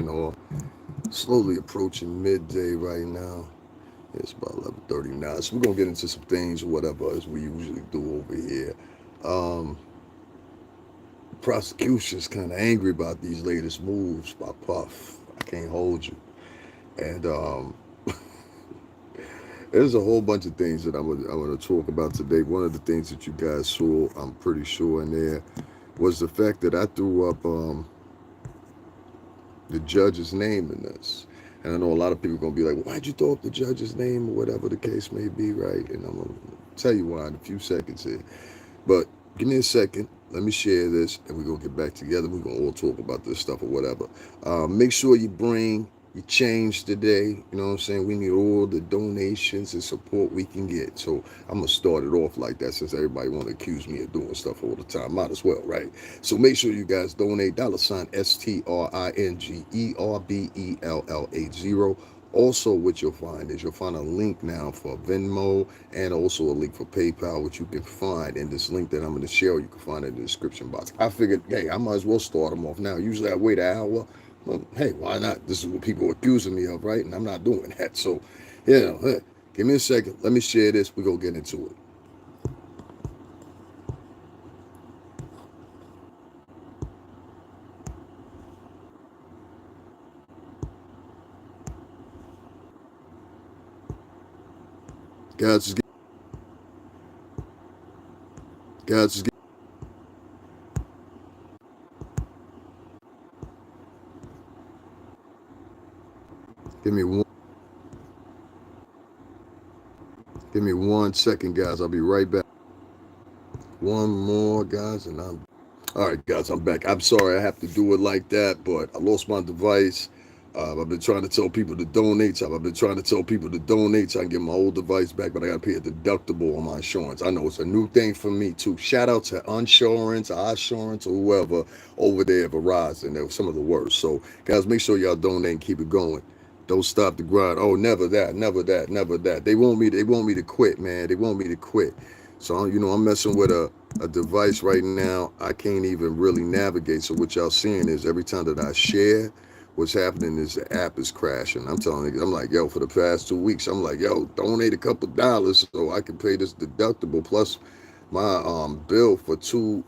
or slowly approaching midday right now. It's about 11:39. So we're gonna get into some things, whatever, as we usually do over here. Um, Prosecution's kind of angry about these latest moves by Puff. I can't hold you. And there's a whole bunch of things that I'm gonna talk about today. One of the things that you guys saw, I'm pretty sure in there, was the fact that I threw up the judge's name in this. And I know a lot of people are gonna be like, well, "Why'd you throw up the judge's name?" or whatever the case may be, right? And I'm gonna tell you why in a few seconds here. But give me a second. Let me share this, and we're gonna get back together. We're gonna all talk about this stuff or whatever. Make sure you bring your change today. You know what I'm saying? We need all the donations and support we can get. So I'm gonna start it off like that since everybody want to accuse me of doing stuff all the time. Might as well, right? So make sure you guys donate. $ STRINGERBELLA0. Also, what you'll find is you'll find a link now for Venmo and also a link for PayPal, which you can find in this link that I'm going to share. You can find it in the description box. I figured, hey, I might as well start them off now. Usually I wait an hour. Well, hey, why not? This is what people are accusing me of, right? And I'm not doing that. So, hey, give me a second. Let me share this. We're going to get into it. Guys, just give me one. Give me 1 second, guys. I'll be right back. One more, guys, and I'm all right, guys. I'm back. I'm sorry I have to do it like that, but I lost my device. I've been trying to tell people to donate. So I've been trying to tell people to donate so I can get my old device back, but I got to pay a deductible on my insurance. I know it's a new thing for me too. Shout out to insurance, or whoever over there at Verizon. They were some of the worst. So guys, make sure y'all donate and keep it going. Don't stop the grind. Oh, never that, never that, never that. They want me. They want me to quit, man. They want me to quit. So I'm messing with a device right now. I can't even really navigate. So what y'all seeing is every time that I share, what's happening is the app is crashing. I'm telling you, I'm like, yo, for the past 2 weeks, I'm like, yo, donate a couple dollars so I can pay this deductible plus my bill for two.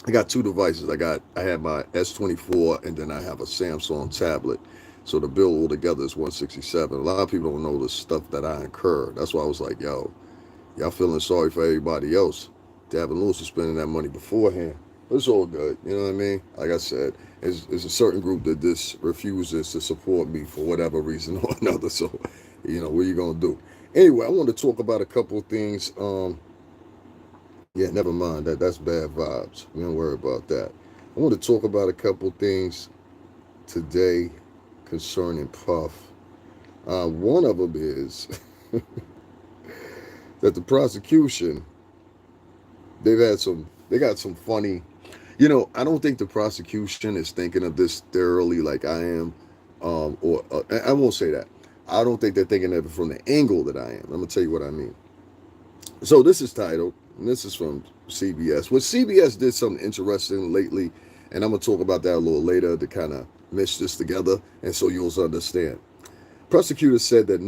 I got two devices. I have my S24 and then I have a Samsung tablet. So the bill altogether is 167. A lot of people don't know the stuff that I incur. That's why I was like, yo, y'all feeling sorry for everybody else. Davin Lewis was spending that money beforehand. But it's all good. You know what I mean? Like I said, there's a certain group that this refuses to support me for whatever reason or another. So, what are you going to do? Anyway, I want to talk about a couple of things. Yeah, never mind. That's bad vibes. We don't worry about that. I want to talk about a couple of things today concerning Puff. One of them is that the prosecution they got some funny. I don't think the prosecution is thinking of this thoroughly like I am, or I won't say that. I don't think they're thinking of it from the angle that I am. I'm gonna tell you what I mean. So this is titled, and this is from CBS. Well, CBS did something interesting lately, and I'm gonna talk about that a little later to kind of mesh this together, and so you'll understand. Prosecutors said that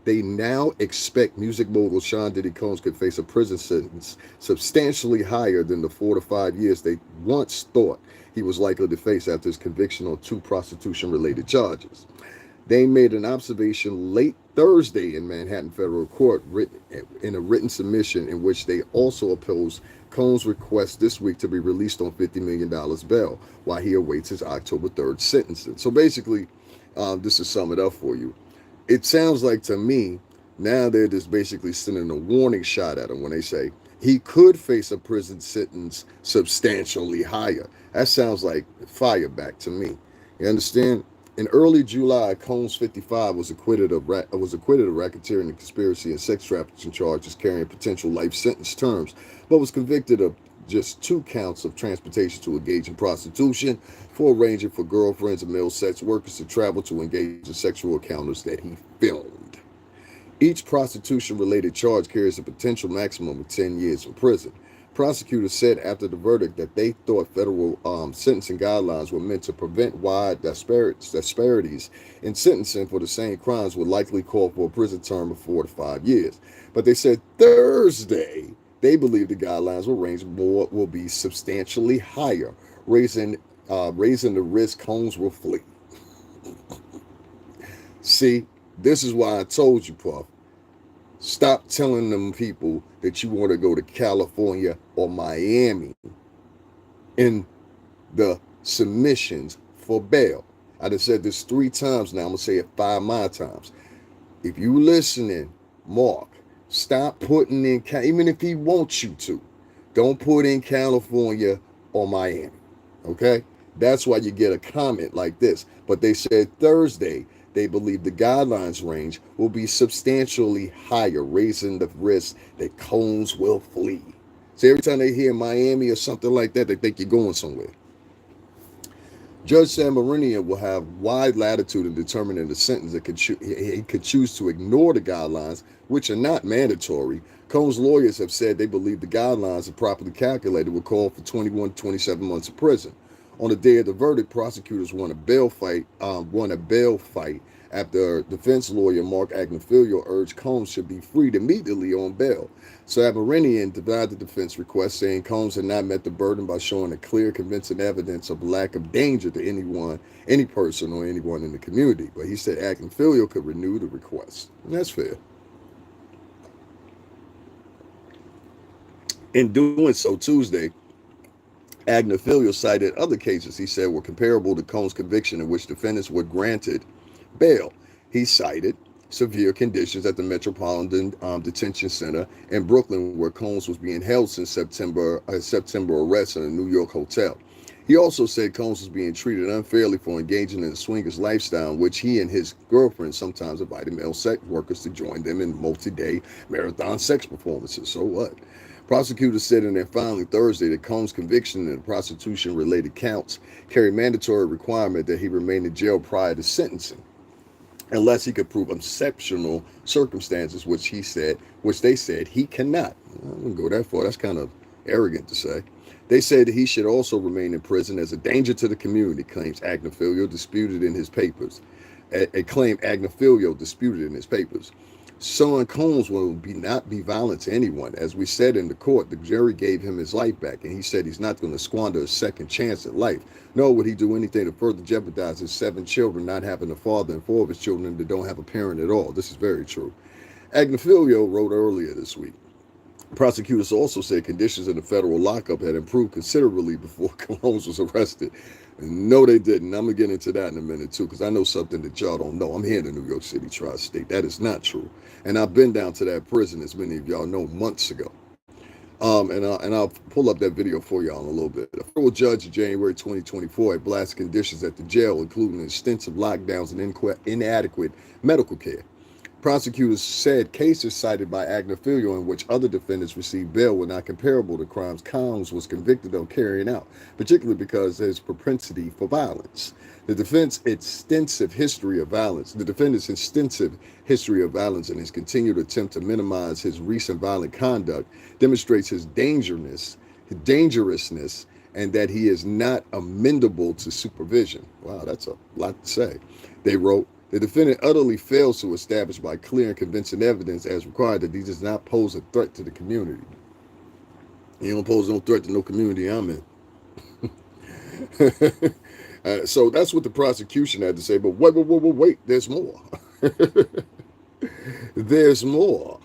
they now expect music mogul Sean Diddy Combs could face a prison sentence substantially higher than the 4 to 5 years they once thought he was likely to face after his conviction on two prostitution-related charges. They made an observation late Thursday in Manhattan federal court in a written submission in which they also opposed Combs' request this week to be released on $50 million bail while he awaits his October 3rd sentencing. So basically, this is sum it up for you. It sounds like to me, now they're just basically sending a warning shot at him when they say he could face a prison sentence substantially higher. That sounds like fire back to me. You understand? In early July, Combs, 55, was acquitted of racketeering and conspiracy and sex trafficking charges carrying potential life sentence terms, but was convicted of just 2 counts of transportation to engage in prostitution for arranging for girlfriends and male sex workers to travel to engage in sexual encounters that he filmed. Each prostitution-related charge carries a potential maximum of 10 years in prison. Prosecutors said after the verdict that they thought federal sentencing guidelines were meant to prevent wide disparities in sentencing for the same crimes would likely call for a prison term of 4 to 5 years. But they said Thursday they believe the guidelines will be substantially higher, raising the risk Holmes will flee. See, this is why I told you, Puff. Stop telling them people that you want to go to California or Miami in the submissions for bail. I just said this 3 times now. I'm going to say it 5 more times. If you listening, Mark, stop putting in, even if he wants you to, don't put in California or Miami. Okay? That's why you get a comment like this. But they said Thursday they believe the guidelines range will be substantially higher, raising the risk that Combs will flee. So every time they hear Miami or something like that, they think you're going somewhere. Judge San Marino will have wide latitude in determining the sentence. He could choose to ignore the guidelines, which are not mandatory. Combs' lawyers have said they believe the guidelines, if properly calculated, will call for 21 to 27 months of prison. On the day of the verdict, prosecutors won a bail fight after defense lawyer Mark Agnifilo urged Combs should be freed immediately on bail. Sabarinian denied the defense request, saying Combs had not met the burden by showing a clear, convincing evidence of lack of danger to any person, or anyone in the community. But he said Agnifilo could renew the request. And that's fair. In doing so Tuesday, Agnifilo cited other cases he said were comparable to Combs' conviction in which defendants were granted bail. He cited severe conditions at the Metropolitan Detention Center in Brooklyn, where Combs was being held since September arrest in a New York hotel. He also said Combs was being treated unfairly for engaging in a swingers lifestyle, in which he and his girlfriend sometimes invited male sex workers to join them in multi-day marathon sex performances. So what? Prosecutors said in their filing Thursday that Combs' conviction in the prostitution-related counts carry mandatory requirement that he remain in jail prior to sentencing, unless he could prove exceptional circumstances, which they said he cannot. I wouldn't go that far. That's kind of arrogant to say. They said that he should also remain in prison as a danger to the community, claims Agnifilo disputed in his papers. A claim Agnifilo disputed in his papers. Son Combs will not be violent to anyone. As we said in the court, the jury gave him his life back, and he said he's not going to squander a second chance at life. Nor would he do anything to further jeopardize his 7 children not having a father, and 4 of his children that don't have a parent at all. This is very true. Agnifilo wrote earlier this week. Prosecutors also said conditions in the federal lockup had improved considerably before Combs was arrested. No, they didn't. I'm going to get into that in a minute, too, because I know something that y'all don't know. I'm here in the New York City tri-state. That is not true. And I've been down to that prison, as many of y'all know, months ago. And I'll pull up that video for y'all in a little bit. A federal judge in January 2024 had blasted conditions at the jail, including extensive lockdowns and inadequate medical care. Prosecutors said cases cited by Agnifilo in which other defendants received bail were not comparable to crimes Combs was convicted of carrying out, particularly because of his propensity for violence. The defendant's extensive history of violence and his continued attempt to minimize his recent violent conduct demonstrates his dangerousness, and that he is not amenable to supervision. Wow, that's a lot to say. They wrote, the defendant utterly fails to establish by clear and convincing evidence as required that he does not pose a threat to the community. He don't pose no threat to no community I'm in. So that's what the prosecution had to say. But wait, there's more. There's more.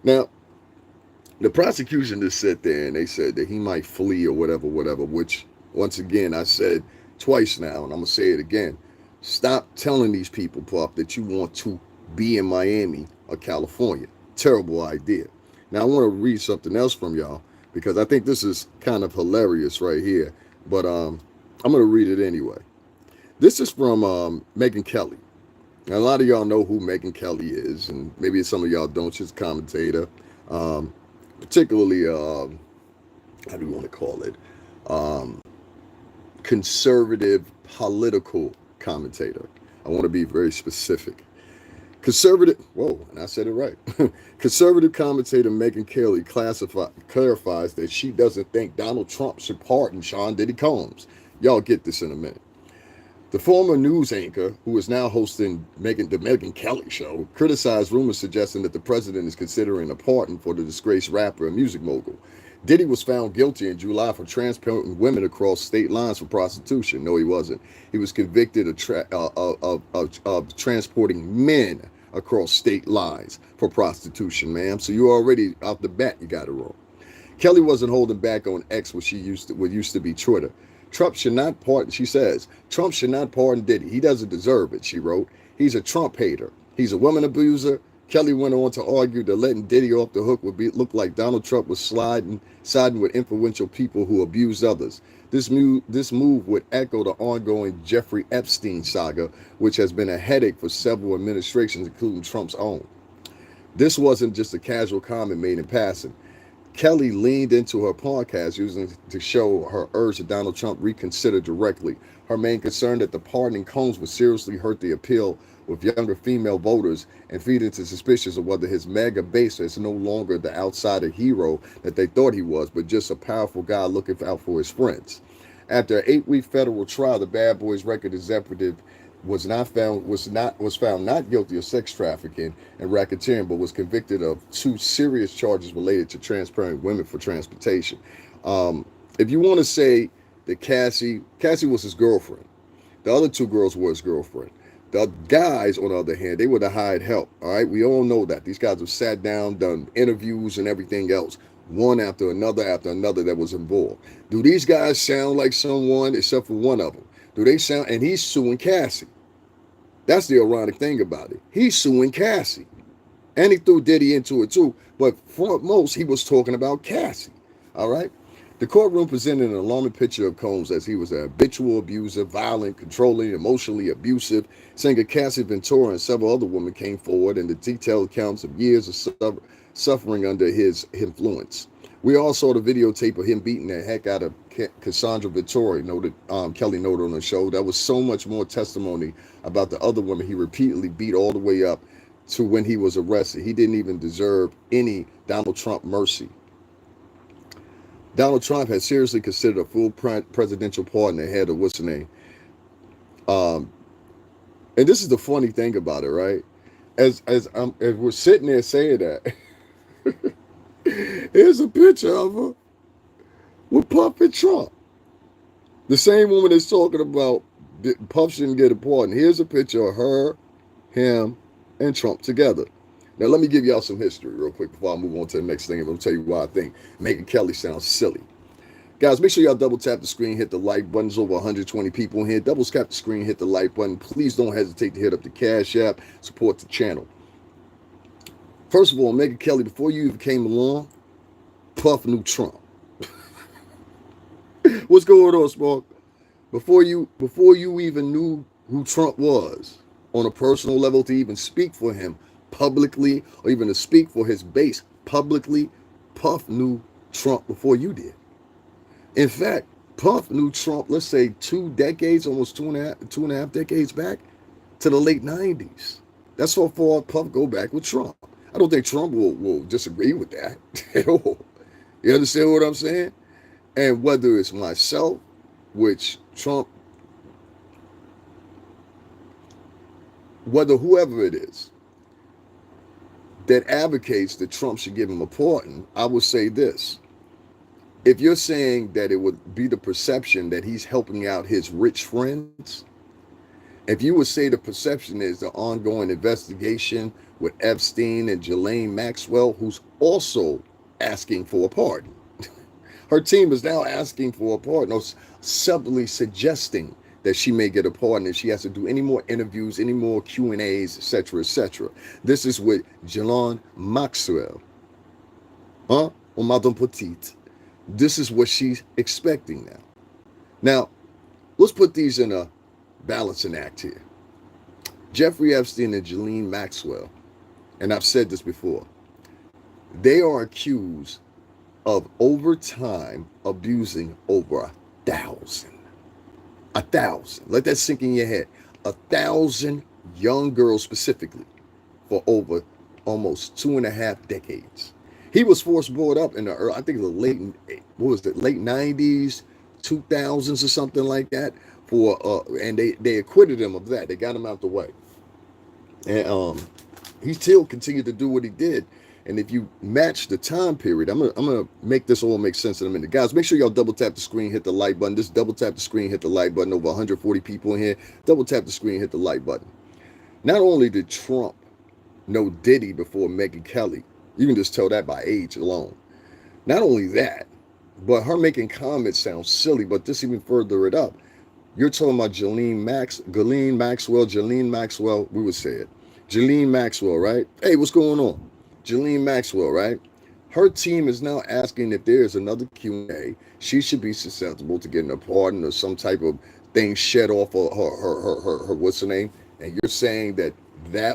Now, the prosecution just sat there and they said that he might flee or whatever, which, once again, I said twice now, and I'm going to say it again. Stop telling these people, Puff, that you want to be in Miami or California. Terrible idea. Now, I want to read something else from y'all because I think this is kind of hilarious right here. But I'm going to read it anyway. This is from Megyn Kelly. Now, a lot of y'all know who Megyn Kelly is, and maybe some of y'all don't. She's a commentator, particularly, how do you want to call it? Conservative political commentator. I want to be very specific. And I said it right. Conservative commentator Megyn Kelly clarifies that she doesn't think Donald Trump should pardon Sean Diddy Combs. Y'all get this in a minute. The former news anchor, who is now hosting the Megyn Kelly show, criticized rumors suggesting that the president is considering a pardon for the disgraced rapper and music mogul. Diddy was found guilty in July for transporting women across state lines for prostitution. No, he wasn't. He was convicted of transporting men across state lines for prostitution, ma'am. So you already, off the bat, you got it wrong. Kelly wasn't holding back on X, what used to be Twitter. Trump should not pardon, she says, Trump should not pardon Diddy. He doesn't deserve it, she wrote. He's a Trump hater. He's a woman abuser. Kelly went on to argue that letting Diddy off the hook would look like Donald Trump was siding with influential people who abused others. This move would echo the ongoing Jeffrey Epstein saga, which has been a headache for several administrations, including Trump's own. This wasn't just a casual comment made in passing. Kelly leaned into her podcast using to show her urge that Donald Trump reconsider directly. Her main concern that the pardoning Combs would seriously hurt the appeal with younger female voters and feed into suspicions of whether his mega base is no longer the outsider hero that they thought he was, but just a powerful guy looking out for his friends. After an 8-week federal trial, the Bad Boys record executive was found not guilty of sex trafficking and racketeering, but was convicted of 2 serious charges related to transporting women for transportation. If you want to say that Cassie was his girlfriend, the other 2 girls were his girlfriend. The guys, on the other hand, they were the hired help. All right, we all know that these guys have sat down, done interviews and everything else, one after another that was involved. Do these guys sound like someone, except for one of them? Do they sound? And he's suing Cassie. That's the ironic thing about it. He's suing Cassie. And he threw Diddy into it too. But for most, he was talking about Cassie. All right? The courtroom presented an alarming picture of Combs as he was an habitual abuser, violent, controlling, emotionally abusive. Singer Cassie Ventura and several other women came forward in the detailed accounts of years of suffering under his influence. We all saw the videotape of him beating the heck out of Cassandra Vittori, Kelly noted on the show. That was so much more testimony about the other women he repeatedly beat all the way up to when he was arrested. He didn't even deserve any Donald Trump mercy. Donald Trump had seriously considered a full presidential pardon ahead of what's her name. And this is the funny thing about it, right? As we're sitting there saying that, here's a picture of her with Puff and Trump. The same woman that's talking about Puff shouldn't get a pardon. Here's a picture of her, him, and Trump together. Now, let me give y'all some history real quick before I move on to the next thing. And I'll tell you why I think Megyn Kelly sounds silly. Guys, make sure y'all double tap the screen, hit the like button. There's over 120 people in here. Double tap the screen, hit the like button. Please don't hesitate to hit up the Cash App, support the channel. First of all, Megyn Kelly, before you even came along, Puff knew Trump. What's going on, Spark? Before you even knew who Trump was on a personal level, to even speak for him publicly, or even to speak for his base publicly, Puff knew Trump before you did. In fact, Puff knew Trump, let's say 2 decades, almost two and a half decades back, to the late 90s. That's how far Puff go back with Trump. I don't think Trump will disagree with that at all. You understand what I'm saying? And whether it's myself, which Trump, whether whoever it is that advocates that Trump should give him a pardon, I would say this. If you're saying that it would be the perception that he's helping out his rich friends, if you would say the perception is the ongoing investigation with Epstein and Maxwell, who's also asking for a pardon. Her team is now asking for a pardon, or subtly suggesting that she may get a pardon, and she has to do any more interviews, any more Q&As, etc., etc. This is with Maxwell. Or Madame Petite. This is what she's expecting now. Now, let's put these in a balancing act here. Jeffrey Epstein and Ghislaine Maxwell, and I've said this before, they are accused of over time abusing over 1,000. 1,000. Let that sink in your head. 1,000 young girls specifically. for over almost 2.5 decades. He was forced brought up in the I think the late, what was it, late 90s, 2000s or something like that. And they acquitted him of that. They got him out the way, and he still continued to do what he did. And if you match the time period, I'm gonna make this all make sense in a minute, guys. Make sure y'all double tap the screen, hit the like button. Just double tap the screen, hit the like button. Over 140 people in here. Double tap the screen, hit the like button. Not only did Trump know Diddy before Megyn Kelly, you can just tell that by age alone. Not only that, but her making comments sound silly, but this even further it up. You're talking about Ghislaine Maxwell, we would say it. Ghislaine Maxwell, right? Hey, what's going on? Ghislaine Maxwell, right? Her team is now asking if there is another Q&A. She should be susceptible to getting a pardon or some type of thing shed off of her what's her name? And you're saying that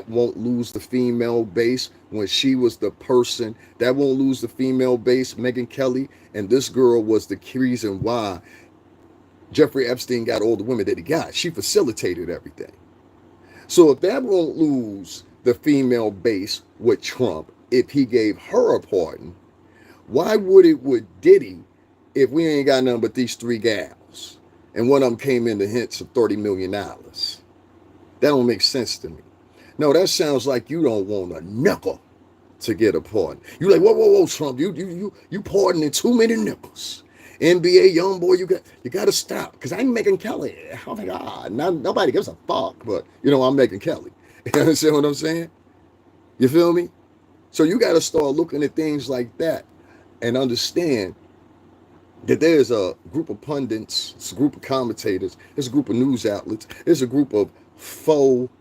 won't lose the female base when she was the person that won't lose the female base, Megyn Kelly, and this girl was the reason why Jeffrey Epstein got all the women that he got. She facilitated everything. So if that won't lose the female base with Trump, if he gave her a pardon, why would it with Diddy if we ain't got nothing but these three gals? And one of them came in the hints of $30 million. That don't make sense to me. No, that sounds like you don't want a nickel to get a pardon. You like, whoa, Trump, you pardoning too many nickels. NBA young boy, you got to stop, because I'm Megyn Kelly. Oh my God, nobody gives a fuck, but I'm Megyn Kelly. You understand what I'm saying? You feel me? So you got to start looking at things like that and understand that there's a group of pundits, it's a group of commentators, there's a group of news outlets, there's a group of faux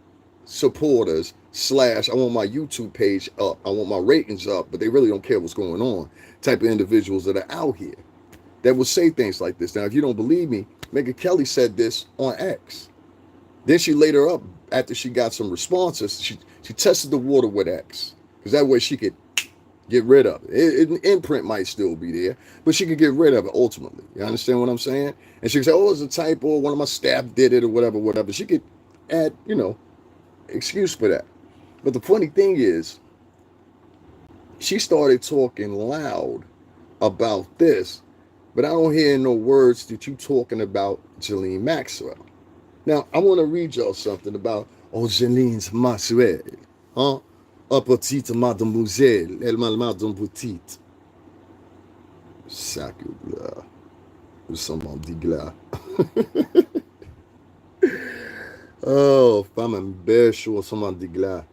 supporters / I want my YouTube page up, I want my ratings up, but they really don't care what's going on type of individuals that are out here that will say things like this. Now, if you don't believe me, Megyn Kelly said this on X. Then she later up, after she got some responses, she tested the water with X, because that way she could get rid of it. Imprint might still be there, but she could get rid of it ultimately. You understand what I'm saying? And she could say, oh, it's a typo, one of my staff did it, or whatever. She could add, excuse for that. But the funny thing is, she started talking loud about this, but I don't hear no words that you talking about Ghislaine Maxwell. Now, I want to read y'all something about Ghislaine Maxwell. Huh? Petite mademoiselle, elle madame petite. Sacre glas. Ou somebody dit glas. Oh, femme bêche ou somebody dit glas.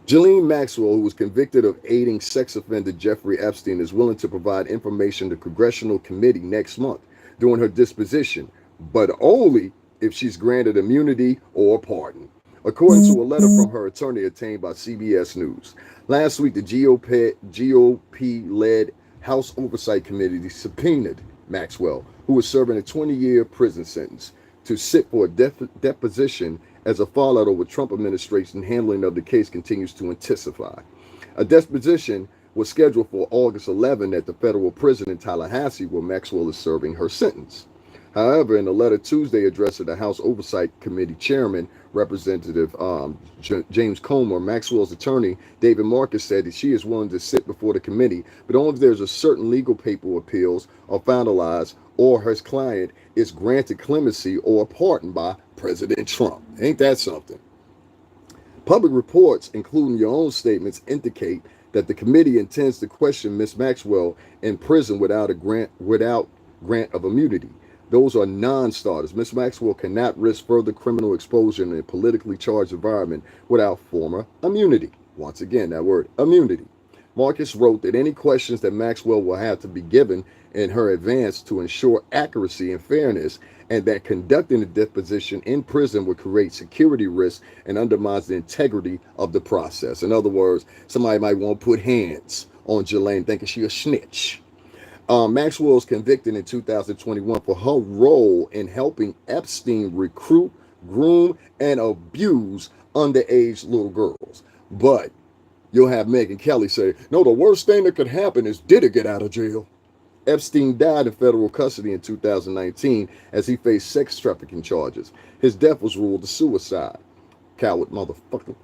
Ghislaine Maxwell, who was convicted of aiding sex offender Jeffrey Epstein, is willing to provide information to the Congressional Committee next month during her disposition, but only if she's granted immunity or pardon, according to a letter from her attorney obtained by CBS News. Last week, the GOP-led House Oversight Committee subpoenaed Maxwell, who was serving a 20-year prison sentence, to sit for a deposition as a fallout over Trump administration handling of the case continues to intensify. A deposition was scheduled for August 11 at the federal prison in Tallahassee, where Maxwell is serving her sentence. However, in a letter Tuesday addressed to the House Oversight Committee Chairman, Representative James Comer, Maxwell's attorney, David Marcus, said that she is willing to sit before the committee, but only if there's a certain legal paper appeals are finalized or her client is granted clemency or pardon by President Trump. Ain't that something? Public reports, including your own statements, indicate that the committee intends to question Ms. Maxwell in prison without grant of immunity. Those are non-starters. Ms. Maxwell cannot risk further criminal exposure in a politically charged environment without former immunity. Once again, that word, immunity. Marcus wrote that any questions that Maxwell will have to be given in her advance to ensure accuracy and fairness, and that conducting the deposition in prison would create security risks and undermines the integrity of the process. In other words, somebody might want to put hands on Ghislaine thinking she a snitch. Maxwell was convicted in 2021 for her role in helping Epstein recruit, groom, and abuse underage little girls. But you'll have Megyn Kelly say, no, the worst thing that could happen is Diddy get out of jail. Epstein died in federal custody in 2019 as he faced sex trafficking charges. His death was ruled a suicide. Coward motherfucker.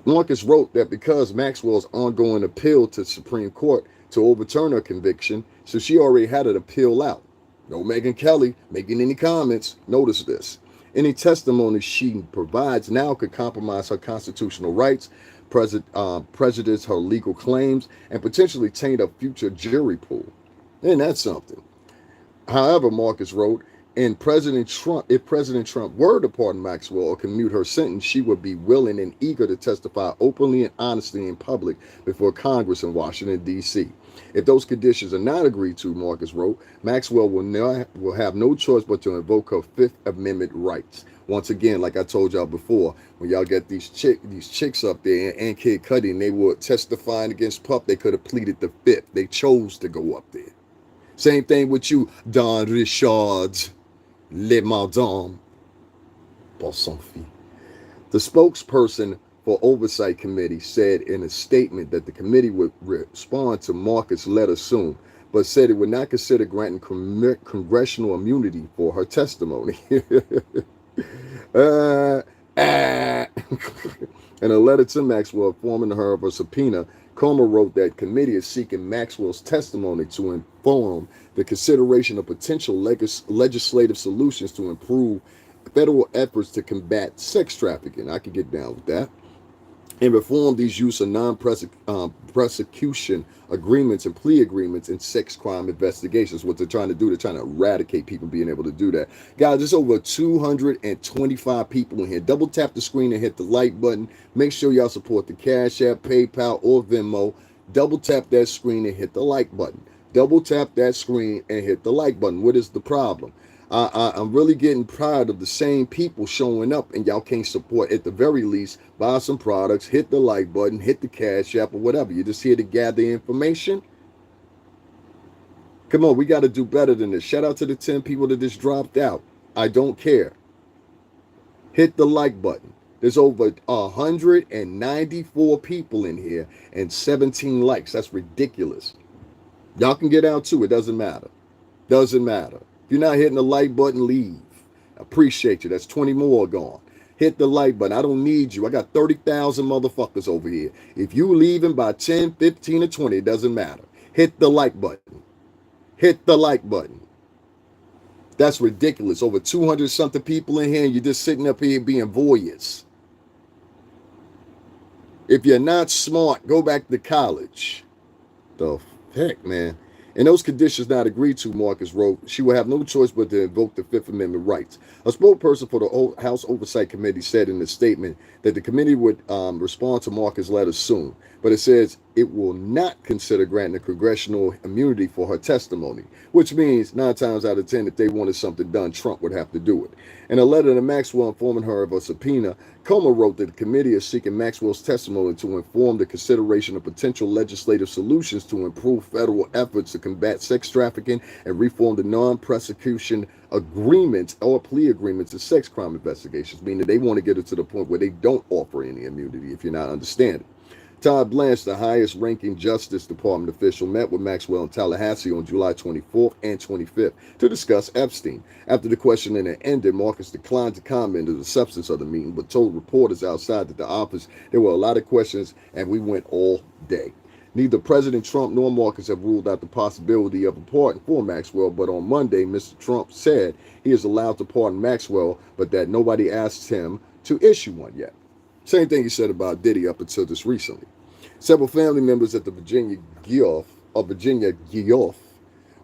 Marcus wrote that because Maxwell's ongoing appeal to the Supreme Court to overturn her conviction, so she already had an appeal out. No Megyn Kelly making any comments. Notice this. Any testimony she provides now could compromise her constitutional rights, prejudice her legal claims, and potentially taint a future jury pool. And that's something. However, Marcus wrote, if President Trump were to pardon Maxwell or commute her sentence, she would be willing and eager to testify openly and honestly in public before Congress in Washington, D.C. If those conditions are not agreed to, Marcus wrote, Maxwell will have no choice but to invoke her Fifth Amendment rights. Once again, like I told y'all before, when y'all get these chicks up there and Kid Cudi, and they were testifying against Puff, they could have pleaded the Fifth. They chose to go up there. Same thing with you, Don Richards, Le Madame, pour son fils. The spokesperson for Oversight Committee said in a statement that the committee would respond to Marcus' letter soon, but said it would not consider granting congressional immunity for her testimony. In a letter to Maxwell informing her of a subpoena, Comer wrote that committee is seeking Maxwell's testimony to inform the consideration of potential legislative solutions to improve federal efforts to combat sex trafficking. I could get down with that. And reform these use of non-prosecution agreements and plea agreements in sex crime investigations. What they're trying to do, they're trying to eradicate people being able to do that. Guys, there's over 225 people in here. Double tap the screen and hit the like button. Make sure y'all support the Cash App, PayPal, or Venmo. Double tap that screen and hit the like button. Double tap that screen and hit the like button. What is the problem? I'm really getting proud of the same people showing up, and y'all can't support. At the very least, buy some products, hit the like button, hit the Cash App, or whatever. You're just here to gather information. Come on, we got to do better than this. Shout out to the 10 people that just dropped out. I don't care. Hit the like button. There's over 194 people in here and 17 likes. That's ridiculous. Y'all can get out too. It doesn't matter. Doesn't matter. If you're not hitting the like button, leave. Appreciate you. That's 20 more gone. Hit the like button. I don't need you. I got 30,000 motherfuckers over here. If you leaving by 10, 15, or 20, it doesn't matter. Hit the like button. Hit the like button. That's ridiculous. Over 200 something people in here, and you're just sitting up here being voyeurs. If you're not smart, go back to college. The heck, man. In those conditions not agreed to, Marcus wrote, she will have no choice but to invoke the Fifth Amendment rights. A spokesperson for the House Oversight Committee said in a statement that the committee would respond to Marcus' letter soon, but it says it will not consider granting a congressional immunity for her testimony, which means 9 times out of 10, if they wanted something done, Trump would have to do it. In a letter to Maxwell informing her of a subpoena, Comer wrote that the committee is seeking Maxwell's testimony to inform the consideration of potential legislative solutions to improve federal efforts to combat sex trafficking and reform the non-prosecution agreements or plea agreements to sex crime investigations, meaning they want to get it to the point where they don't offer any immunity, if you're not understanding. Todd Blanche, the highest-ranking Justice Department official, met with Maxwell in Tallahassee on July 24th and 25th to discuss Epstein. After the questioning had ended, Marcus declined to comment on the substance of the meeting, but told reporters outside the office there were a lot of questions, and we went all day. Neither President Trump nor Marcus have ruled out the possibility of a pardon for Maxwell, but on Monday, Mr. Trump said he is allowed to pardon Maxwell, but that nobody asked him to issue one yet. Same thing he said about Diddy up until this recently. Several family members at the Virginia Guilford,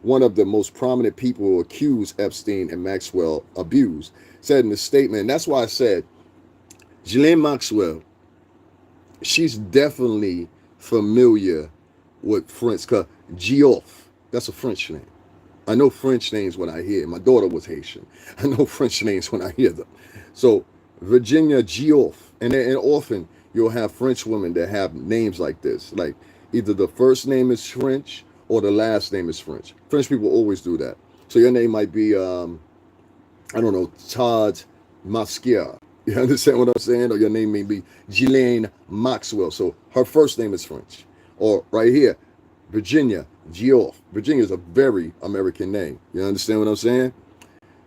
one of the most prominent people who accused Epstein and Maxwell abuse, said in a statement, and that's why I said, Ghislaine Maxwell, she's definitely familiar with French, because Guilford, that's a French name. I know French names when I hear it. My daughter was Haitian. I know French names when I hear them. So Virginia Guilford, and often you'll have French women that have names like this, like either the first name is French or the last name is French. French people always do that. So your name might be, I don't know, Todd Masquier. You understand what I'm saying? Or your name may be Ghislaine Maxwell. So her first name is French. Or right here, Virginia Guilford. Virginia is a very American name. You understand what I'm saying?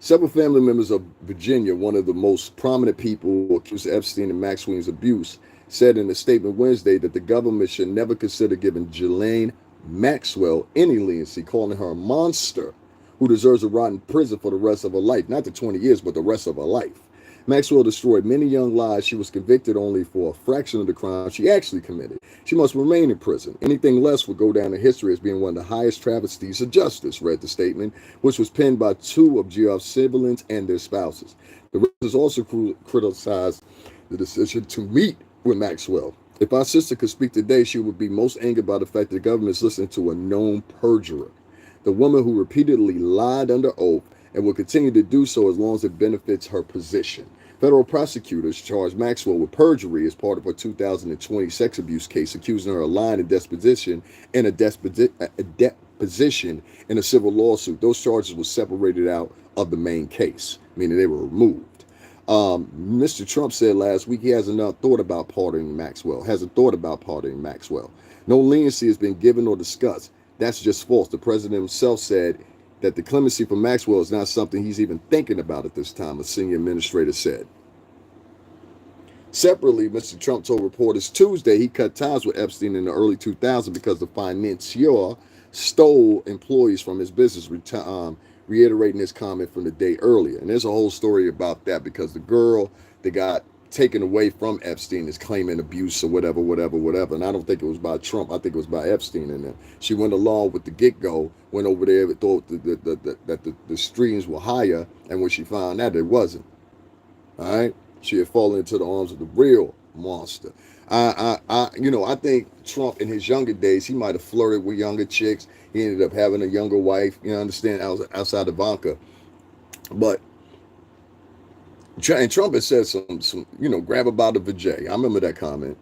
Several family members of Virginia, one of the most prominent people who accused Epstein and Maxwell's abuse, said in a statement Wednesday that the government should never consider giving Ghislaine Maxwell any leniency, calling her a monster who deserves to rot in prison for the rest of her life. Not the 20 years, but the rest of her life. Maxwell destroyed many young lives. She was convicted only for a fraction of the crime she actually committed. She must remain in prison. Anything less would go down in history as being one of the highest travesties of justice, read the statement, which was penned by two of GF's siblings and their spouses. The reporters also criticized the decision to meet with Maxwell. If our sister could speak today, she would be most angered by the fact that the government is listening to a known perjurer, the woman who repeatedly lied under oath and will continue to do so as long as it benefits her position. Federal prosecutors charged Maxwell with perjury as part of a 2020 sex abuse case, accusing her of lying in deposition in a deposition in a civil lawsuit. Those charges were separated out of the main case, meaning they were removed. Mr. Trump said last week he hasn't thought about pardoning Maxwell. No leniency has been given or discussed. That's just false. The president himself said that the clemency for Maxwell is not something he's even thinking about at this time, a senior administrator said. Separately, Mr. Trump told reporters Tuesday he cut ties with Epstein in the early 2000s because the financier stole employees from his business, reiterating his comment from the day earlier. And there's a whole story about that because the girl that got taken away from Epstein is claiming abuse or whatever. And I don't think it was by Trump. I think it was by Epstein. And she went along with the get-go, went over there and thought that the streams were higher. And when she found out, it wasn't. All right? She had fallen into the arms of the real monster. I think Trump in his younger days, he might have flirted with younger chicks. He ended up having a younger wife, understand, outside Ivanka. But and Trump has said some grab about the vajay. I remember that comment.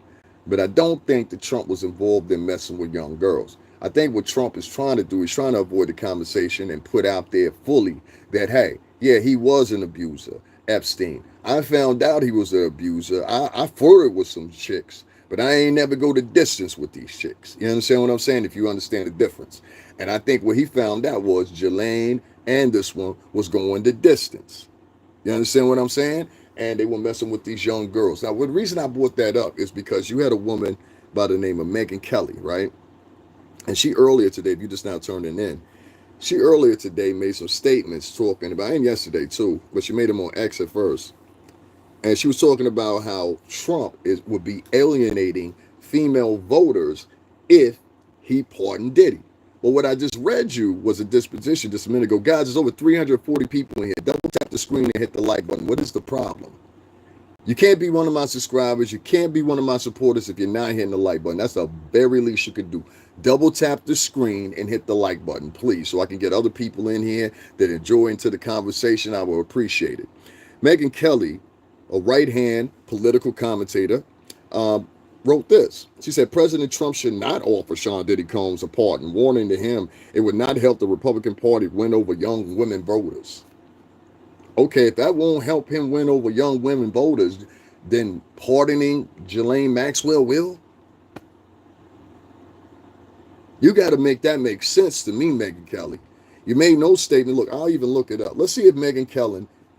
But I don't think that Trump was involved in messing with young girls. I think what Trump is trying to do is trying to avoid the conversation and put out there fully that, hey, yeah, he was an abuser, Epstein. I found out he was an abuser. I flirted with some chicks, but I ain't never go the distance with these chicks. You understand what I'm saying? If you understand the difference. And I think what he found out was Ghislaine and this one was going the distance. You understand what I'm saying? And they were messing with these young girls. Now, the reason I brought that up is because you had a woman by the name of Megyn Kelly, right? And she earlier today, if you just now turning in, she earlier today made some statements talking about, and yesterday too, but she made them on X at first. And she was talking about how Trump would be alienating female voters if he pardoned Diddy. Well, what I just read you was a disposition just a minute ago. Guys, there's over 340 people in here. Double tap the screen and hit the like button. What is the problem? You can't be one of my subscribers. You can't be one of my supporters if you're not hitting the like button. That's the very least you could do. Double tap the screen and hit the like button, please, so I can get other people in here that enjoy into the conversation. I will appreciate it. Megyn Kelly, a right-hand political commentator, wrote this. She said, President Trump should not offer Sean Diddy Combs a pardon, warning to him it would not help the Republican Party win over young women voters. Okay, if that won't help him win over young women voters, then pardoning Ghislaine Maxwell will? You got to make that make sense to me, Megyn Kelly. You made no statement. Look, I'll even look it up. Let's see if Megyn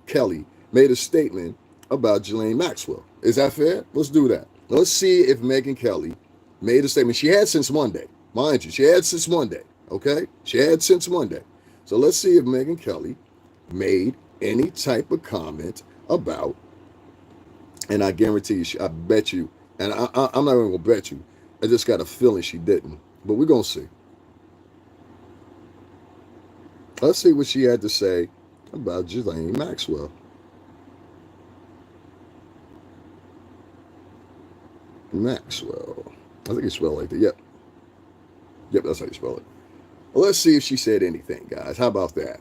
Kelly made a statement about Ghislaine Maxwell. Is that fair? Let's do that. Let's see if Megyn Kelly made a statement. She had since Monday. Mind you, she had since Monday. Okay? She had since Monday. So let's see if Megyn Kelly made any type of comment about, and I guarantee you, I bet you, and I'm not even going to bet you. I just got a feeling she didn't. But we're going to see. Let's see what she had to say about Ghislaine Maxwell. Maxwell. I think it's spelled like that. Yep. Yep, that's how you spell it. Well, let's see if she said anything, guys. How about that?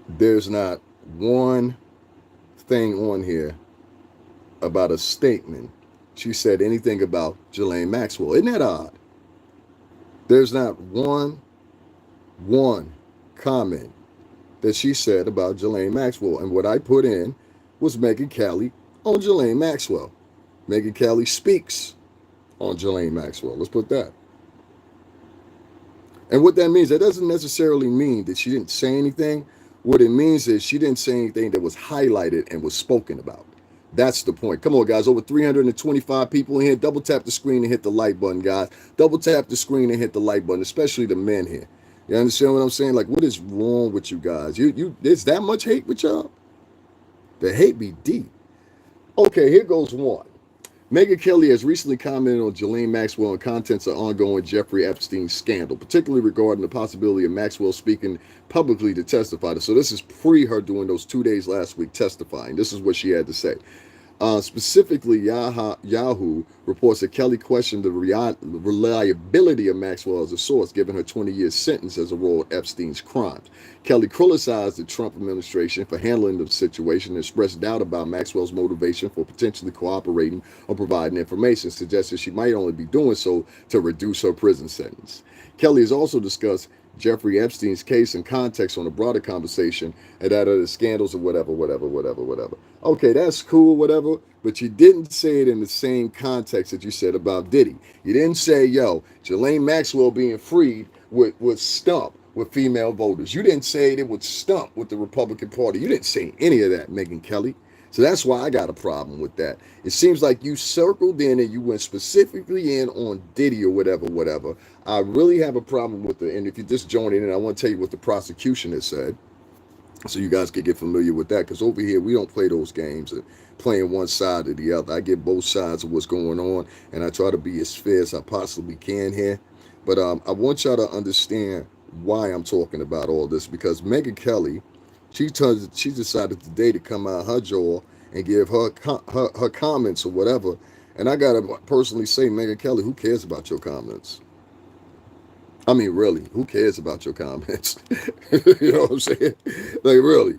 There's not one thing on here about a statement she said anything about Ghislaine Maxwell. Isn't that odd? There's not one comment that she said about Ghislaine Maxwell. And what I put in was Megyn Kelly on Ghislaine Maxwell. Megyn Kelly speaks on Ghislaine Maxwell. Let's put that. And what that means, that doesn't necessarily mean that she didn't say anything. What it means is she didn't say anything that was highlighted and was spoken about. That's the point. Come on, guys. Over 325 people in here. Double tap the screen and hit the like button, guys. Double tap the screen and hit the like button, especially the men here. You understand what I'm saying? Like, what is wrong with you guys? There's that much hate with y'all? The hate be deep. Okay, here goes one. Megyn Kelly has recently commented on Ghislaine Maxwell and contents of ongoing Jeffrey Epstein scandal, particularly regarding the possibility of Maxwell speaking publicly to testify. So this is pre her doing those 2 days last week testifying. This is what she had to say. Specifically, Yahoo reports that Kelly questioned the reliability of Maxwell as a source, given her 20-year sentence as a role in Epstein's crimes. Kelly criticized the Trump administration for handling the situation and expressed doubt about Maxwell's motivation for potentially cooperating or providing information, suggesting she might only be doing so to reduce her prison sentence. Kelly has also discussed Jeffrey Epstein's case in context on a broader conversation and that of the scandals or whatever. Okay, that's cool, whatever, but you didn't say it in the same context that you said about Diddy. You didn't say, yo, Ghislaine Maxwell being freed would stump with female voters. You didn't say it would stump with the Republican Party. You didn't say any of that, Megyn Kelly. So that's why I got a problem with that. It seems like you circled in and you went specifically in on Diddy or whatever. I really have a problem with it. And if you just joined in, I want to tell you what the prosecution has said, so you guys can get familiar with that. Because over here, we don't play those games and playing one side or the other. I get both sides of what's going on, and I try to be as fair as I possibly can here. But I want y'all to understand why I'm talking about all this, because Megyn Kelly, she decided today to come out her jaw and give her comments or whatever. And I gotta personally say, Megyn Kelly, who cares about your comments? I mean, really, who cares about your comments? You know what I'm saying? Like, really.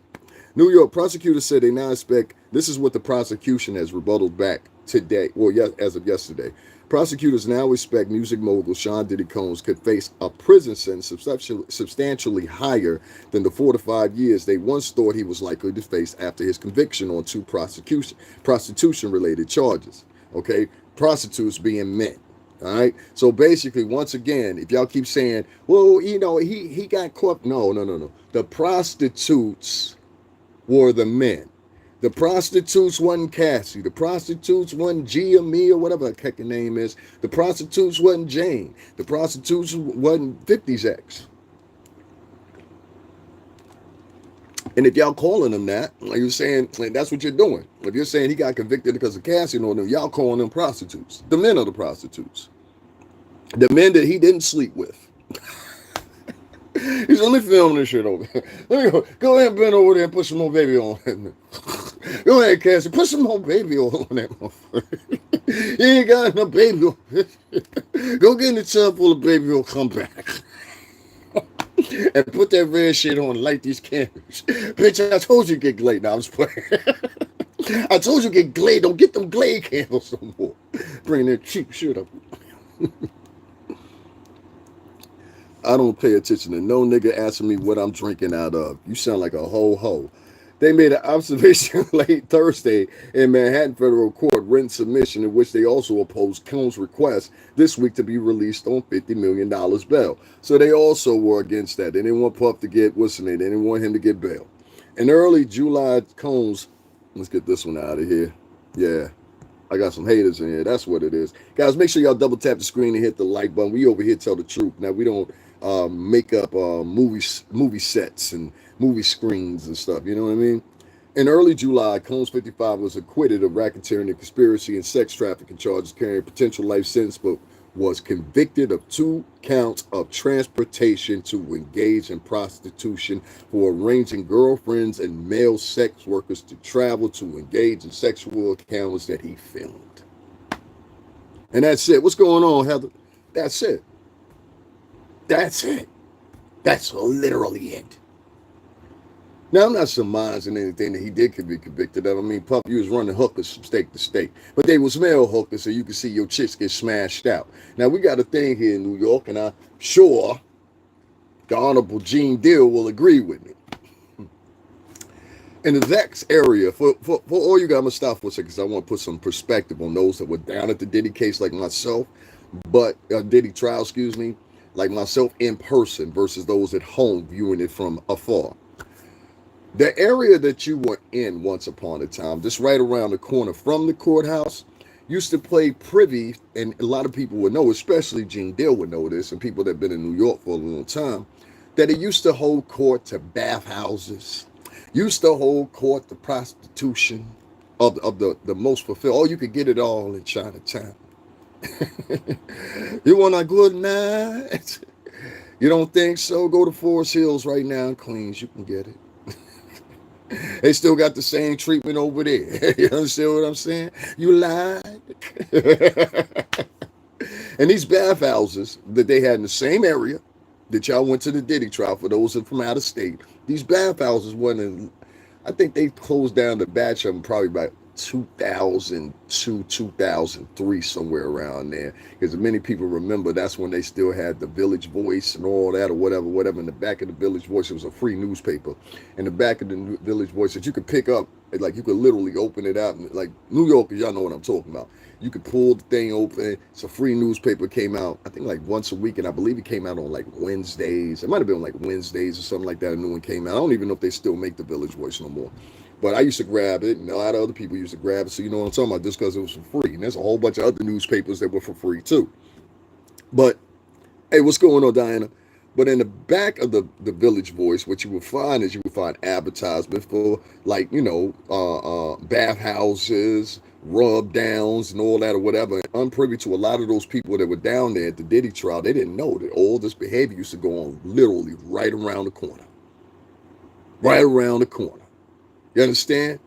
New York prosecutors said they now expect, this is what the prosecution has rebutted back today, well, yes, as of yesterday. Prosecutors now expect music mogul Sean Diddy Combs could face a prison sentence substantially higher than the 4 to 5 years they once thought he was likely to face after his conviction on 2 prostitution-related charges. Okay, prostitutes being men. All right. So basically, once again, if y'all keep saying, well, you know, he got caught. No. The prostitutes were the men. The prostitutes wasn't Cassie. The prostitutes wasn't Gia, Mia, whatever the heck her name is. The prostitutes wasn't Jane. The prostitutes wasn't 50's ex. And if y'all calling them that, like you're saying, that's what you're doing. If you're saying he got convicted because of Cassie and all them, y'all calling them prostitutes. The men are the prostitutes. The men that he didn't sleep with. He said, let me film this shit over here. Let me go ahead and bend over there and put some more baby on. Go ahead, Cassie. Put some more baby oil on that motherfucker. You ain't got enough baby oil. Go get in the tub full of baby oil, come back. And put that red shit on and light these candles. Bitch, I told you to get Glade. Now I'm just playing. I told you to get Glade. Don't get them Glade candles no more. Bring that cheap shit up. I don't pay attention to no nigga asking me what I'm drinking out of. You sound like a ho. They made an observation late Thursday in Manhattan Federal Court written submission in which they also opposed Combs' request this week to be released on $50 million bail. So they also were against that. They didn't want Puff to get, what's the name? They didn't want him to get bail. In early July, Combs, let's get this one out of here. Yeah. I got some haters in here. That's what it is. Guys, make sure y'all double tap the screen and hit the like button. We over here tell the truth. Now, we don't make up movie sets and movie screens and stuff. You know what I mean? In early July, Combs 55 was acquitted of racketeering and conspiracy and sex trafficking charges carrying a potential life sentence, but was convicted of 2 counts of transportation to engage in prostitution for arranging girlfriends and male sex workers to travel to engage in sexual encounters that he filmed. And that's it. What's going on, Heather? That's it. That's it. That's literally it. Now, I'm not surmising anything that he did be convicted of. I mean, Puff, you was running hookers from state to state. But they was male hookers, so you can see your chicks get smashed out. Now, we got a thing here in New York, and I'm sure the Honorable Gene Deal will agree with me. In the Vex area, for all you guys, I'm going to stop for a second because I want to put some perspective on those that were down at the Diddy case like myself, but Diddy trial, excuse me, like myself in person versus those at home viewing it from afar. The area that you were in once upon a time, just right around the corner from the courthouse, used to play privy, and a lot of people would know, especially Gene Deal would know this, and people that have been in New York for a long time, that it used to hold court to bathhouses, used to hold court to prostitution of the most fulfilled. Oh, you could get it all in Chinatown. You want a good night? You don't think so? Go to Forest Hills right now in Queens. You can get it. They still got the same treatment over there. You understand what I'm saying? You lied. And these bathhouses that they had in the same area that y'all went to the Diddy trial, for those from out of state, these bathhouses went in, I think they closed down the batch of them probably about 2002, 2003, somewhere around there. Because many people remember that's when they still had the Village Voice and all that, or whatever. In the back of the Village Voice, it was a free newspaper. In the back of the Village Voice that you could pick up, like you could literally open it out. And like New Yorkers, y'all know what I'm talking about. You could pull the thing open. It's a free newspaper. Came out, I think, like once a week, and I believe it came out on like Wednesdays. It might have been on like Wednesdays or something like that. A new one came out. I don't even know if they still make the Village Voice no more. But I used to grab it, and a lot of other people used to grab it. So you know what I'm talking about, just because it was for free. And there's a whole bunch of other newspapers that were for free too. But hey, what's going on, Diana? But in the back of the Village Voice, what you would find is you would find advertisements for, like, bathhouses, rub downs, and all that or whatever. And unprivy to a lot of those people that were down there at the Diddy trial, they didn't know that all this behavior used to go on literally right around the corner. Right around the corner. You understand?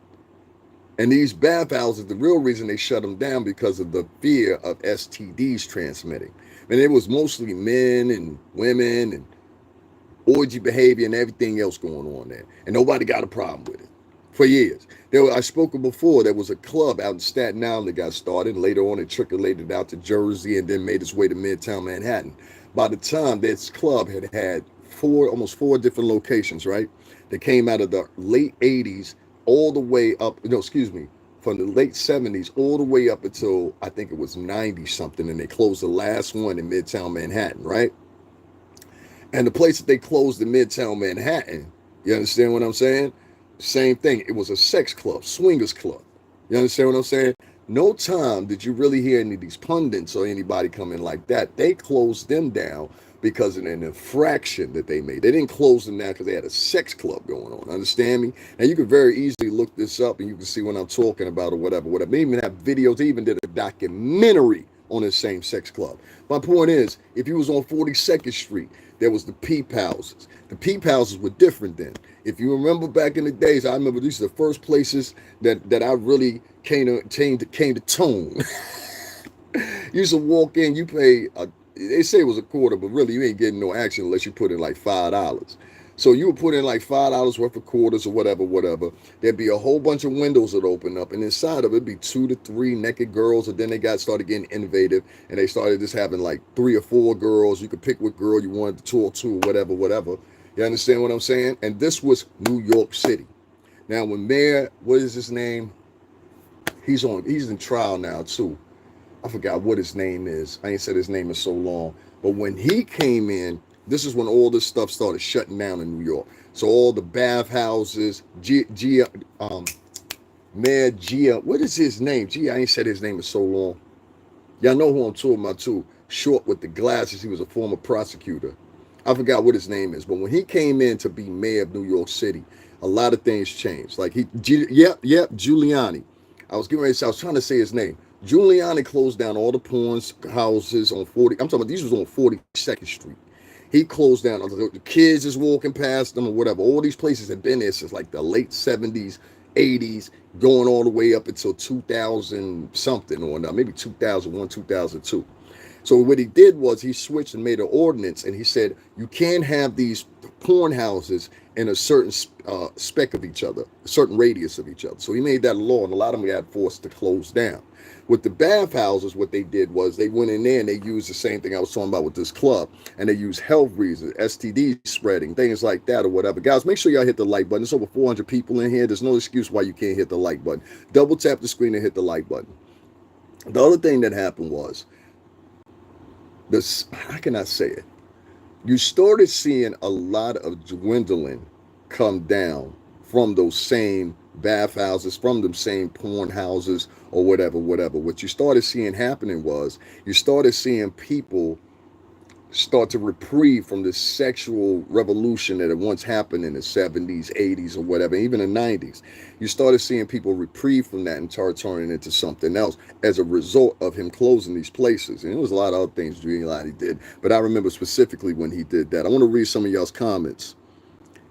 And these bathhouses, the real reason they shut them down because of the fear of STDs transmitting. And it was mostly men and women and orgy behavior and everything else going on there. And nobody got a problem with it for years. I spoke before, there was a club out in Staten Island that got started. Later on, it trickulated out to Jersey and then made its way to Midtown Manhattan. By the time this club had almost four different locations, right? That came out of the late 80s all the way up, from the late 70s all the way up until I think it was 90 something, and they closed the last one in Midtown Manhattan, right? And the place that they closed in Midtown Manhattan, you understand what I'm saying? Same thing. It was a sex club, swingers club. You understand what I'm saying? No time did you really hear any of these pundits or anybody come in like that. They closed them down because of an infraction that they made. They didn't close them down because they had a sex club going on. Understand me? Now, you can very easily look this up and you can see what I'm talking about or whatever. They even have videos. They even did a documentary on the same sex club. My point is, if you was on 42nd Street, there was the peep houses. The peep houses were different then. If you remember back in the days, I remember these are the first places that I really came to tone. You used to walk in, you pay, they say it was a quarter, but really you ain't getting no action unless you put in like $5. So you would put in like $5 worth of quarters or whatever. There'd be a whole bunch of windows that open up, and inside of it'd be 2 to 3 naked girls. And then they started getting innovative, and they started just having like 3 or 4 girls. You could pick what girl you wanted to talk to, or whatever. You understand what I'm saying? And this was New York City. Now, when Mayor, what is his name? He's in trial now too. I forgot what his name is. I ain't said his name in so long. But when he came in, this is when all this stuff started shutting down in New York. So all the bathhouses, Mayor Gia, what is his name? Gee, I ain't said his name in so long. Y'all know who I'm talking about too. Short with the glasses. He was a former prosecutor. I forgot what his name is. But when he came in to be mayor of New York City, a lot of things changed. Like Giuliani. I was trying to say his name. Giuliani closed down all the porn houses on 40. I'm talking about these was on 42nd Street. He closed down. The kids is walking past them or whatever. All these places had been there since like the late 70s, 80s, going all the way up until 2000 something or not, maybe 2001, 2002. So what he did was he switched and made an ordinance, and he said you can't have these porn houses in a certain spec of each other, a certain radius of each other. So he made that a law, and a lot of them got forced to close down. With the bathhouses, what they did was they went in there and they used the same thing I was talking about with this club, and they used health reasons, STD spreading, things like that or whatever. Guys, make sure y'all hit the like button. There's over 400 people in here. There's no excuse why you can't hit the like button. Double tap the screen and hit the like button. The other thing that happened was, how can I say it? You started seeing a lot of dwindling come down from those same bathhouses, from them same porn houses, or whatever. What you started seeing happening was you started seeing people start to reprieve from this sexual revolution that had once happened in the 70s, 80s, or whatever, even the 90s. You started seeing people reprieve from that and start turning into something else as a result of him closing these places. And there was a lot of other things Giuliani did, but I remember specifically when he did that. I want to read some of y'all's comments.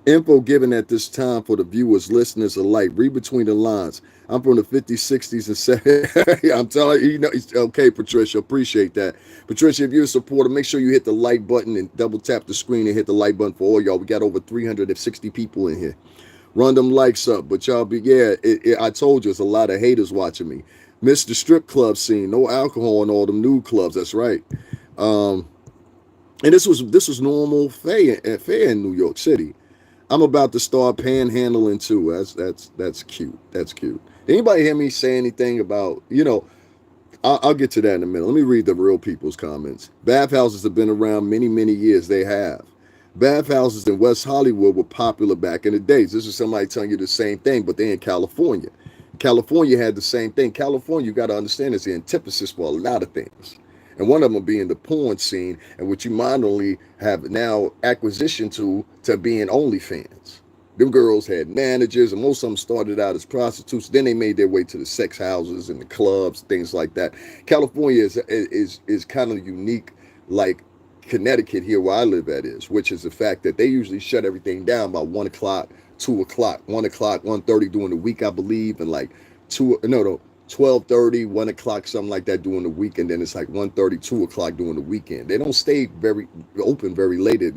Info given at this time for the viewers, listeners alike. Read between the lines. I'm from the 50s, 60s, and 70s. I'm telling you, okay, Patricia, appreciate that. Patricia, if you're a supporter, make sure you hit the like button and double tap the screen and hit the like button for all y'all. We got over 360 people in here. Run them likes up, but y'all I told you, it's a lot of haters watching me. Missed the strip club scene, no alcohol in all them nude clubs. That's right. And this was normal fare in New York City. I'm about to start panhandling too. That's cute. That's cute. Anybody hear me say anything about, I'll get to that in a minute. Let me read the real people's comments. Bathhouses have been around many, many years. They have. Bathhouses in West Hollywood were popular back in the days. This is somebody telling you the same thing, but they're in California. California had the same thing. California, you got to understand, is the antithesis for a lot of things. And one of them being the porn scene, and which you moderately have now acquisition to being OnlyFans. Them girls had managers, and most of them started out as prostitutes. Then they made their way to the sex houses and the clubs, things like that. California is kind of unique, like Connecticut here where I live at is, which is the fact that they usually shut everything down by 1 o'clock, 2 o'clock, 1 o'clock, 1:30 during the week, I believe, and like 12:30, 1 o'clock, something like that during the week, and then it's like 1:30, 2 o'clock during the weekend. They don't stay very open very late at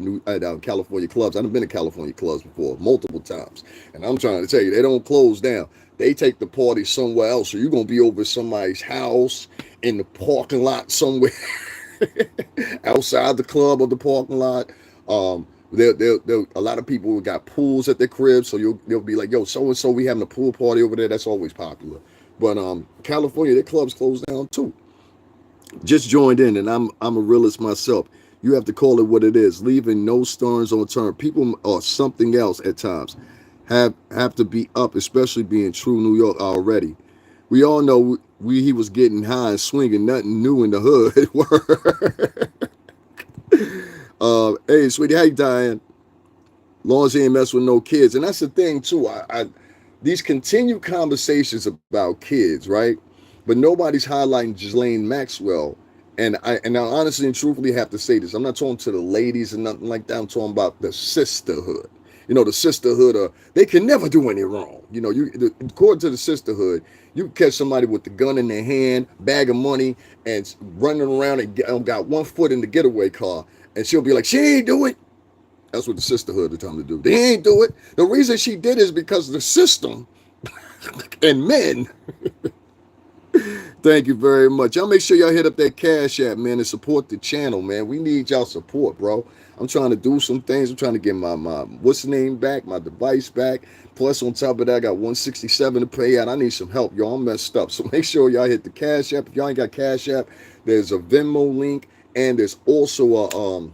California clubs. I've been to California clubs before, multiple times, and I'm trying to tell you, they don't close down. They take the party somewhere else, so you're going to be over somebody's house in the parking lot somewhere, outside the club or the parking lot. A lot of people got pools at their cribs, so they'll be like, yo, so-and-so, we having a pool party over there. That's always popular. But California, their clubs closed down too. Just joined in, and I'm a realist myself. You have to call it what it is, leaving no stones unturned. People are something else at times. Have to be up, especially being true New York already. We all know he was getting high and swinging, nothing new in the hood. Hey, sweetie, how you dying? Long as he ain't mess with no kids. And that's the thing, too. These continued conversations about kids, right? But nobody's highlighting Ghislaine Maxwell. And I honestly and truthfully have to say this. I'm not talking to the ladies and nothing like that. I'm talking about the sisterhood. The sisterhood, they can never do any wrong. According to the sisterhood, you can catch somebody with the gun in their hand, bag of money, and running around and got one foot in the getaway car. And she'll be like, she ain't do it. That's what the sisterhood are telling them to do. They ain't do it. The reason she did is because of the system and men. Thank you very much. Y'all make sure y'all hit up that Cash App, man, and support the channel, man. We need y'all support, bro. I'm trying to do some things. I'm trying to get my what's the name back, my device back. Plus, on top of that, I got 167 to pay out. I need some help, y'all. I'm messed up. So make sure y'all hit the Cash App. If y'all ain't got Cash App, there's a Venmo link, and there's also a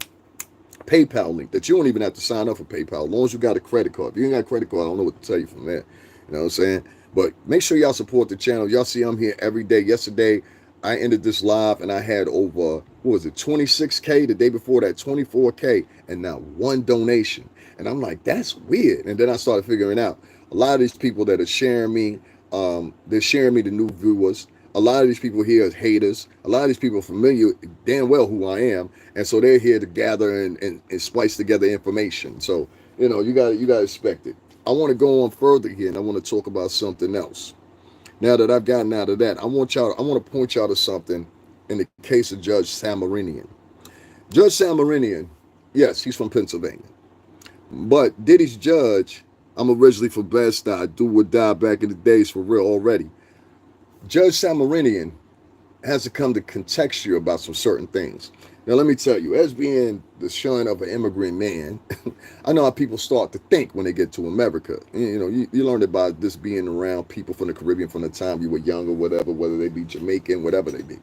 PayPal link that you don't even have to sign up for PayPal as long as you got a credit card. If you ain't got a credit card, I don't know what to tell you from there. You know what I'm saying? But make sure y'all support the channel. Y'all see I'm here every day. Yesterday, I ended this live and I had over, 26K? The day before that, 24K, and not one donation. And I'm like, that's weird. And then I started figuring out a lot of these people that are sharing me, they're sharing me to new viewers. A lot of these people here are haters. A lot of these people are familiar damn well who I am. And so they're here to gather and splice together information. So, you got to expect it. I want to go on further here, and I want to talk about something else. Now that I've gotten out of that, I want to point y'all to something in the case of Judge Samarinian. Judge Samarinian, yes, he's from Pennsylvania. But Diddy's judge, I'm originally from Bed-Stuy, do or die back in the days for real already. Judge Samarinian has to come to contextual about some certain things. Now, let me tell you, as being the son of an immigrant man, I know how people start to think when they get to America. You learned about this being around people from the Caribbean from the time you were young or whatever, whether they be Jamaican, whatever they be.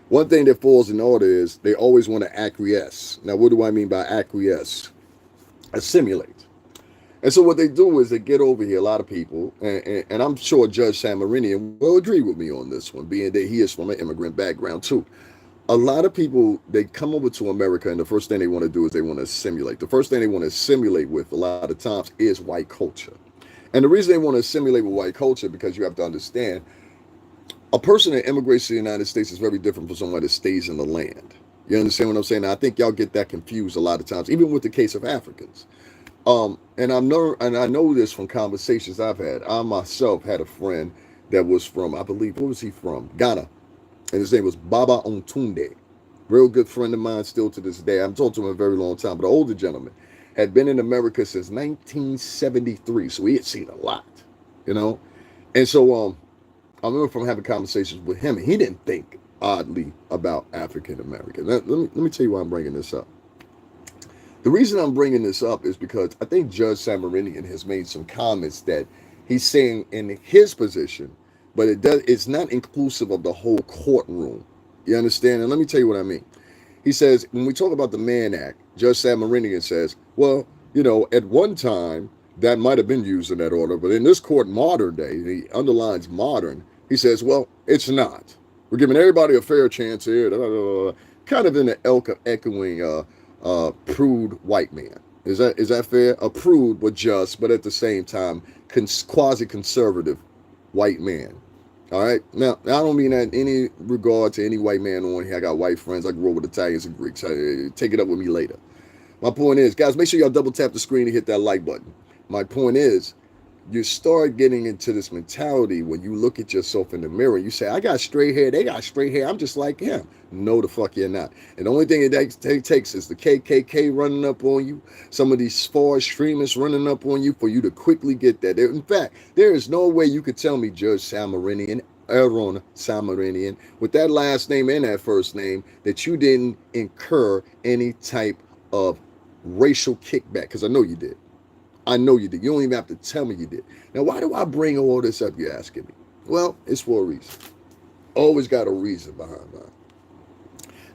One thing that falls in order is they always want to acquiesce. Now, what do I mean by acquiesce? Assimilate. And so what they do is they get over here, a lot of people, and I'm sure Judge Samarinian will agree with me on this one, being that he is from an immigrant background too. A lot of people, they come over to America, and the first thing they want to do is they want to assimilate. The first thing they want to assimilate with a lot of times is white culture. And the reason they want to assimilate with white culture, because you have to understand, a person that immigrates to the United States is very different from someone that stays in the land. You understand what I'm saying? I think y'all get that confused a lot of times, even with the case of Africans. And I know this from conversations I've had. I myself had a friend that was from, I believe, where was he from? Ghana. And his name was Baba Ontunde. Real good friend of mine still to this day. I haven't talked to him in a very long time, but an older gentleman. Had been in America since 1973. So he had seen a lot, you know? And so I remember from having conversations with him, and he didn't think oddly about African Americans. Let me tell you why I'm bringing this up. The reason I'm bringing this up is because I think Judge Samarinian has made some comments that he's saying in his position, but it's not inclusive of the whole courtroom. You understand? And let me tell you what I mean. He says, when we talk about the Mann Act, Judge Samarinian says, well, you know, at one time that might have been used in that order, but in this court, modern day, he underlines modern, he says, well, it's not. We're giving everybody a fair chance here, kind of in the echoing prude white man. Is that fair? A prude, but at the same time, quasi-conservative white man. All right. Now, I don't mean that in any regard to any white man on here. I got white friends. I grew up with Italians and Greeks. Take it up with me later. My point is, guys, make sure y'all double tap the screen and hit that like button. My point is, you start getting into this mentality when you look at yourself in the mirror. You say, I got straight hair. They got straight hair. I'm just like him. No, the fuck you're not. And the only thing it takes is the KKK running up on you, some of these far extremists running up on you for you to quickly get that. In fact, there is no way you could tell me, Judge Samarinian, Aaron Samarinian, with that last name and that first name, that you didn't incur any type of racial kickback, because I know you did. I know you did. You don't even have to tell me you did. Now, why do I bring all this up, you're asking me? Well, it's for a reason. Always got a reason behind that.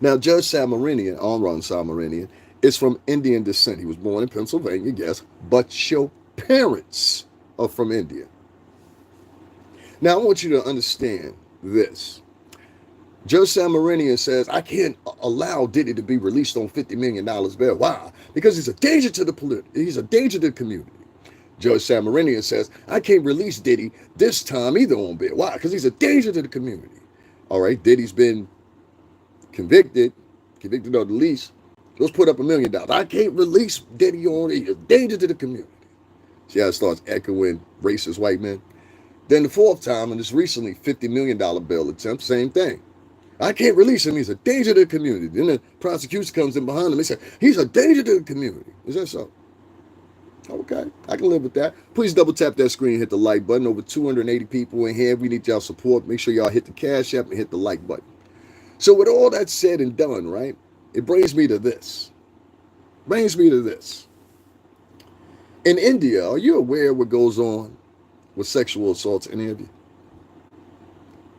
Now, Judge Samarinian, Aaron Samarinian, is from Indian descent. He was born in Pennsylvania, yes, but your parents are from India. Now, I want you to understand this. Judge Samarinian says, I can't allow Diddy to be released on $50 million bail. Why? Because he's a danger to he's a danger to the community. Judge Samarinian says, I can't release Diddy this time either on bail. Why? Because he's a danger to the community. All right, Diddy's been convicted of the least. Let's put up $1 million. I can't release Diddy on it. He's a danger to the community. See how it starts echoing racist white men? Then the fourth time, and this recently $50 million bail attempt, same thing. I can't release him. He's a danger to the community. Then the prosecution comes in behind him and says, he's a danger to the community. Is that so? Okay, I can live with that. Please double tap that screen and hit the like button. Over 280 people in here. We need y'all support. Make sure y'all hit the Cash App and hit the like button. So with all that said and done, right, it brings me to this. In India, are you aware of what goes on with sexual assaults? Any of you?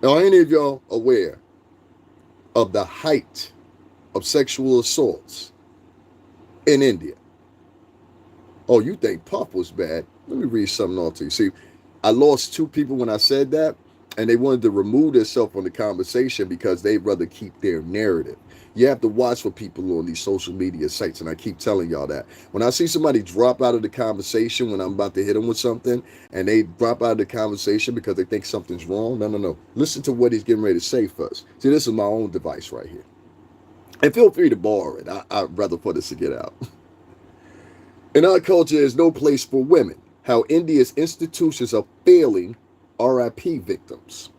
Are any of y'all aware of the height of sexual assaults in India? Oh, you think Puff was bad? Let me read something off to you. See, I lost 2 people when I said that, and they wanted to remove themselves from the conversation because they'd rather keep their narrative. You have to watch for people on these social media sites, and I keep telling y'all that. When I see somebody drop out of the conversation when I'm about to hit them with something, and they drop out of the conversation because they think something's wrong, no. Listen to what he's getting ready to say first. See, this is my own device right here. And feel free to borrow it. I'd rather put this to get out. In our culture, there's no place for women. How India's institutions are failing RIP victims.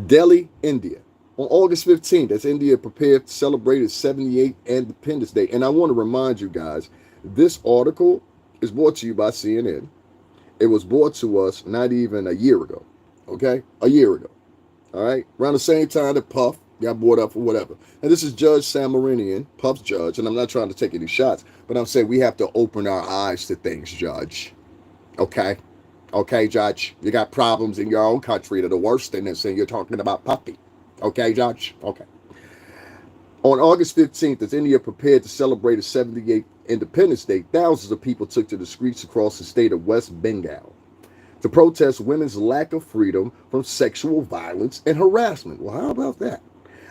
Delhi, India. On August 15th, as India prepared to celebrate its 78th Independence Day. And I want to remind you guys, this article is brought to you by CNN. It was brought to us not even a year ago. Okay? A year ago. All right? Around the same time that Puff got brought up for whatever. And this is Judge Samarinian, Puff's judge. And I'm not trying to take any shots, but I'm saying we have to open our eyes to things, Judge. Okay? Okay, Judge? You got problems in your own country that are worse than this, and you're talking about Puffy. Okay, Judge? Okay. On August 15th, as India prepared to celebrate its 78th Independence Day, thousands of people took to the streets across the state of West Bengal to protest women's lack of freedom from sexual violence and harassment. Well, how about that?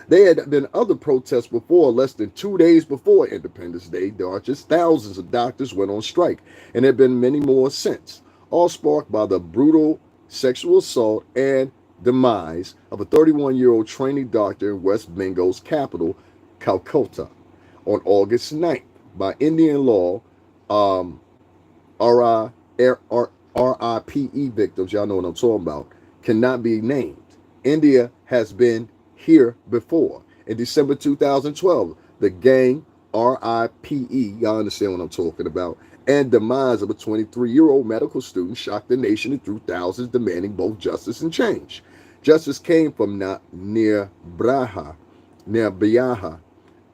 There had been other protests before. Less than 2 days before Independence Day, just thousands of doctors went on strike, and there have been many more since, all sparked by the brutal sexual assault and demise of a 31-year-old trainee doctor in West Bengal's capital, Calcutta, on August 9th. By Indian law, RIPE victims, y'all know what I'm talking about, cannot be named. India has been here before. In December 2012, the gang RIPE, y'all understand what I'm talking about, and demise of a 23-year-old medical student shocked the nation and threw thousands demanding both justice and change. Justice came from near Biaha,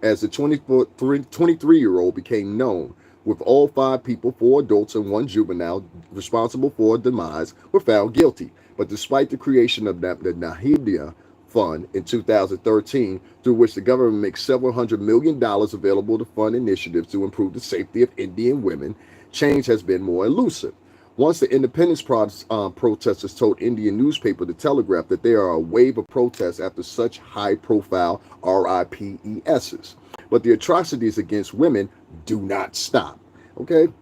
as the 23-year-old became known, with all 5 people, 4 adults and 1 juvenile responsible for demise, were found guilty. But despite the creation of the Nahidya Fund in 2013, through which the government makes several $100 million available to fund initiatives to improve the safety of Indian women, change has been more elusive. Once the independence protesters told Indian newspaper The Telegraph that there are a wave of protests after such high-profile RIPESs. But the atrocities against women do not stop. Okay? And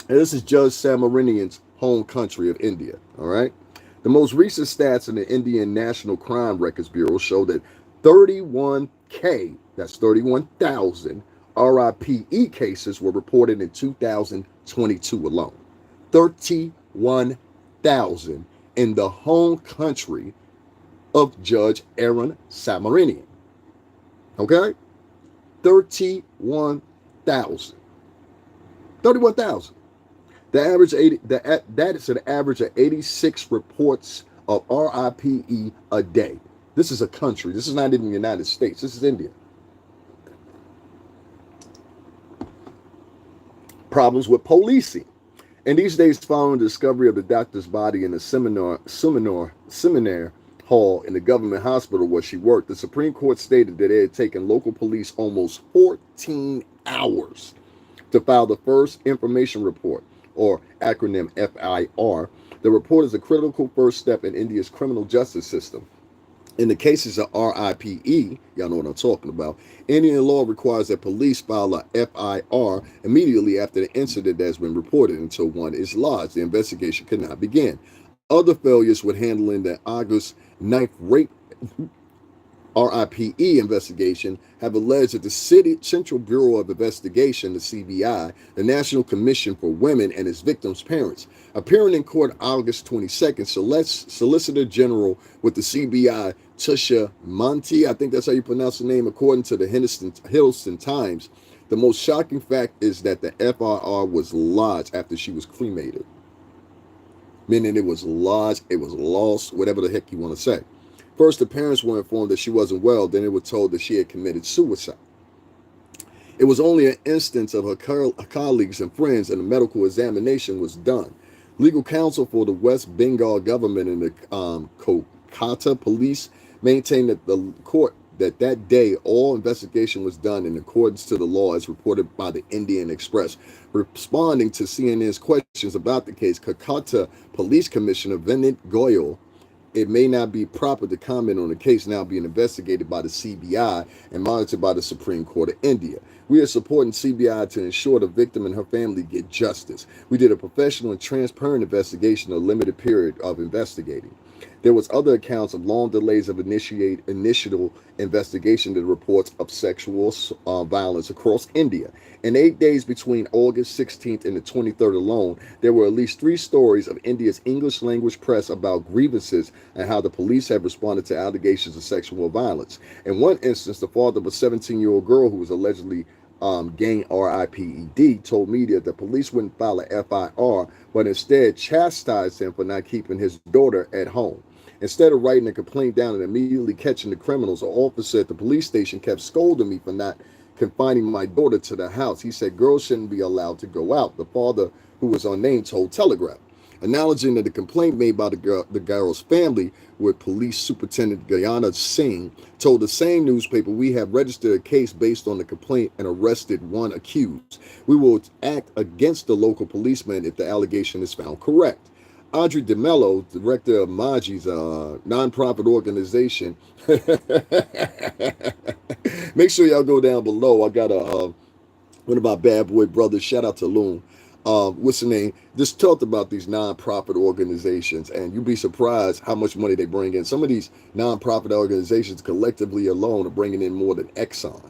this is Judge Samarinian's home country of India. All right? The most recent stats in the Indian National Crime Records Bureau show that 31K, that's 31,000, RIPE cases were reported in 2022 alone. 31,000 in the home country of Judge Aaron Samarinian. Okay? 31,000. 31,000. The average that is an average of 86 reports of RIPE a day. This is a country. This is not even the United States. This is India. Problems with policing. In these days following the discovery of the doctor's body in a seminar hall in the government hospital where she worked, the Supreme Court stated that it had taken local police almost 14 hours to file the first information report, or acronym FIR. The report is a critical first step in India's criminal justice system. In the cases of RIPE, y'all know what I'm talking about, Indian law requires that police file a FIR immediately after the incident that has been reported. Until one is lodged, the investigation cannot begin. Other failures with handling the August 9th rape RIPE investigation have alleged that the Central Bureau of Investigation, the CBI, the National Commission for Women and its victims' parents, appearing in court August 22nd, Solicitor General with the CBI, Tusha Monti, I think that's how you pronounce the name, according to the Hiddleston Times, the most shocking fact is that the FIR was lodged after she was cremated. Meaning it was lodged, it was lost, whatever the heck you want to say. First, the parents were informed that she wasn't well. Then they were told that she had committed suicide. It was only an instance of her colleagues and friends, and a medical examination was done. Legal counsel for the West Bengal government and the Kolkata police maintained that the court that day all investigation was done in accordance to the law as reported by the Indian Express. Responding to CNN's questions about the case, Kolkata Police Commissioner Vinit Goyal, it may not be proper to comment on the case now being investigated by the CBI and monitored by the Supreme Court of India. We are supporting CBI to ensure the victim and her family get justice. We did a professional and transparent investigation in a limited period of investigating. There was other accounts of long delays of initial investigation to reports of sexual violence across India. In 8 days between August 16th and the 23rd alone, there were at least 3 stories of India's English language press about grievances and how the police have responded to allegations of sexual violence. In one instance, the father of a 17-year-old girl who was allegedly gang RIPED told media that police wouldn't file a FIR, but instead chastised him for not keeping his daughter at home. Instead of writing a complaint down and immediately catching the criminals, an officer at the police station kept scolding me for not confining my daughter to the house. He said girls shouldn't be allowed to go out. The father, who was unnamed, told Telegraph. Acknowledging that the complaint made by the girl's family, with Police Superintendent Guyana Singh told the same newspaper, "We have registered a case based on the complaint and arrested one accused. We will act against the local policeman if the allegation is found correct." Audrey DeMello, director of Maji's nonprofit organization. Make sure y'all go down below. I got one of my bad boy brothers. Shout out to Loon. What's the name? Just talked about these nonprofit organizations, and you'd be surprised how much money they bring in. Some of these nonprofit organizations collectively alone are bringing in more than Exxon.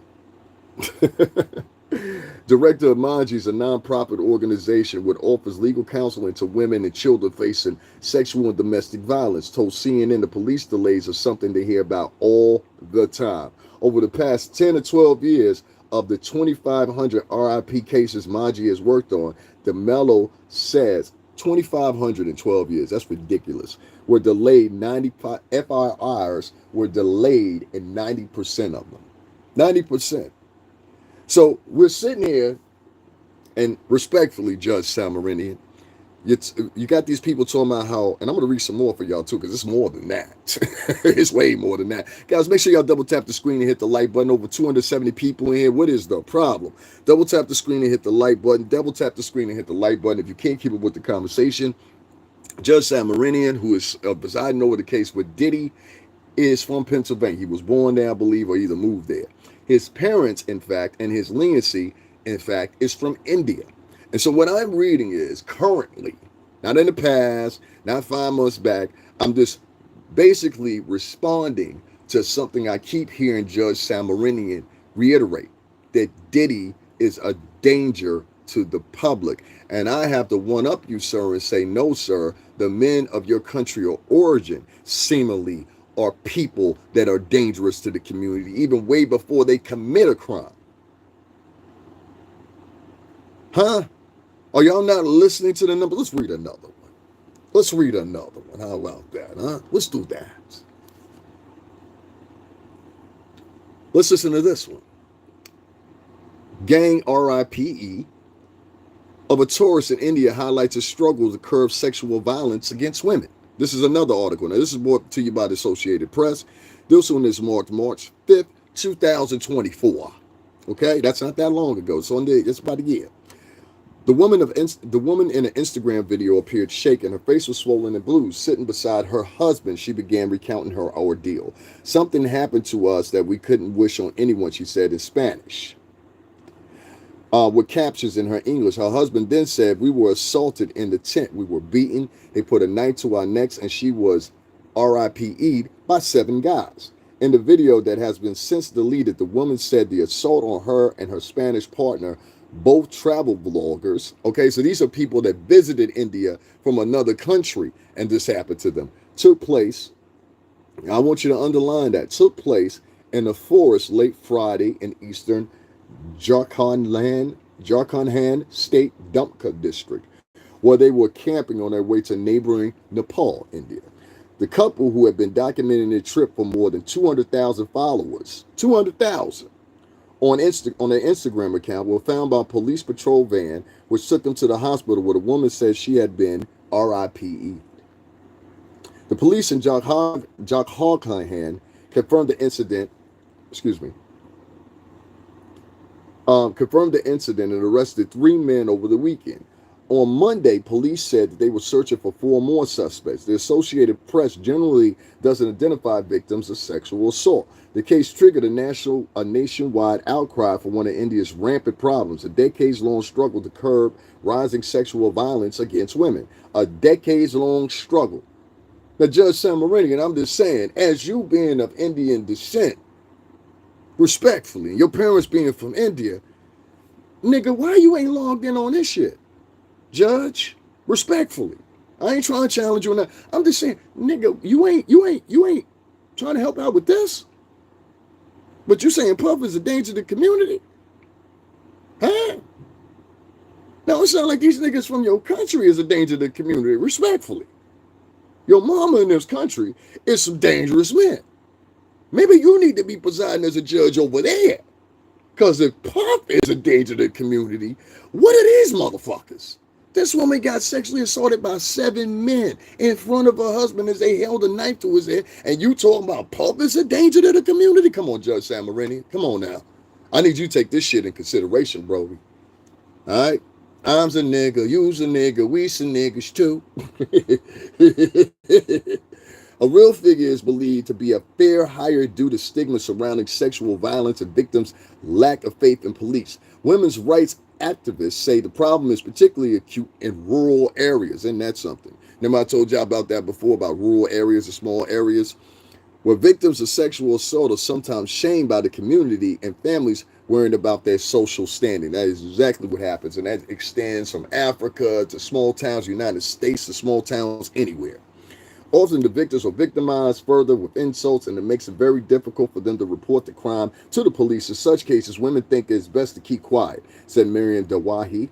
Director of Manji's, a nonprofit organization which offers legal counseling to women and children facing sexual and domestic violence, told CNN the police delays are something they hear about all the time. Over the past 10 or 12 years, of the 2,500 RIP cases Manji has worked on, DeMello says 2,500 in 12 years. That's ridiculous. Were delayed 95 FIRs were delayed in 90% of them. 90%. So we're sitting here, and respectfully, Judge Samarinian, you got these people talking about how, and I'm going to read some more for y'all too, because it's more than that. It's way more than that. Guys, make sure y'all double tap the screen and hit the like button. Over 270 people in here. What is the problem? Double tap the screen and hit the like button. Double tap the screen and hit the like button. If you can't keep up with the conversation, Judge Samarinian, who is presiding over the case with Diddy, is from Pennsylvania. He was born there, I believe, or either moved there. His parents, in fact, and his leniency, in fact, is from India. And so what I'm reading is currently, not in the past, not 5 months back, I'm just basically responding to something I keep hearing Judge Samarinian reiterate, that Diddy is a danger to the public. And I have to one-up you, sir, and say, no, sir, the men of your country of origin seemingly are people that are dangerous to the community, even way before they commit a crime. Huh? Are y'all not listening to the number? Let's read another one. Let's read another one. How about that, huh? Let's do that. Let's listen to this one. Gang RIPE of a tourist in India highlights a struggle to curb sexual violence against women. This is another article. Now, this is brought to you by the Associated Press. This one is marked March 5th, 2024. Okay? That's not that long ago. It's about a year. The woman in an Instagram video appeared shaken. Her face was swollen and blue. Sitting beside her husband, she began recounting her ordeal. "Something happened to us that we couldn't wish on anyone," she said in Spanish. With captions in her English. Her husband then said, "We were assaulted in the tent. We were beaten. They put a knife to our necks, and she was RIPE'd by 7 guys." In the video that has been since deleted, the woman said the assault on her and her Spanish partner, both travel vloggers, okay, so these are people that visited India from another country, and this happened to them, took place, I want you to underline that, took place in a forest late Friday in eastern Jharkhand State Dumka district, where they were camping on their way to neighboring Nepal, India. The couple, who had been documenting their trip for more than 200,000 followers, 200,000, on their Instagram account, were found by a police patrol van, which took them to the hospital, where the woman said she had been RIPE'd. The police in Jharkhand confirmed the incident. Confirmed the incident and arrested 3 men over the weekend. On Monday, police said that they were searching for 4 more suspects. The Associated Press generally doesn't identify victims of sexual assault. The case triggered a nationwide outcry for one of India's rampant problems, a decades-long struggle to curb rising sexual violence against women. A decades-long struggle. Now, Judge Samarinian, I'm just saying, as you being of Indian descent, respectfully, your parents being from India, nigga, why you ain't logged in on this shit? Judge, respectfully, I ain't trying to challenge you on that. I'm just saying, nigga, you ain't trying to help out with this. But you saying Puff is a danger to the community? Huh? Now it sounds like these niggas from your country is a danger to the community, respectfully. Your mama in this country is some dangerous men. Maybe you need to be presiding as a judge over there. Because if Puff is a danger to the community, what are these motherfuckers? This woman got sexually assaulted by 7 men in front of her husband as they held a knife to his head. And you talking about pulp is a danger to the community? Come on, Judge Samarini. Come on now. I need you to take this shit in consideration, Brody. All right? I'm's a nigga, you's a nigga, we some niggas too. A real figure is believed to be a fair hire due to stigma surrounding sexual violence and victims' lack of faith in police. Women's rights activists say the problem is particularly acute in rural areas. Isn't that something? Remember I told you about that before, about rural areas and small areas, where victims of sexual assault are sometimes shamed by the community and families worrying about their social standing. That is exactly what happens, and that extends from Africa to small towns, United States to small towns anywhere. Often the victims are victimized further with insults, and it makes it very difficult for them to report the crime to the police. In such cases, women think it's best to keep quiet, said Miriam Dawahi,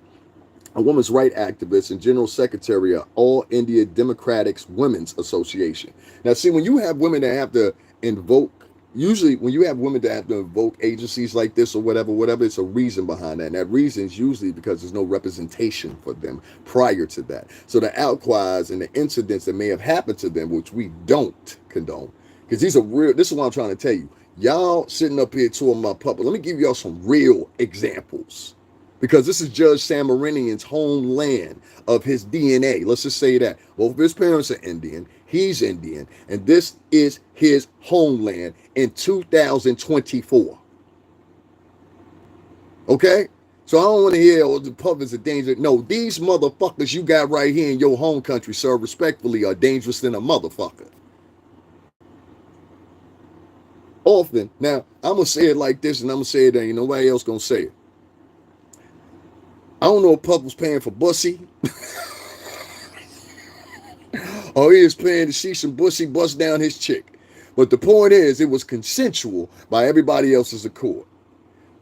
a women's rights activist and general secretary of All India Democratic Women's Association. Now, see, when you have women that have to invoke, usually when you have women that have to invoke agencies like this or whatever, it's a reason behind that. And that reason is usually because there's no representation for them prior to that. So the outcries and the incidents that may have happened to them, which we don't condone, because these are real, this is what I'm trying to tell you. Y'all sitting up here touring my puppet. Let me give y'all some real examples. Because this is Judge Samarinian's homeland of his DNA. Let's just say that. Both of his parents are Indian. He's Indian. And this is his homeland in 2024. Okay? So I don't want to hear, oh, the pub is a danger. No, these motherfuckers you got right here in your home country, sir, respectfully, are dangerous than a motherfucker. Often. Now, I'm going to say it like this, and I'm going to say it, and nobody else going to say it. I don't know if Pup was paying for bussy. Or he was paying to see some bussy bust down his chick. But the point is, it was consensual by everybody else's accord.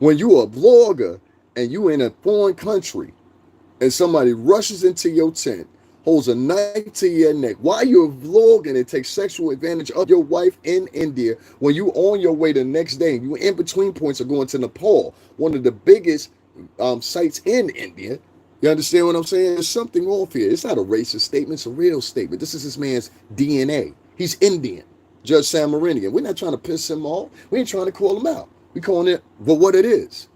When you're a vlogger and you in a foreign country and somebody rushes into your tent, holds a knife to your neck while you're vlogging and takes sexual advantage of your wife in India, when you on your way the next day and you in between points of going to Nepal, one of the biggest sites in India. You understand what I'm saying? There's something off here. It's not a racist statement. It's a real statement. This is this man's DNA. He's Indian. Judge Samarinian. We're not trying to piss him off. We ain't trying to call him out. We're calling it for what it is.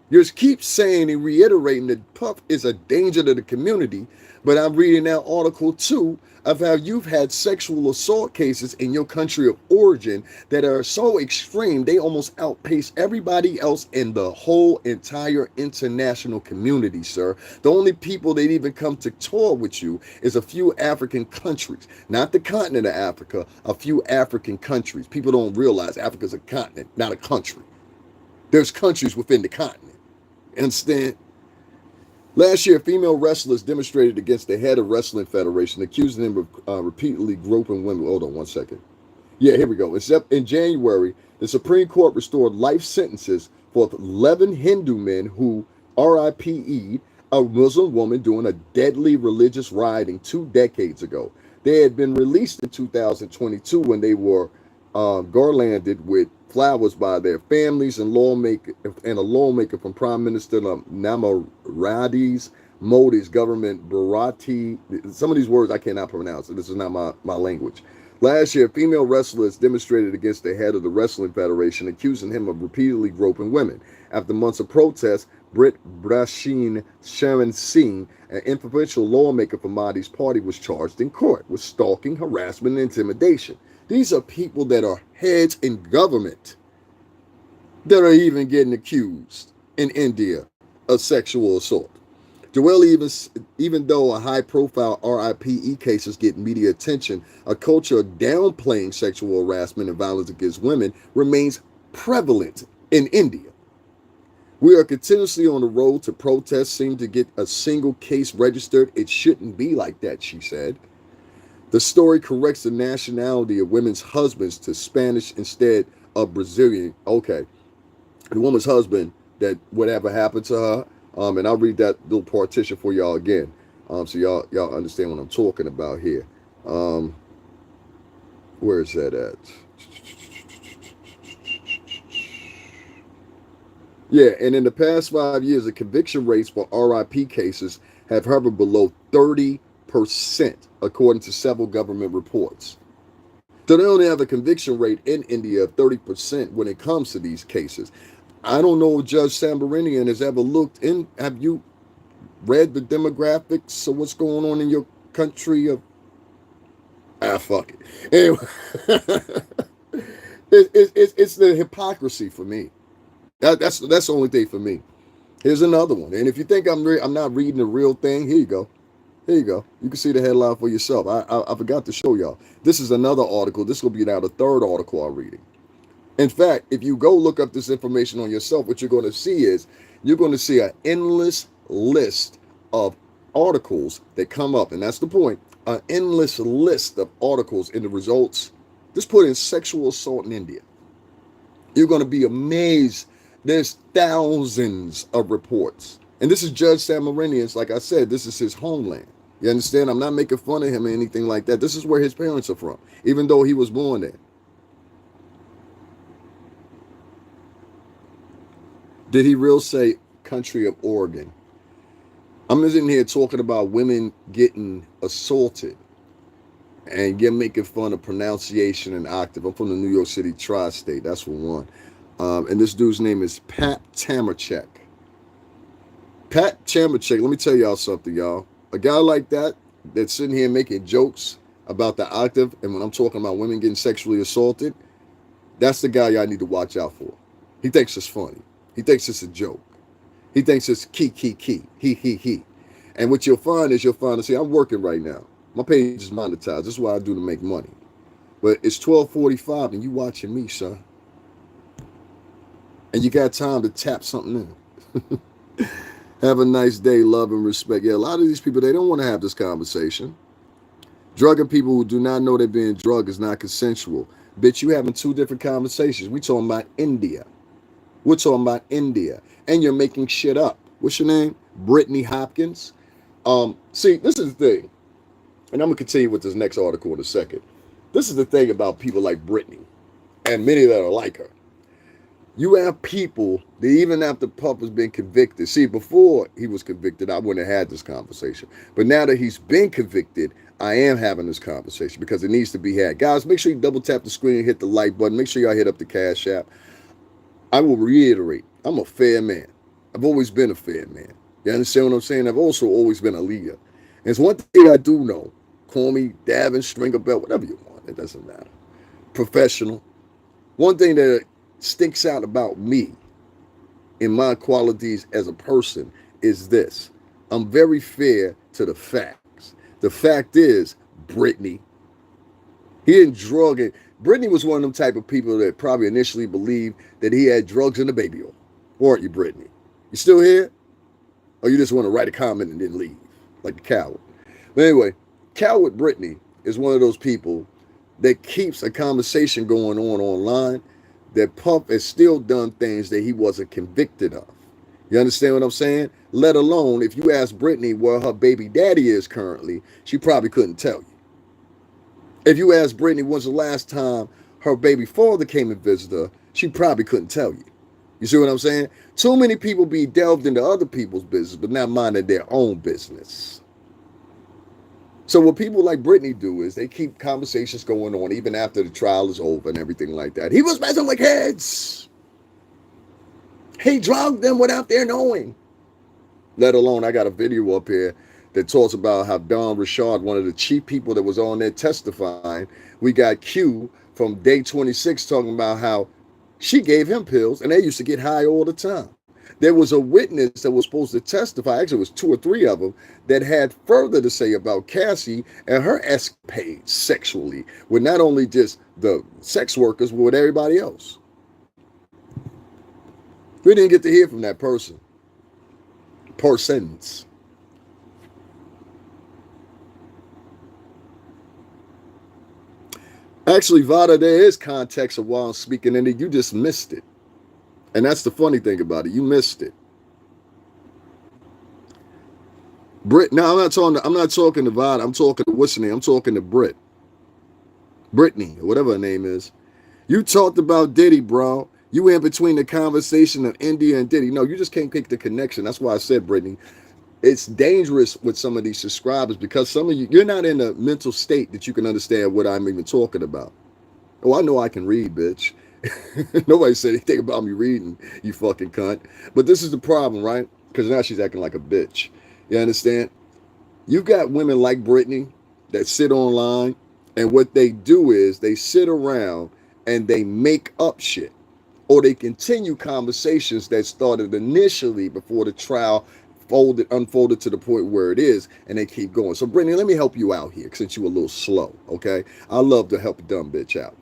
You just keep saying and reiterating that Puff is a danger to the community, but I'm reading now Article 2 of how you've had sexual assault cases in your country of origin that are so extreme, they almost outpace everybody else in the whole entire international community, sir. The only people that even come to tour with you is a few African countries, not the continent of Africa, a few African countries. People don't realize Africa's a continent, not a country. There's countries within the continent. Understand? Last year, female wrestlers demonstrated against the head of Wrestling Federation, accusing him of repeatedly groping women. Hold on one second. Yeah, here we go. In January, the Supreme Court restored life sentences for 11 Hindu men who RIPE'd a Muslim woman during a deadly religious rioting 2 decades ago. They had been released in 2022 when they were garlanded with flowers by their families and a lawmaker from Prime Minister Narendra Modi's government, Bharati. Some of these words I cannot pronounce. This is not my language. Last year, female wrestlers demonstrated against the head of the Wrestling Federation, accusing him of repeatedly groping women. After months of protests, Britt Brashin Sharon Singh, an influential lawmaker for Modi's party, was charged in court with stalking, harassment, and intimidation. These are people that are heads in government that are even getting accused in India of sexual assault. Joel, even though a high-profile RIPE cases get media attention, a culture of downplaying sexual harassment and violence against women remains prevalent in India. We are continuously on the road to protest, seem to get a single case registered. It shouldn't be like that, she said. The story corrects the nationality of women's husbands to Spanish instead of Brazilian. Okay. The woman's husband, that whatever happened to her, and I'll read that little partition for y'all again, so y'all understand what I'm talking about here. Where is that at? Yeah, and in the past 5 years, the conviction rates for RIP cases have hovered below 30%, according to several government reports. So they only have a conviction rate in India of 30% when it comes to these cases. I don't know if Judge Sambarinian has ever looked in. Have you read the demographics of what's going on in your country? Fuck it. Anyway, it's the hypocrisy for me. That's the only thing for me. Here's another one. And if you think I'm not reading the real thing, here you go. Here you go. You can see the headline for yourself. I forgot to show y'all. This is another article. This will be now the third article I'm reading. In fact, if you go look up this information on yourself, what you're going to see is you're going to see an endless list of articles that come up. And that's the point. An endless list of articles in the results. Just put in sexual assault in India. You're going to be amazed. There's thousands of reports. And this is Judge Sambarinian's, like I said, this is his homeland. You understand? I'm not making fun of him or anything like that. This is where his parents are from, even though he was born there. Did he really say country of Oregon? I'm sitting here talking about women getting assaulted and you're making fun of pronunciation and octave. I'm from the New York City tri-state. That's for one. And this dude's name is Pat Tamarchek. Pat Tamarchek, let me tell y'all something, y'all. A guy like that, that's sitting here making jokes about the octave, and when I'm talking about women getting sexually assaulted, that's the guy y'all need to watch out for. He thinks it's funny. He thinks it's a joke. He thinks it's he. And what you'll find, see, I'm working right now. My page is monetized. This is what I do to make money. But it's 12:45 and you watching me, son. And you got time to tap something in. Have a nice day, love and respect. Yeah, a lot of these people, they don't want to have this conversation. Drugging people who do not know they're being drugged is not consensual. Bitch, you having two different conversations. We talking about India. We're talking about India. And you're making shit up. What's your name? Brittany Hopkins. See, this is the thing. And I'm going to continue with this next article in a second. This is the thing about people like Brittany and many that are like her. You have people that even after Puff has been convicted. See, before he was convicted, I wouldn't have had this conversation. But now that he's been convicted, I am having this conversation because it needs to be had. Guys, make sure you double tap the screen and hit the like button. Make sure y'all hit up the Cash App. I will reiterate, I'm a fair man. I've always been a fair man. You understand what I'm saying? I've also always been a leader. And it's one thing I do know. Call me Davin, Stringer Bell, whatever you want. It doesn't matter. Professional. One thing that sticks out about me in my qualities as a person is this. I'm very fair to the facts. The fact is, Brittany, he didn't drug it. Brittany was one of them type of people that probably initially believed that he had drugs in the baby oil. Weren't you, Brittany? You still here? Or you just want to write a comment and then leave, like a coward? But anyway, coward Brittany is one of those people that keeps a conversation going on online that Puff has still done things that he wasn't convicted of. You understand what I'm saying? Let alone, if you ask Brittany where her baby daddy is currently, she probably couldn't tell you. If you ask Brittany when's the last time her baby father came and visited her, she probably couldn't tell you. You see what I'm saying? Too many people be delved into other people's business, but not minding their own business. So what people like Brittany do is they keep conversations going on even after the trial is over and everything like that. He was messing with kids. He drugged them without their knowing. Let alone, I got a video up here that talks about how Don Richard, one of the chief people that was on there testifying, we got Q from day 26 talking about how she gave him pills and they used to get high all the time. There was a witness that was supposed to testify, actually it was 2 or 3 of them, that had further to say about Cassie and her escapades sexually with not only just the sex workers, but with everybody else. We didn't get to hear from that person. Persons. Actually, Vada, there is context of why I'm speaking in it. You just missed it. And that's the funny thing about it. You missed it. No, I'm not talking to Vada. I'm talking to what's her name? I'm talking to Brittany, or whatever her name is. You talked about Diddy, bro. You went between the conversation of India and Diddy. No, you just can't pick the connection. That's why I said, Brittany, it's dangerous with some of these subscribers because some of you, you're not in a mental state that you can understand what I'm even talking about. Oh, I know I can read, bitch. Nobody said anything about me reading, you fucking cunt. But this is the problem, right? Because now she's acting like a bitch. You understand? You've got women like Brittany that sit online, and what they do is they sit around and they make up shit. Or they continue conversations that started initially before the trial unfolded to the point where it is, and they keep going. So, Brittany, let me help you out here since you're a little slow, okay? I love to help a dumb bitch out.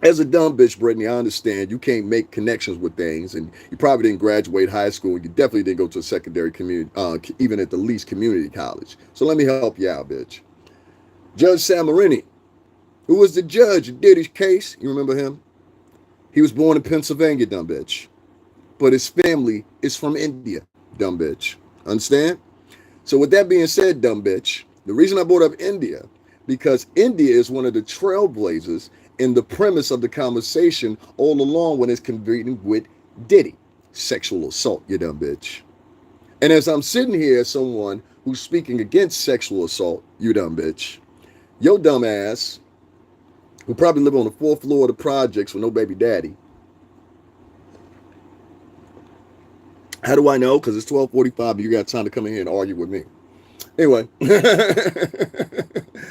As a dumb bitch, Brittany, I understand you can't make connections with things, and you probably didn't graduate high school, and you definitely didn't go to a secondary community, even at the least community college. So let me help you out, bitch. Judge Samarini, who was the judge in Diddy's case, you remember him? He was born in Pennsylvania, dumb bitch. But his family is from India, dumb bitch. Understand? So with that being said, dumb bitch, the reason I brought up India, because India is one of the trailblazers in the premise of the conversation all along when it's convening with Diddy. Sexual assault, you dumb bitch. And as I'm sitting here as someone who's speaking against sexual assault, you dumb bitch, your dumb ass, who probably live on the 4th floor of the projects with no baby daddy. How do I know? Because it's 12:45 and you got time to come in here and argue with me. Anyway,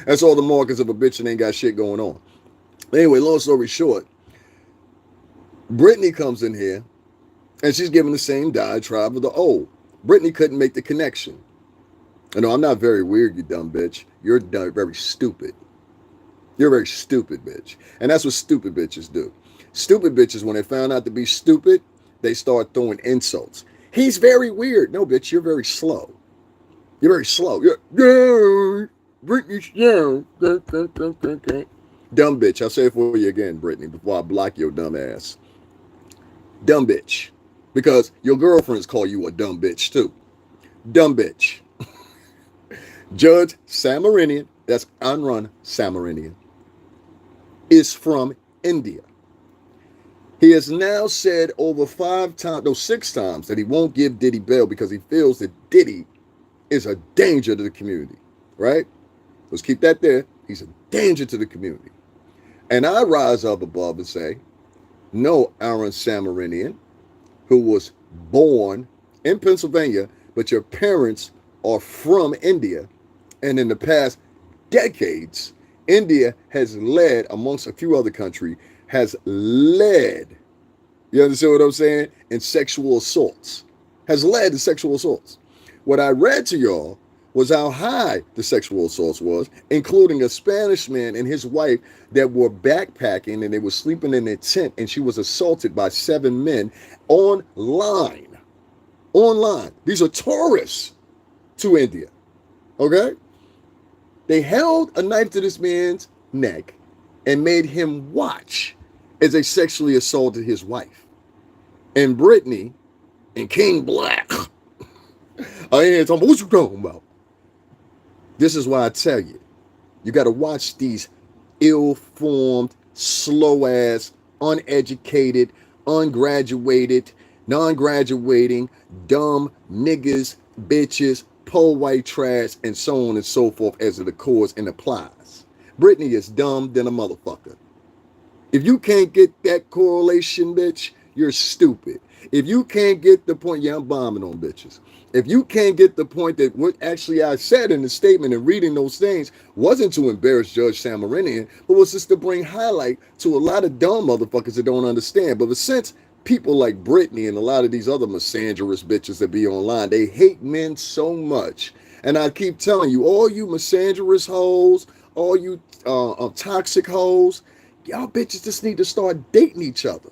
that's all the markers of a bitch that ain't got shit going on. Anyway, long story short, Brittany comes in here and she's giving the same diatribe of the old. Brittany couldn't make the connection. I know I'm not very weird, you dumb bitch. You're very stupid. You're a very stupid bitch. And that's what stupid bitches do. Stupid bitches, when they found out to be stupid, they start throwing insults. He's very weird. No, bitch, you're very slow. You're very slow. You're Brittany, yeah. Dumb bitch. I'll say it for you again, Brittany, before I block your dumb ass. Dumb bitch. Because your girlfriends call you a dumb bitch, too. Dumb bitch. Judge Samarinian, that's Anran Samarinian, is from India. He has now said over 6 times that he won't give Diddy bail because he feels that Diddy is a danger to the community, right? Let's keep that there. He's a danger to the community. And I rise up above and say, no, Aaron Samarinian, who was born in Pennsylvania, but your parents are from India. And in the past decades, India has led, amongst a few other countries, has led, you understand what I'm saying, in sexual assaults. Has led to sexual assaults. What I read to y'all was how high the sexual assaults was, including a Spanish man and his wife that were backpacking and they were sleeping in their tent, and she was assaulted by 7 men online. Online. These are tourists to India. Okay? They held a knife to this man's neck and made him watch as they sexually assaulted his wife. And Brittany and King Black, I ain't talking about what you talking about. This is why I tell you, you got to watch these ill-formed, slow-ass, uneducated, ungraduated, non-graduating, dumb niggas, bitches, poor white trash, and so on and so forth as it accords and applies. Brittany is dumb than a motherfucker. If you can't get that correlation, bitch, you're stupid. If you can't get the point, yeah, I'm bombing on bitches. If you can't get the point that what actually I said in the statement and reading those things wasn't to embarrass Judge Samarinian, but was just to bring highlight to a lot of dumb motherfuckers that don't understand. But since people like Brittany and a lot of these other misandrous bitches that be online, they hate men so much. And I keep telling you, all you misandrous hoes, all you toxic hoes, y'all bitches just need to start dating each other.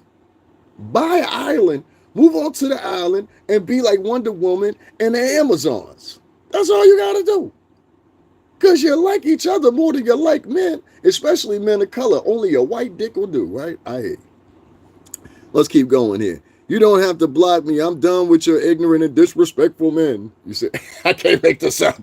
Buy an island, move on to the island, and be like Wonder Woman and the Amazons. That's all you gotta do. Because you like each other more than you like men, especially men of color. Only a white dick will do, right? I hear you. Let's keep going here. You don't have to block me. I'm done with your ignorant and disrespectful men. You say, I can't make this up.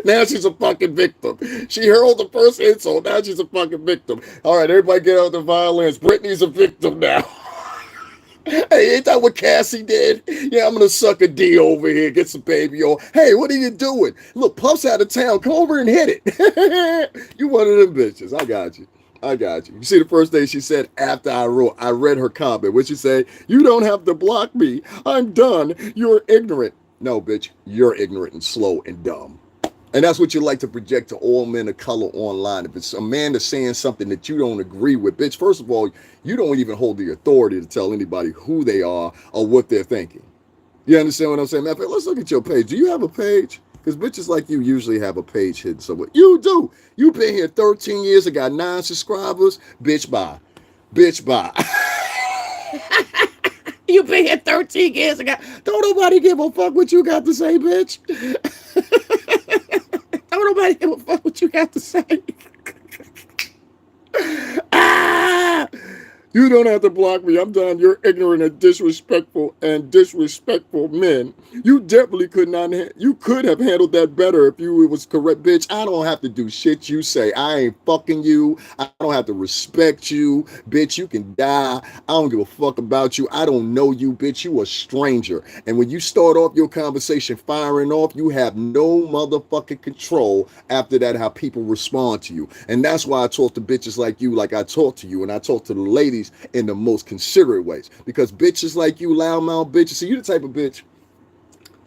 Now she's a fucking victim. She hurled the first insult. Now she's a fucking victim. All right, everybody get out the violence. Brittany's a victim now. Hey, ain't that what Cassie did? Yeah, I'm gonna suck a D over here, get some baby on. Hey, what are you doing? Look, Puff's out of town. Come over and hit it. You one of them bitches. I got you. I got you. You see, the first thing she said after I read her comment, what she say? You don't have to block me. I'm done. You're ignorant. No, bitch, you're ignorant and slow and dumb. And that's what you like to project to all men of color online. If it's a man that's saying something that you don't agree with, bitch, first of all, you don't even hold the authority to tell anybody who they are or what they're thinking. You understand what I'm saying? Matter of fact, let's look at your page. Do you have a page? Because bitches like you usually have a page hidden somewhere. You do. You've been here 13 years and got 9 subscribers. Bitch, bye. Bitch, bye. You been here 13 years and got... Don't nobody give a fuck what you got to say, bitch. Don't nobody give a fuck what you got to say. Ah! You don't have to block me. I'm done. You're ignorant and disrespectful men. You definitely could not. You could have handled that better if you was correct, bitch. I don't have to do shit you say. I ain't fucking you. I don't have to respect you, bitch. You can die. I don't give a fuck about you. I don't know you, bitch. You a stranger. And when you start off your conversation firing off, you have no motherfucking control after that how people respond to you. And that's why I talk to bitches like you, like I talk to you, and I talk to the ladies in the most considerate ways. Because bitches like you, loudmouth bitches, see, you the type of bitch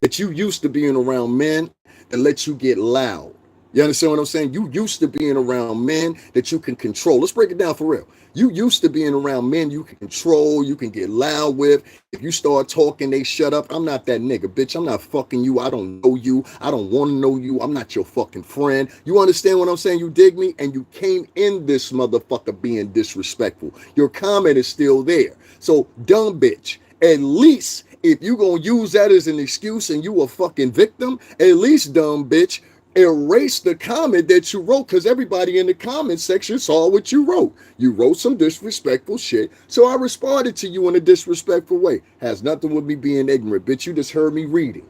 that you used to being around men that let you get loud. You understand what I'm saying? You used to being around men that you can control. Let's break it down for real. You used to being around men you can control, you can get loud with. If you start talking, they shut up. I'm not that nigga, bitch. I'm not fucking you. I don't know you. I don't want to know you. I'm not your fucking friend. You understand what I'm saying? You dig me? And you came in this motherfucker being disrespectful. Your comment is still there. So, dumb bitch, at least if you gonna use that as an excuse and you a fucking victim, at least, dumb bitch, erase the comment that you wrote, because everybody in the comment section saw what you wrote. You wrote some disrespectful shit, so I responded to you in a disrespectful way. Has nothing with me being ignorant, bitch. You just heard me reading.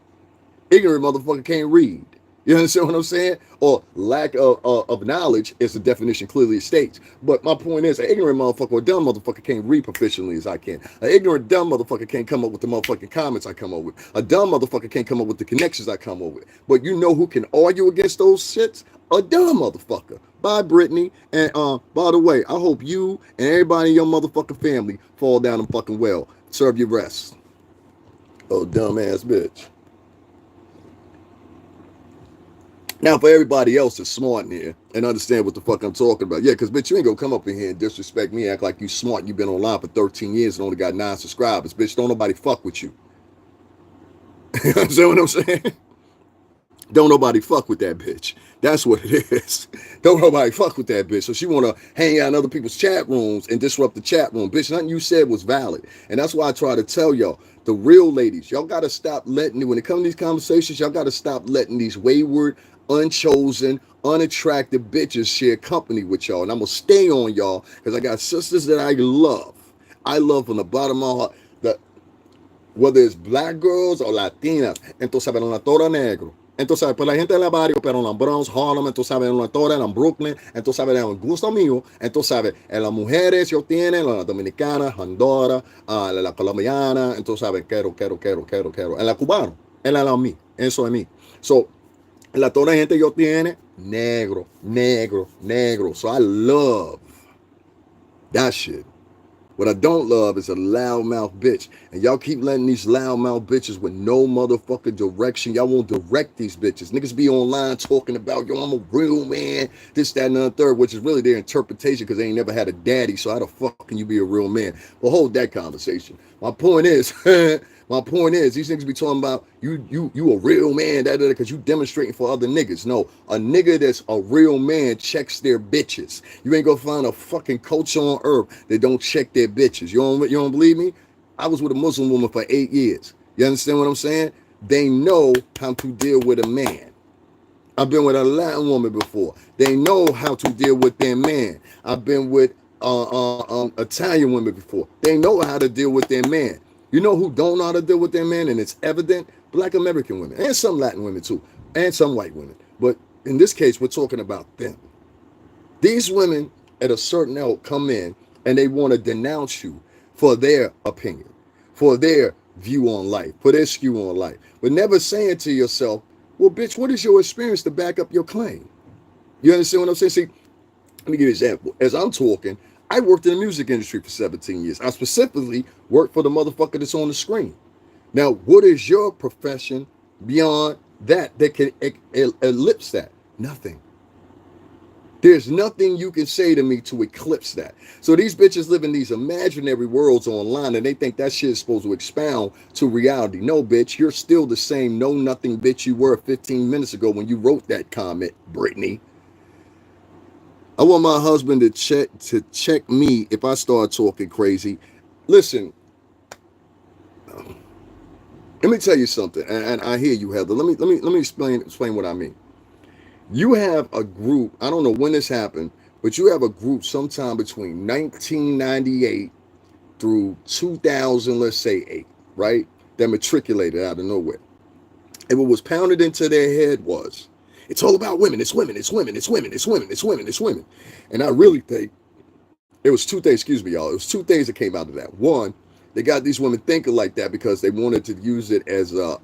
Ignorant motherfucker can't read. You understand what I'm saying? Or lack of knowledge, as the definition clearly states. But my point is, an ignorant motherfucker or dumb motherfucker can't read proficiently as I can. An ignorant dumb motherfucker can't come up with the motherfucking comments I come up with. A dumb motherfucker can't come up with the connections I come up with. But you know who can argue against those shits? A dumb motherfucker. Bye, Brittany. And by the way, I hope you and everybody in your motherfucking family fall down and fucking well. Serve your rest. Oh, dumbass bitch. Now, for everybody else that's smart in here and understand what the fuck I'm talking about. Yeah, because, bitch, you ain't gonna come up in here and disrespect me, act like you smart and you been online for 13 years and only got 9 subscribers. Bitch, don't nobody fuck with you. You understand what I'm saying? Don't nobody fuck with that bitch. That's what it is. Don't nobody fuck with that bitch. So she want to hang out in other people's chat rooms and disrupt the chat room. Bitch, nothing you said was valid. And that's why I try to tell y'all, the real ladies, y'all got to stop letting, when it comes to these conversations, y'all got to stop letting these wayward, unchosen, unattractive bitches share company with y'all. And I'm going to stay on y'all because I got sisters that I love. I love from the bottom of my heart. That whether it's black girls or Latinas, entonces saben la toda negro. Entonces, pues la gente del barrio, pero en la Bronx, Harlem, entonces sabes, en la Torre, en Brooklyn, entonces sabes, en el gusto mío, entonces sabes, en las mujeres yo tienen, la dominicana, Honduras, la colombiana, entonces sabes, quiero, en la cubana, en la mí, eso es mí. So, en la toda gente yo tiene, negro. So I love that shit. What I don't love is a loudmouth bitch. And y'all keep letting these loudmouth bitches with no motherfucking direction. Y'all won't direct these bitches. Niggas be online talking about, yo, I'm a real man, this, that, and the third, which is really their interpretation because they ain't never had a daddy. So how the fuck can you be a real man? Well, hold that conversation. My point is, these niggas be talking about you a real man, because you demonstrating for other niggas. No, a nigga that's a real man checks their bitches. You ain't gonna find a fucking culture on earth that don't check their bitches. You don't believe me? I was with a Muslim woman for 8 years. You understand what I'm saying? They know how to deal with a man. I've been with a Latin woman before. They know how to deal with their man. I've been with Italian women before. They know how to deal with their man. You know who don't know how to deal with their man, and it's evident? Black American women, and some Latin women too, and some white women. But in this case, we're talking about them. These women at a certain level come in, and they want to denounce you for their opinion. for their view on life, for their skew on life, but never saying to yourself, well, bitch, what is your experience to back up your claim? You understand what I'm saying? See, let me give you an example. As I'm talking, I worked in the music industry for 17 years. I specifically worked for the motherfucker that's on the screen. Now, what is your profession beyond that can eclipse that? Nothing. There's nothing you can say to me to eclipse that. So these bitches live in these imaginary worlds online and they think that shit is supposed to expound to reality. No, bitch, you're still the same know nothing bitch you were 15 minutes ago when you wrote that comment, Brittany. I want my husband to check me if I start talking crazy. Listen, let me tell you something, and I hear you, Heather. Let me explain what I mean. You have a group. I don't know when this happened, but you have a group sometime between 1998 through 2000, let's say 8, right? That matriculated out of nowhere. And what was pounded into their head was, it's all about women. It's women. It's women. It's women. It's women. It's women. It's women. And I really think it was 2 things. Excuse me, y'all. It was 2 things that came out of that. One, they got these women thinking like that because they wanted to use it as a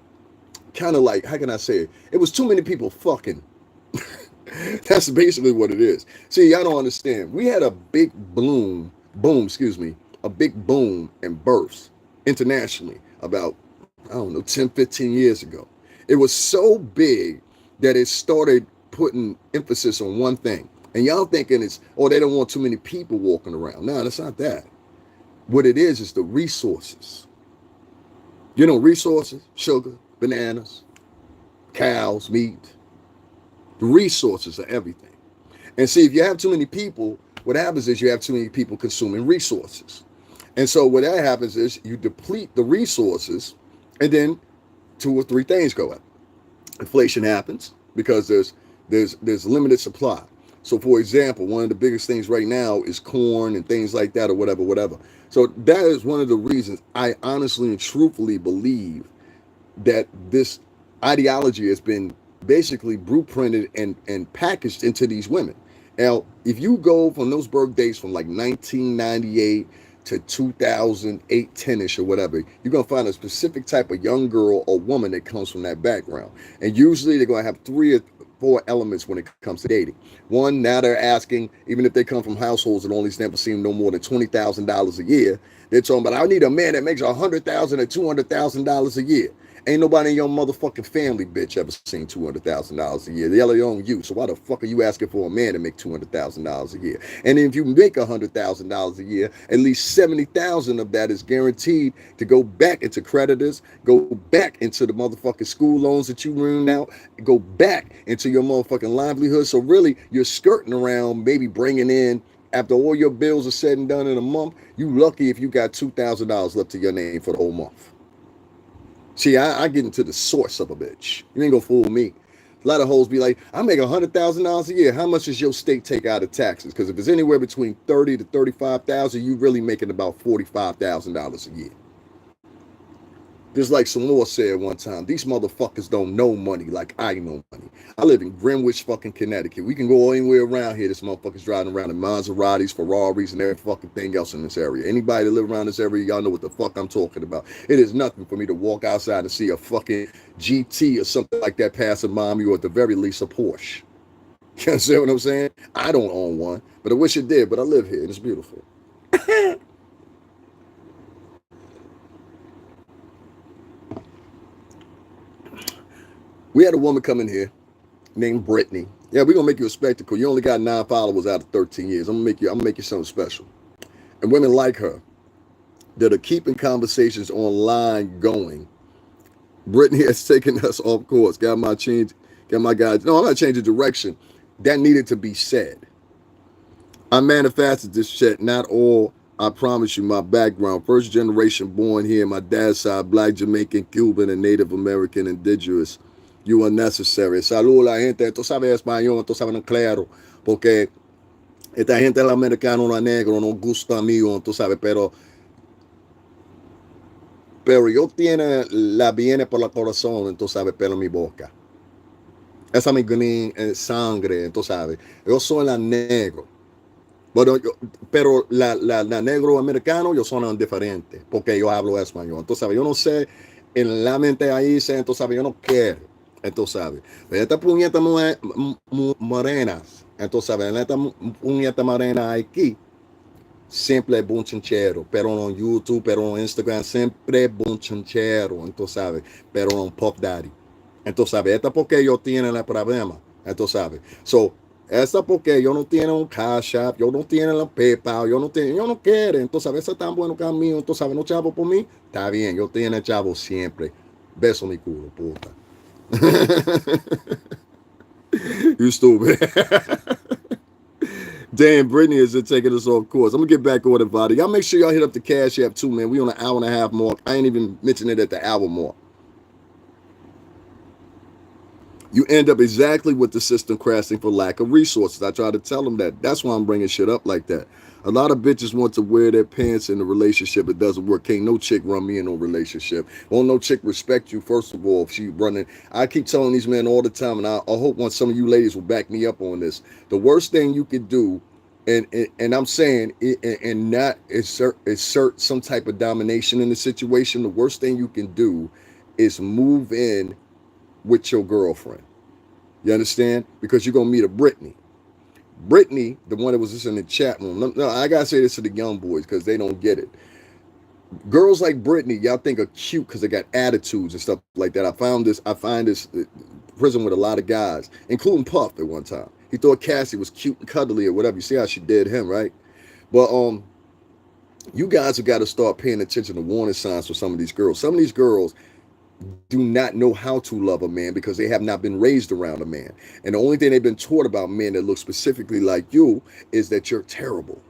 kind of like, how can I say it? It was too many people fucking. That's basically what it is. See, y'all don't understand. We had a big a big boom in births internationally about, I don't know, 10, 15 years ago. It was so big that it started putting emphasis on one thing. And y'all thinking it's, oh, they don't want too many people walking around. No, that's not that. What it is the resources. You know, resources, sugar, bananas, cows, meat. The resources are everything. And see, if you have too many people, what happens is you have too many people consuming resources. And so what that happens is you deplete the resources and then 2 or 3 things go up. Inflation happens because there's limited supply. So for example, one of the biggest things right now is corn and things like that or whatever. So that is one of the reasons I honestly and truthfully believe that this ideology has been basically blueprinted and packaged into these women. Now, if you go from those birth dates from like 1998 to 2008, 10ish or whatever, you're going to find a specific type of young girl or woman that comes from that background. And usually they're going to have 3 or 4 elements when it comes to dating. One, now they're asking, even if they come from households that only stand for seeing no more than $20,000 a year, they're talking about, I need a man that makes $100,000 or $200,000 a year. Ain't nobody in your motherfucking family, bitch, ever seen $200,000 a year. They only own you. So why the fuck are you asking for a man to make $200,000 a year? And if you make $100,000 a year, at least $70,000 of that is guaranteed to go back into creditors, go back into the motherfucking school loans that you ruined out, go back into your motherfucking livelihood. So really, you're skirting around, maybe bringing in, after all your bills are said and done in a month, you lucky if you got $2,000 left to your name for the whole month. See, I get into the source of a bitch. You ain't gonna fool me. A lot of hoes be like, I make $100,000 a year. How much does your state take out of taxes? Because if it's anywhere between 30 to 35,000, you really making about $45,000 a year. Just like some more said one time, these motherfuckers don't know money like I know money. I live in Greenwich, fucking Connecticut. We can go anywhere around here. This motherfucker's driving around in Maseratis, Ferraris, and every fucking thing else in this area. Anybody that live around this area, y'all know what the fuck I'm talking about. It is nothing for me to walk outside and see a fucking GT or something like that passing by me, or at the very least a Porsche. You understand what I'm saying? I don't own one, but I wish it did, but I live here and it's beautiful. We had a woman come in here named Brittany. Yeah, we're gonna make you a spectacle. You only got 9 followers out of 13 years. I'm gonna make you something special. And women like her that are keeping conversations online going. Brittany has taken us off course. Got my guys. No, I'm not changing direction. That needed to be said. I manifested this shit. Not all. I promise you, my background. First generation born here. My dad's side, black, Jamaican, Cuban, and Native American, indigenous. You are necessary. Salud la gente. Tú sabes español, tú sabes claro. Porque esta gente, el americano, no negro, no gusta mío, tú sabes, pero yo tiene la viene por el corazón, tú sabes, pero mi boca. Esa mi green sangre, tú sabes. Yo soy la negro. Pero la negro americano, ellos son diferentes, porque yo hablo español. Entonces, ¿sabes? Yo no sé, en la mente ahí dice, entonces, ¿sabes? Yo no quiero. Entonces, ¿sabes? Esta puñeta morenas, entonces, ¿sabes? Esta puñeta morena aquí, siempre es buen chinchero, pero no YouTube, pero no Instagram, siempre es buen chinchero, entonces, ¿sabes? Pero no Pop Daddy. Entonces, ¿sabes? Esta porque ellos tienen el problema, entonces, ¿sabes? So, esta porque ellos no tienen un Cash App, yo no tienen la PayPal, yo no quieren, entonces, ¿sabes? Ese tan bueno conmigo, entonces, ¿sabes? No chavo por mí, está bien, yo tengo chavo siempre. Beso mi culo, puta. You stupid. Damn, Brittany is taking us off course. I'm gonna get back on it, Vada. Y'all make sure y'all hit up the Cash App too, man. We on an hour and a half mark. I ain't even mentioning it at the hour mark. You end up exactly with the system crashing for lack of resources. I try to tell them that. That's why I'm bringing shit up like that. A lot of bitches want to wear their pants in a relationship. It doesn't work. Can't no chick run me in no relationship. Won't no chick respect you, first of all, if she running. I keep telling these men all the time, and I hope one some of you ladies will back me up on this. The worst thing you could do, and I'm saying, and not assert some type of domination in the situation, the worst thing you can do is move in with your girlfriend. You understand? Because you're gonna meet a Brittany. Brittany, the one that was just in the chat room. No, I gotta say this to the young boys because they don't get it. Girls like Brittany, y'all think are cute because they got attitudes and stuff like that. I find this prison with a lot of guys, including Puff at one time. He thought Cassie was cute and cuddly or whatever. You see how she did him, right? But you guys have got to start paying attention to warning signs for some of these girls. Some of these girls do not know how to love a man because they have not been raised around a man. And the only thing they've been taught about men that look specifically like you is that you're terrible,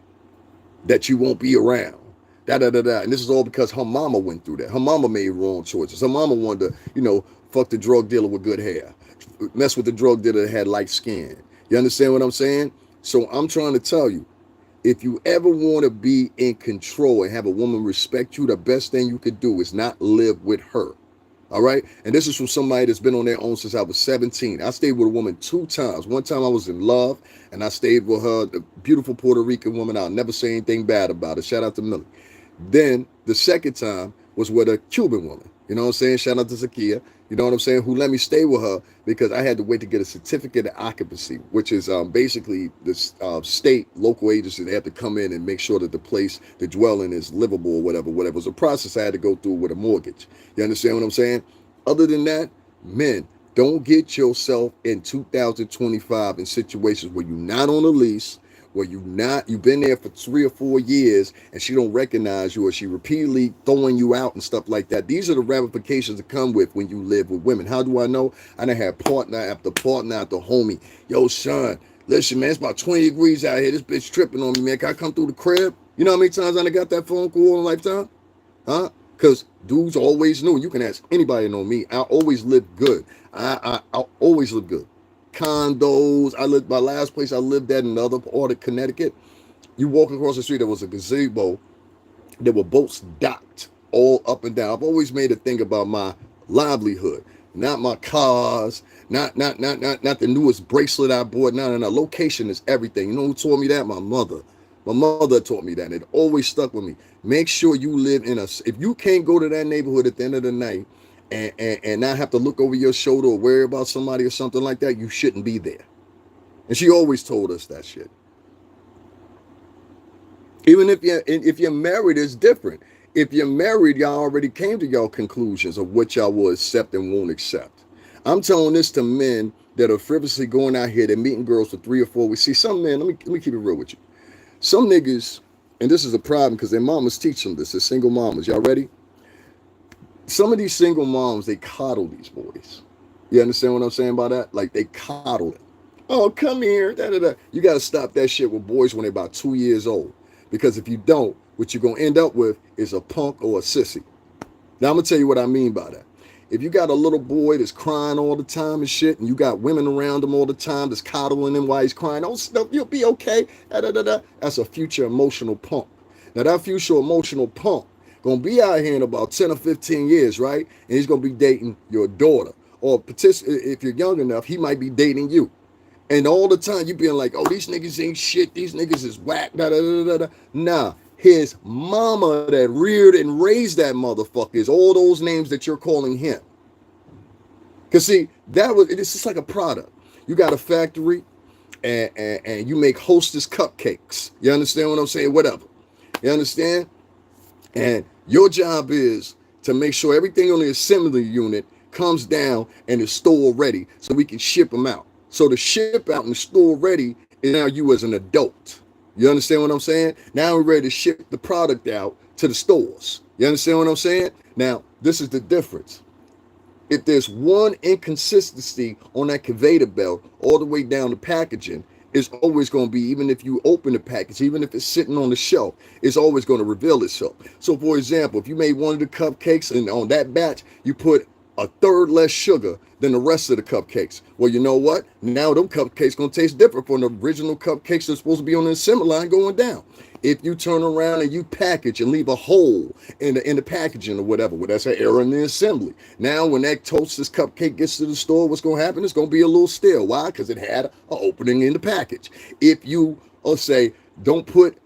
that you won't be around. Da da da da. And this is all because her mama went through that. Her mama made wrong choices. Her mama wanted to, fuck the drug dealer with good hair, mess with the drug dealer that had light skin. You understand what I'm saying? So I'm trying to tell you, if you ever want to be in control and have a woman respect you, the best thing you could do is not live with her. All right. And this is from somebody that's been on their own since I was 17. I stayed with a woman 2 times. One time I was in love and I stayed with her, the beautiful Puerto Rican woman. I'll never say anything bad about her. Shout out to Millie. Then the second time was with a Cuban woman. You know what I'm saying? Shout out to Zakia. You know what I'm saying? Who let me stay with her because I had to wait to get a certificate of occupancy, which is basically the state local agency. They have to come in and make sure that the place, the dwelling is livable or whatever. It was a process I had to go through with a mortgage. You understand what I'm saying? Other than that, men, don't get yourself in 2025 in situations where you're not on a lease, where you've been there for 3 or 4 years and she don't recognize you or she repeatedly throwing you out and stuff like that. These are the ramifications that come with when you live with women. How do I know? I done had partner after homie. Yo, son, listen, man, it's about 20 degrees out here. This bitch tripping on me, man. Can I come through the crib? You know how many times I done got that phone call in a lifetime? Huh? Because dudes always knew. You can ask anybody to know me. I always lived good. I always lived good. Condos. My last place I lived at in another part of Connecticut. You walk across the street, there was a gazebo. There were boats docked all up and down. I've always made a thing about my livelihood, not my cars, not the newest bracelet I bought. No. Location is everything. You know who taught me that? My mother. My mother taught me that, and it always stuck with me. Make sure you live in if you can't go to that neighborhood at the end of the night and not have to look over your shoulder or worry about somebody or something like that, you shouldn't be there. And she always told us that shit. Even if you're married, it's different. If you're married, y'all already came to y'all conclusions of what y'all will accept and won't accept. I'm telling this to men that are frivolously going out here, they're meeting girls for 3 or 4 weeks. See, some men, let me keep it real with you. Some niggas, and this is a problem because their mamas teach them this, they're single mamas. Y'all ready? Some of these single moms, they coddle these boys. You understand what I'm saying by that? Like, they coddle it. Oh, come here. Da, da, da. You got to stop that shit with boys when they're about 2 years old. Because if you don't, what you're going to end up with is a punk or a sissy. Now, I'm going to tell you what I mean by that. If you got a little boy that's crying all the time and shit, and you got women around him all the time that's coddling him while he's crying, oh, you'll be okay. Da, da, da, da. That's a future emotional punk. Now, that future emotional punk going to be out here in about 10 or 15 years, right? And he's going to be dating your daughter. Or if you're young enough, he might be dating you. And all the time you being like, oh, these niggas ain't shit. These niggas is whack. Da, da, da, da, da. Nah, his mama that reared and raised that motherfucker is all those names that you're calling him. Because see, it's just like a product. You got a factory and you make Hostess cupcakes. You understand what I'm saying? Whatever. You understand? And your job is to make sure everything on the assembly unit comes down and is store ready so we can ship them out. So the ship out and store ready is now you as an adult. You understand what I'm saying? Now we're ready to ship the product out to the stores. You understand what I'm saying? Now, this is the difference. If there's one inconsistency on that conveyor belt all the way down to packaging, it's always going to be, even if you open the package, even if it's sitting on the shelf, it's always going to reveal itself. So, for example, if you made one of the cupcakes and on that batch, you put a third less sugar than the rest of the cupcakes. Well, you know what? Now them cupcakes going to taste different from the original cupcakes that's supposed to be on the assembly line going down. If you turn around and you package and leave a hole in the packaging or whatever, well, that's an error in the assembly. Now, when that Toasters cupcake gets to the store, what's going to happen? It's going to be a little stale. Why? Because it had an opening in the package. If you, say, don't put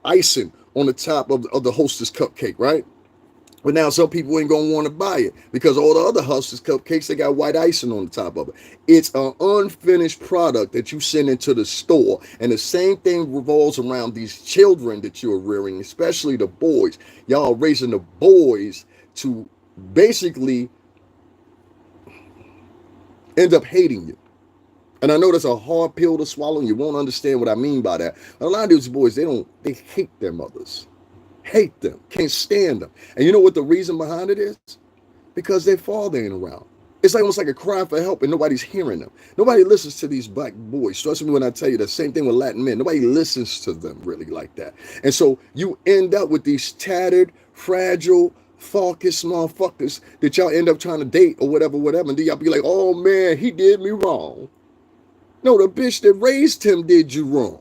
icing on the top of the Hostess cupcake, right? But now some people ain't going to want to buy it because all the other Hostess cupcakes, they got white icing on the top of it. It's an unfinished product that you send into the store. And the same thing revolves around these children that you're rearing, especially the boys. Y'all are raising the boys to basically end up hating you. And I know that's a hard pill to swallow and you won't understand what I mean by that. But a lot of these boys, they hate their mothers. Hate them, can't stand them. And you know what the reason behind it is? Because their father ain't around. It's like almost like a cry for help and nobody's hearing them. Nobody listens to these black boys. Trust me when I tell you the same thing with Latin men. Nobody listens to them really like that. And so you end up with these tattered, fragile, focused motherfuckers that y'all end up trying to date or whatever. And then y'all be like, oh man, he did me wrong. No, the bitch that raised him did you wrong.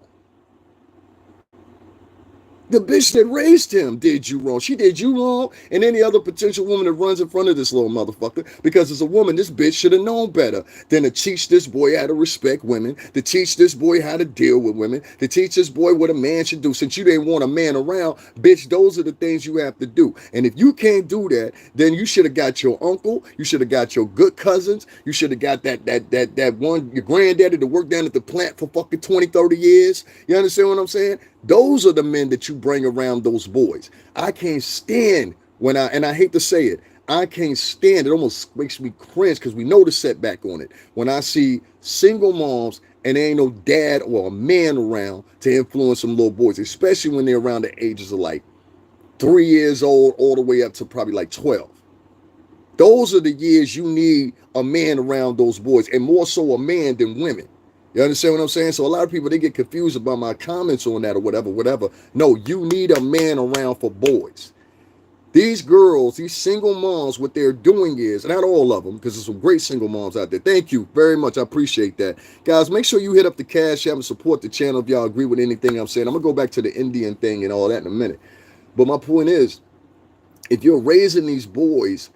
The bitch that raised him did you wrong. She did you wrong and any other potential woman that runs in front of this little motherfucker. Because as a woman, this bitch should have known better than to teach this boy how to respect women, to teach this boy how to deal with women, to teach this boy what a man should do. Since you didn't want a man around, bitch, those are the things you have to do. And if you can't do that, then you should have got your uncle, you should have got your good cousins, you should have got that one, your granddaddy that worked down at the plant for fucking 20, 30 years. You understand what I'm saying? Those are the men that you bring around those boys. I can't stand and I hate to say it, I can't stand, it almost makes me cringe because we know the setback on it. When I see single moms and there ain't no dad or a man around to influence some little boys, especially when they're around the ages of like 3 years old all the way up to probably like 12. Those are the years you need a man around those boys, and more so a man than women. You understand what I'm saying? So a lot of people, they get confused about my comments on that or whatever. No, you need a man around for boys. These girls, these single moms, what they're doing is, not all of them, because there's some great single moms out there. Thank you very much. I appreciate that. Guys, make sure you hit up the Cash App and support the channel if y'all agree with anything I'm saying. I'm going to go back to the Indian thing and all that in a minute. But my point is, if you're raising these boys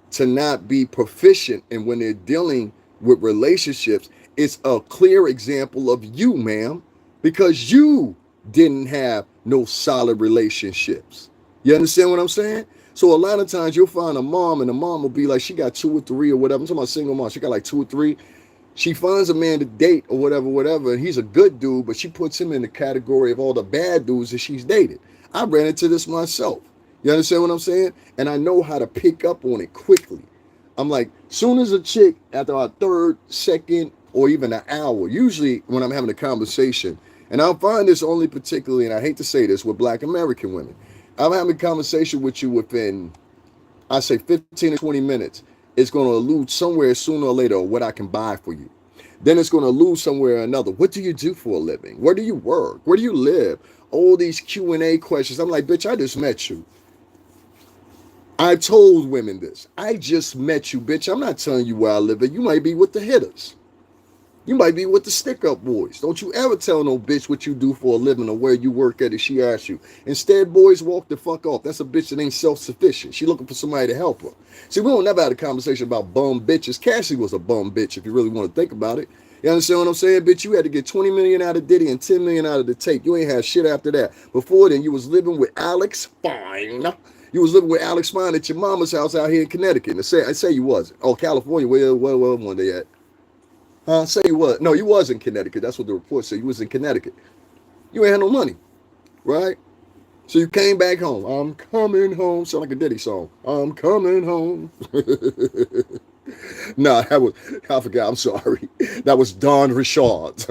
to not be proficient and when they're dealing with relationships, it's a clear example of you, ma'am, because you didn't have no solid relationships. You understand what I'm saying? So a lot of times you'll find a mom and the mom will be like, she got 2 or 3 or whatever. I'm talking about single mom. She got like 2 or 3. She finds a man to date or whatever. And he's a good dude, but she puts him in the category of all the bad dudes that she's dated. I ran into this myself. You understand what I'm saying? And I know how to pick up on it quickly. I'm like, soon as a chick, after our 3rd, 2nd, or even an hour, usually when I'm having a conversation, and I'll find this only particularly, and I hate to say this, with Black American women. I'm having a conversation with you within, I say 15 to 20 minutes. It's going to allude somewhere sooner or later what I can buy for you. Then it's going to allude somewhere or another. What do you do for a living? Where do you work? Where do you live? All these Q&A questions. I'm like, bitch, I just met you. I told women this. I just met you, bitch. I'm not telling you where I live at. You might be with the hitters. You might be with the stick-up boys. Don't you ever tell no bitch what you do for a living or where you work at if she asks you. Instead, boys, walk the fuck off. That's a bitch that ain't self-sufficient. She looking for somebody to help her. See, we don't never had a conversation about bum bitches. Cassie was a bum bitch if you really want to think about it. You understand what I'm saying, bitch? You had to get 20 million out of Diddy and 10 million out of the tape. You ain't had shit after that. Before then, you was living with Alex Fine. You was living with Alex Fine at your mama's house out here in Connecticut. And I say you wasn't. Oh, California. Where one day at? Huh? Say you was. No, you was in Connecticut. That's what the report said. You was in Connecticut. You ain't had no money, right? So you came back home. I'm coming home. Sound like a Diddy song. I'm coming home. No, that was, I forgot. I'm sorry. That was Don Richard.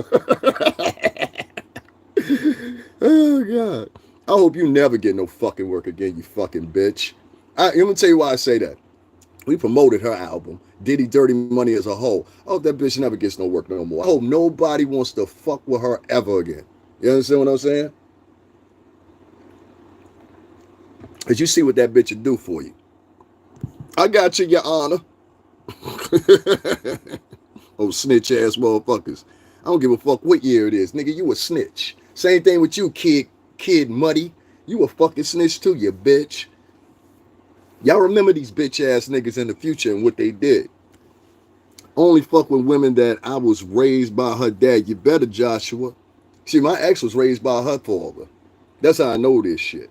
Oh, God. I hope you never get no fucking work again, you fucking bitch. I'm going to tell you why I say that. We promoted her album, Diddy Dirty Money as a whole. I hope that bitch never gets no work no more. I hope nobody wants to fuck with her ever again. You understand what I'm saying? Because you see what that bitch would do for you. I got you, Your Honor. Oh, snitch ass motherfuckers. I don't give a fuck what year it is. Nigga, you a snitch. Same thing with you, kid Muddy. You a fucking snitch too, you bitch. Y'all remember these bitch ass niggas in the future and what they did. Only fuck with women that I was raised by her dad. You better, Joshua. See, my ex was raised by her father. That's how I know this shit.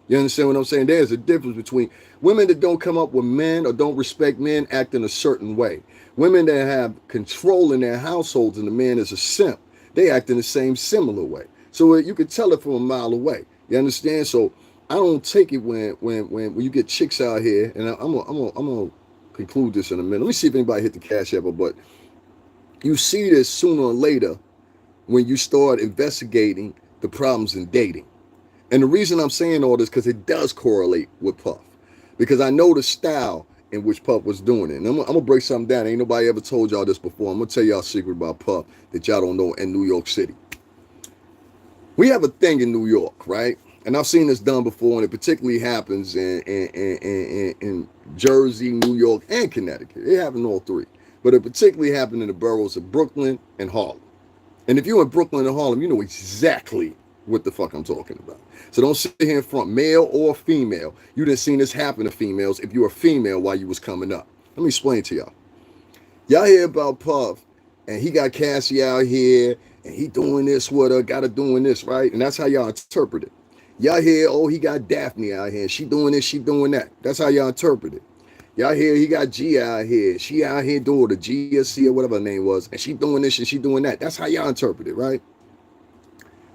You understand what I'm saying? There's a difference between women that don't come up with men or don't respect men acting a certain way. Women that have control in their households and the man is a simp, they act in the same similar way. So you can tell it from a mile away. You understand? So I don't take it when you get chicks out here, and I'm gonna conclude this in a minute. Let me see if anybody hit the cash app, but you see this sooner or later when you start investigating the problems in dating. And the reason I'm saying all this because it does correlate with Puff. Because I know the style in which Puff was doing it. And I'm going to break something down. Ain't nobody ever told y'all this before. I'm going to tell y'all a secret about Puff that y'all don't know in New York City. We have a thing in New York, right? And I've seen this done before, and it particularly happens in Jersey, New York, and Connecticut. It happens in all three. But it particularly happened in the boroughs of Brooklyn and Harlem. And if you're in Brooklyn and Harlem, you know exactly what the fuck I'm talking about. So don't sit here in front, male or female. You done seen this happen to females if you're a female while you was coming up. Let me explain to y'all. Y'all hear about Puff, and he got Cassie out here, and he doing this with her, got her doing this, right? And that's how y'all interpret it. Y'all hear, oh, he got Daphne out here, and she doing this, she doing that. That's how y'all interpret it. Y'all hear he got G out here, she out here doing the GSC or whatever her name was, and she doing this and she doing that. That's how y'all interpret it, right?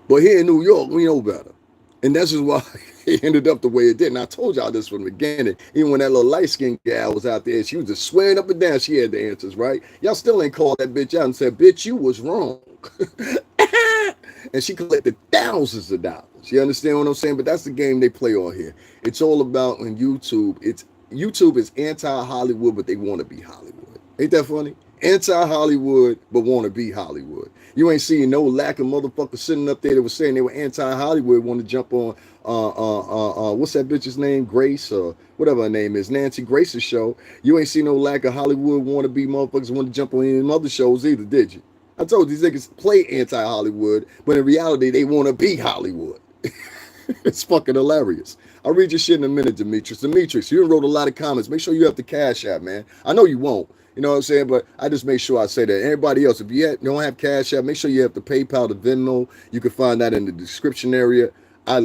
But here in New York, we know better. And that's just why it ended up the way it did. And I told y'all this from the beginning. Even when that little light-skinned gal was out there, she was just swearing up and down she had the answers, right? Y'all still ain't called that bitch out and said, bitch, you was wrong. And she collected thousands of dollars. You understand what I'm saying? But that's the game they play on here. It's all about on YouTube. YouTube is anti-Hollywood, but they want to be Hollywood. Ain't that funny? Anti-Hollywood, but want to be Hollywood. You ain't seeing no lack of motherfuckers sitting up there that was saying they were anti-Hollywood, want to jump on, what's that bitch's name? Grace, or whatever her name is, Nancy Grace's show. You ain't seen no lack of Hollywood want to be motherfuckers want to jump on any of them other shows either, did you? I told you, these niggas play anti-Hollywood, but in reality, they want to be Hollywood. It's fucking hilarious. I'll read your shit in a minute, Demetrius. Demetrius, you wrote a lot of comments. Make sure you have the cash app, man. I know you won't. You know what I'm saying? But I just make sure I say that. Everybody else, if you don't have cash app, make sure you have the PayPal, the Venmo. You can find that in the description area. I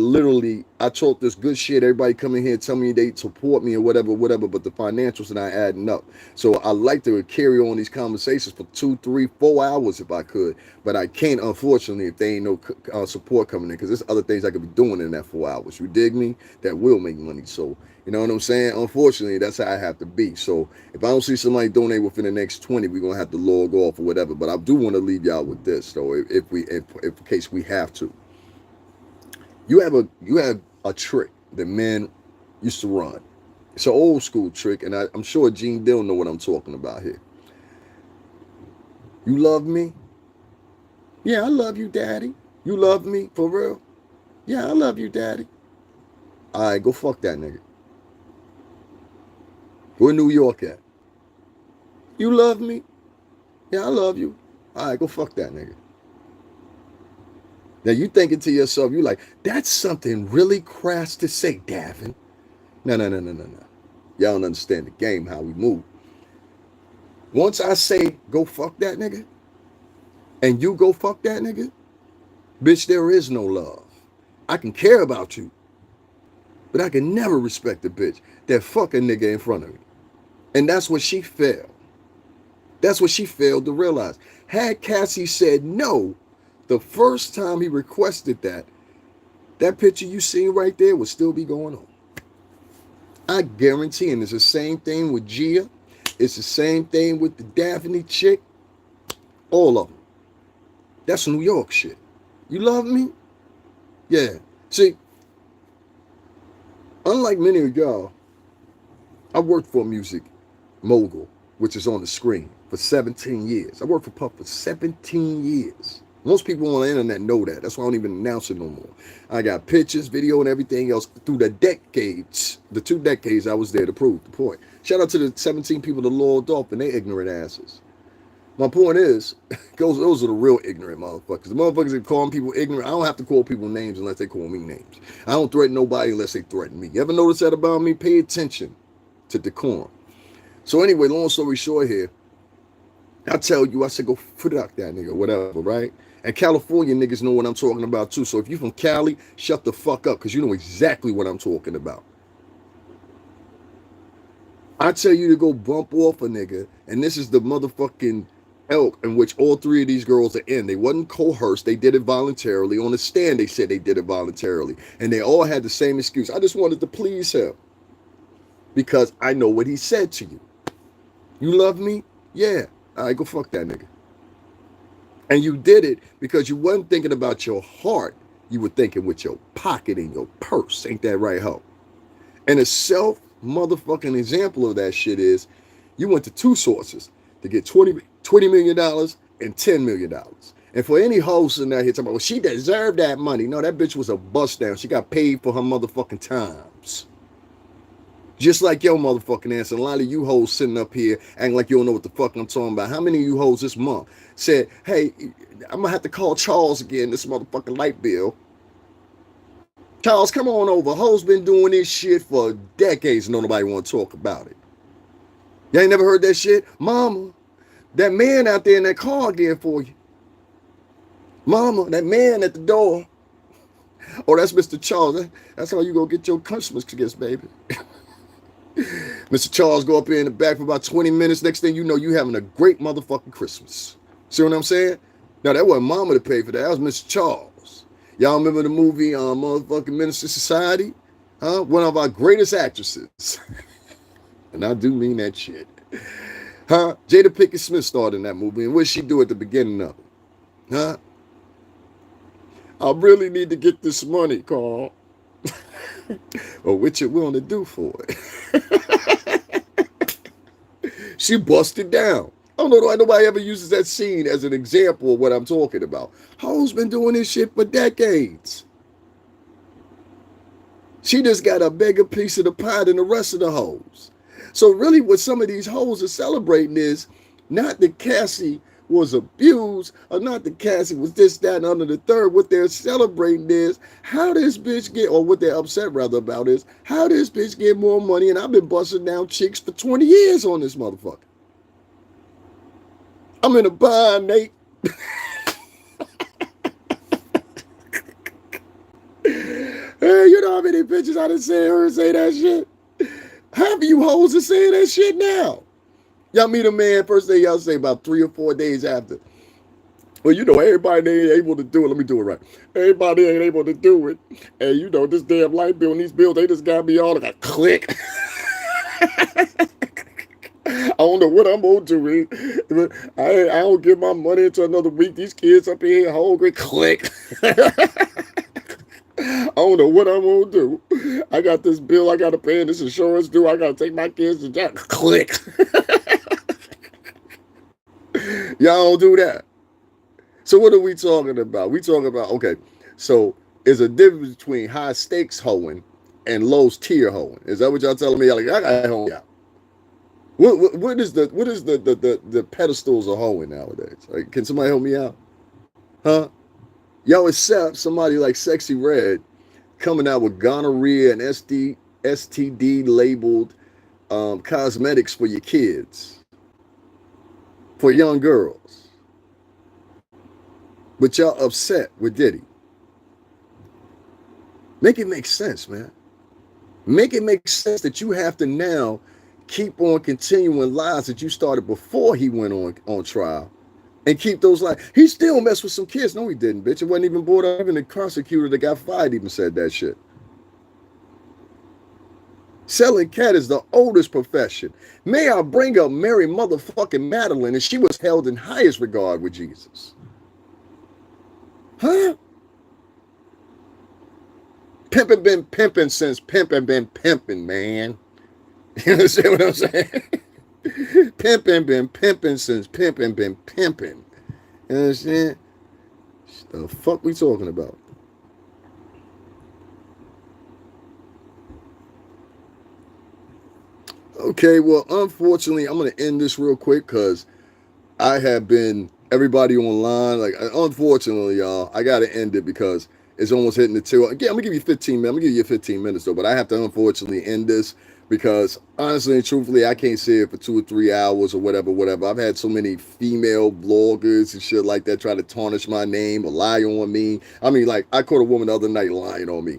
talk this good shit. Everybody come in here and tell me they support me or whatever, but the financials are not adding up. So I like to carry on these conversations for 2, 3, 4 hours if I could, but I can't, unfortunately, if there ain't no support coming in, because there's other things I could be doing in that 4 hours. You dig me? That will make money. So, you know what I'm saying? Unfortunately, that's how I have to be. So if I don't see somebody donate within the next 20, we're going to have to log off or whatever. But I do want to leave y'all with this, though, if in case we have to. You have a trick that men used to run. It's an old school trick, and I'm sure Gene Dill know what I'm talking about here. You love me? Yeah, I love you, Daddy. You love me? For real? Yeah, I love you, Daddy. All right, go fuck that nigga. Where New York at? You love me? Yeah, I love you. All right, go fuck that nigga. Now you thinking to yourself, you like, that's something really crass to say, Davin. No. Y'all don't understand the game, how we move. Once I say, go fuck that nigga, and you go fuck that nigga, bitch, there is no love. I can care about you, but I can never respect a bitch that fuck a nigga in front of me. And that's what she failed. That's what she failed to realize. Had Cassie said no the first time he requested that, that picture you see right there would still be going on. I guarantee. And it's the same thing with Gia. It's the same thing with the Daphne chick. All of them. That's New York shit. You love me? Yeah. See, unlike many of y'all, I worked for a music mogul, which is on the screen, for 17 years. I worked for Puff for 17 years. Most people on the internet know that. That's why I don't even announce it no more. I got pictures, video, and everything else through the decades. The 2 decades I was there to prove the point. Shout out to the 17 people that logged off and they ignorant asses. My point is, those are the real ignorant motherfuckers. The motherfuckers that call people ignorant, I don't have to call people names unless they call me names. I don't threaten nobody unless they threaten me. You ever notice that about me? Pay attention to decorum. So anyway, long story short here, I tell you, I said, go fuck that nigga, whatever, right? And California niggas know what I'm talking about too. So if you from Cali, shut the fuck up, because you know exactly what I'm talking about. I tell you to go bump off a nigga, and this is the motherfucking elk in which all 3 of these girls are in. They wasn't coerced. They did it voluntarily. On the stand, they said they did it voluntarily. And they all had the same excuse. I just wanted to please him because I know what he said to you. You love me? Yeah. All right, go fuck that nigga. And you did it because you wasn't thinking about your heart. You were thinking with your pocket and your purse. Ain't that right, ho? And a self motherfucking example of that shit is you went to 2 sources to get $20 million and $10 million. And for any host in there here talking about, well, she deserved that money. No, that bitch was a bust down. She got paid for her motherfucking times. Just like your motherfucking ass. And a lot of you hoes sitting up here acting like you don't know what the fuck I'm talking about. How many of you hoes this month said, hey, I'm going to have to call Charles again, this motherfucking light bill. Charles, come on over. Hoes been doing this shit for decades and nobody want to talk about it. You ain't never heard that shit? Mama, that man out there in that car again for you. Mama, that man at the door. Oh, that's Mr. Charles. That's how you go get your Christmas gifts, baby. Mr. Charles go up here in the back for about 20 minutes. Next thing you know, you having a great motherfucking Christmas. See what I'm saying? Now, that wasn't Mama to pay for that. That was Mr. Charles. Y'all remember the movie motherfucking Minister Society? Huh? One of our greatest actresses. And I do mean that shit. Huh? Jada Pinkett Smith starred in that movie. And what did she do at the beginning of it? Huh? I really need to get this money, Carl. Well, what you willing to do for it? She busted down. I don't know why nobody ever uses that scene as an example of what I'm talking about. Hoes been doing this shit for decades. She just got a bigger piece of the pie than the rest of the hoes. So really what some of these hoes are celebrating is not that Cassie was abused, or not that Cassie was this, that, and under the third. What they're celebrating is how this bitch get, or what they're upset rather about is how this bitch get more money, and I've been busting down chicks for 20 years on this motherfucker. I'm in a bind, Nate. Hey, you know how many bitches I done seen her say that shit? Half of you hoes are saying that shit now. Y'all meet a man, first thing y'all say about 3 or 4 days after. Well, you know, everybody ain't able to do it. Let me do it right. Everybody ain't able to do it. And you know, this damn light bill and these bills, they just got me all like a click. I don't know what I'm going to do. I don't give my money until another week. These kids up here hungry. Click. I don't know what I'm going to do. I got this bill I got to pay and this insurance due. I got to take my kids to jail. Click. Y'all don't do that. So what are we talking about? We talking about, okay, so there's a difference between high stakes hoeing and low tier hoeing. Is that what y'all telling me? Y'all like, I got hoeing out. What is the pedestals of hoeing nowadays? Like, can somebody help me out? Huh? Y'all accept somebody like Sexy Red coming out with gonorrhea and STD labeled cosmetics for your kids, for young girls. but y'all upset with Diddy. Make it make sense, man. Make it make sense that you have to now keep on continuing lies that you started before he went on trial and keep those lies. He still messed with some kids. No, he didn't, bitch. It wasn't even brought up. Even the prosecutor that got fired even said that shit. Selling cat is the oldest profession. May I bring up Mary motherfucking Magdalene, and she was held in highest regard with Jesus. Huh? Pimpin' been pimping since pimpin' been pimping, man. You understand what I'm saying? Pimpin' been pimping since pimpin' been pimping. You understand? The fuck we talking about? Okay, well, unfortunately, I'm going to end this real quick because I have been, everybody online, like, unfortunately, y'all, I got to end it because it's almost hitting the two. Again, I'm going to give you 15 minutes. I'm going to give you 15 minutes, though, but I have to unfortunately end this because, honestly and truthfully, I can't say it for 2 or 3 hours or whatever. I've had so many female bloggers and shit like that try to tarnish my name or lie on me. I mean, like, I caught a woman the other night lying on me.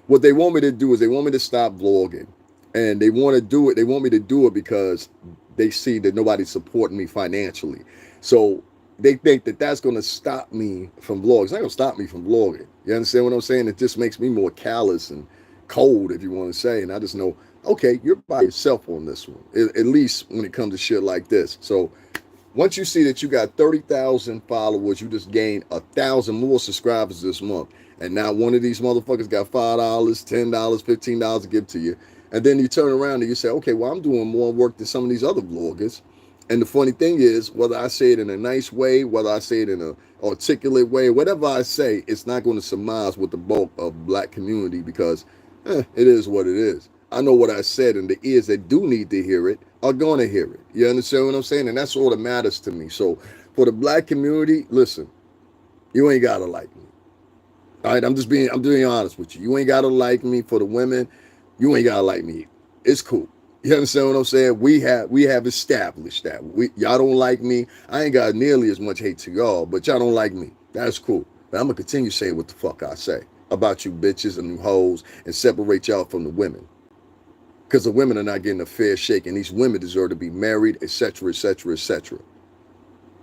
What they want me to do is they want me to stop vlogging. And they want to do it. They want me to do it because they see that nobody's supporting me financially. So they think that that's going to stop me from vlogging. It's not going to stop me from vlogging. You understand what I'm saying? It just makes me more callous and cold, if you want to say. And I just know, okay, you're by yourself on this one, at least when it comes to shit like this. So once you see that you got 30,000 followers, you just gained 1,000 more subscribers this month. And now one of these motherfuckers got $5, $10, $15 to give to you. And then you turn around and you say, okay, well, I'm doing more work than some of these other vloggers. And the funny thing is, whether I say it in a nice way, whether I say it in an articulate way, whatever I say, it's not going to surmise with the bulk of black community because it is what it is. I know what I said, and the ears that do need to hear it are going to hear it. You understand what I'm saying? And that's all that matters to me. So for the black community, listen, you ain't got to like me. All right, I'm being honest with you. You ain't got to like me. For the women, you ain't got to like me. It's cool. You understand what I'm saying? We have established that. Y'all don't like me. I ain't got nearly as much hate to y'all, but y'all don't like me. That's cool. But I'm going to continue saying what the fuck I say about you bitches and you hoes and separate y'all from the women. Because the women are not getting a fair shake, and these women deserve to be married, etc., etc., etc.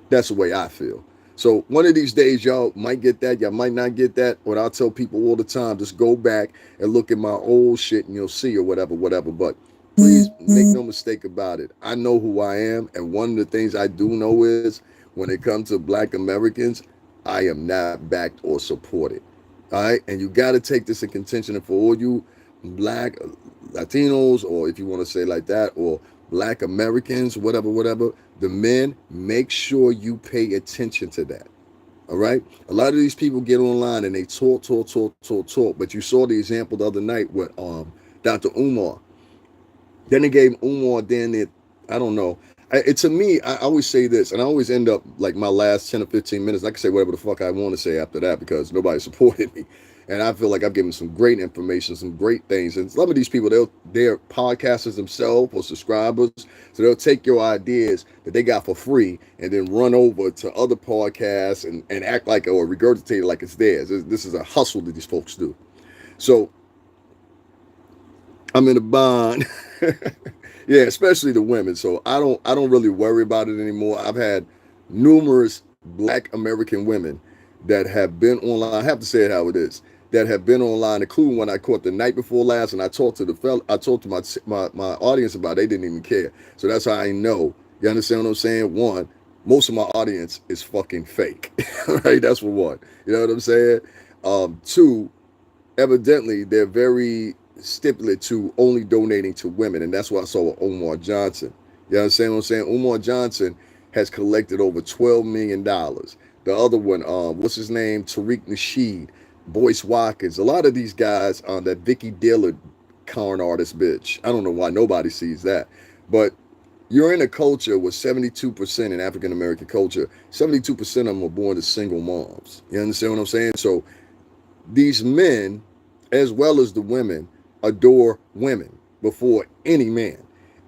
That's the way I feel. So one of these days, y'all might get that, y'all might not get that. What I tell people all the time, just go back and look at my old shit, and you'll see, or whatever. But please make no mistake about it. I know who I am, and one of the things I do know is when it comes to black Americans, I am not backed or supported. All right, and you got to take this in contention. And for all you black Latinos, or if you want to say like that, or black Americans, whatever, the men, make sure you pay attention to that. All right. A lot of these people get online and they talk. But you saw the example the other night with Dr. Umar. Then they gave Umar, then it, I don't know. To me, I always say this, and I always end up like my last 10 or 15 minutes. I can say whatever the fuck I want to say after that because nobody supported me. And I feel like I've given some great information, some great things. And some of these people, they're podcasters themselves or subscribers. So they'll take your ideas that they got for free and then run over to other podcasts and act like or regurgitate it like it's theirs. This is a hustle that these folks do. So I'm in a bond. Yeah, especially the women. So I don't really worry about it anymore. I've had numerous black American women that have been online. I have to say it how it is. That have been online, including when I caught the night before last, and I talked to my audience about it. They didn't even care. So that's how I know. You understand what I'm saying? One, most of my audience is fucking fake. Right? That's for one. You know what I'm saying? Two, evidently they're very stipulate to only donating to women, and that's why I saw with Omar Johnson. You understand what I'm saying? Omar Johnson has collected over $12 million. The other one, what's his name? Tariq Nasheed, Boyce Watkins. A lot of these guys, that Vicky Dillard con artist bitch. I don't know why nobody sees that. But you're in a culture with 72% in African American culture, 72% of them are born to single moms. You understand what I'm saying? So these men, as well as the women, adore women before any man.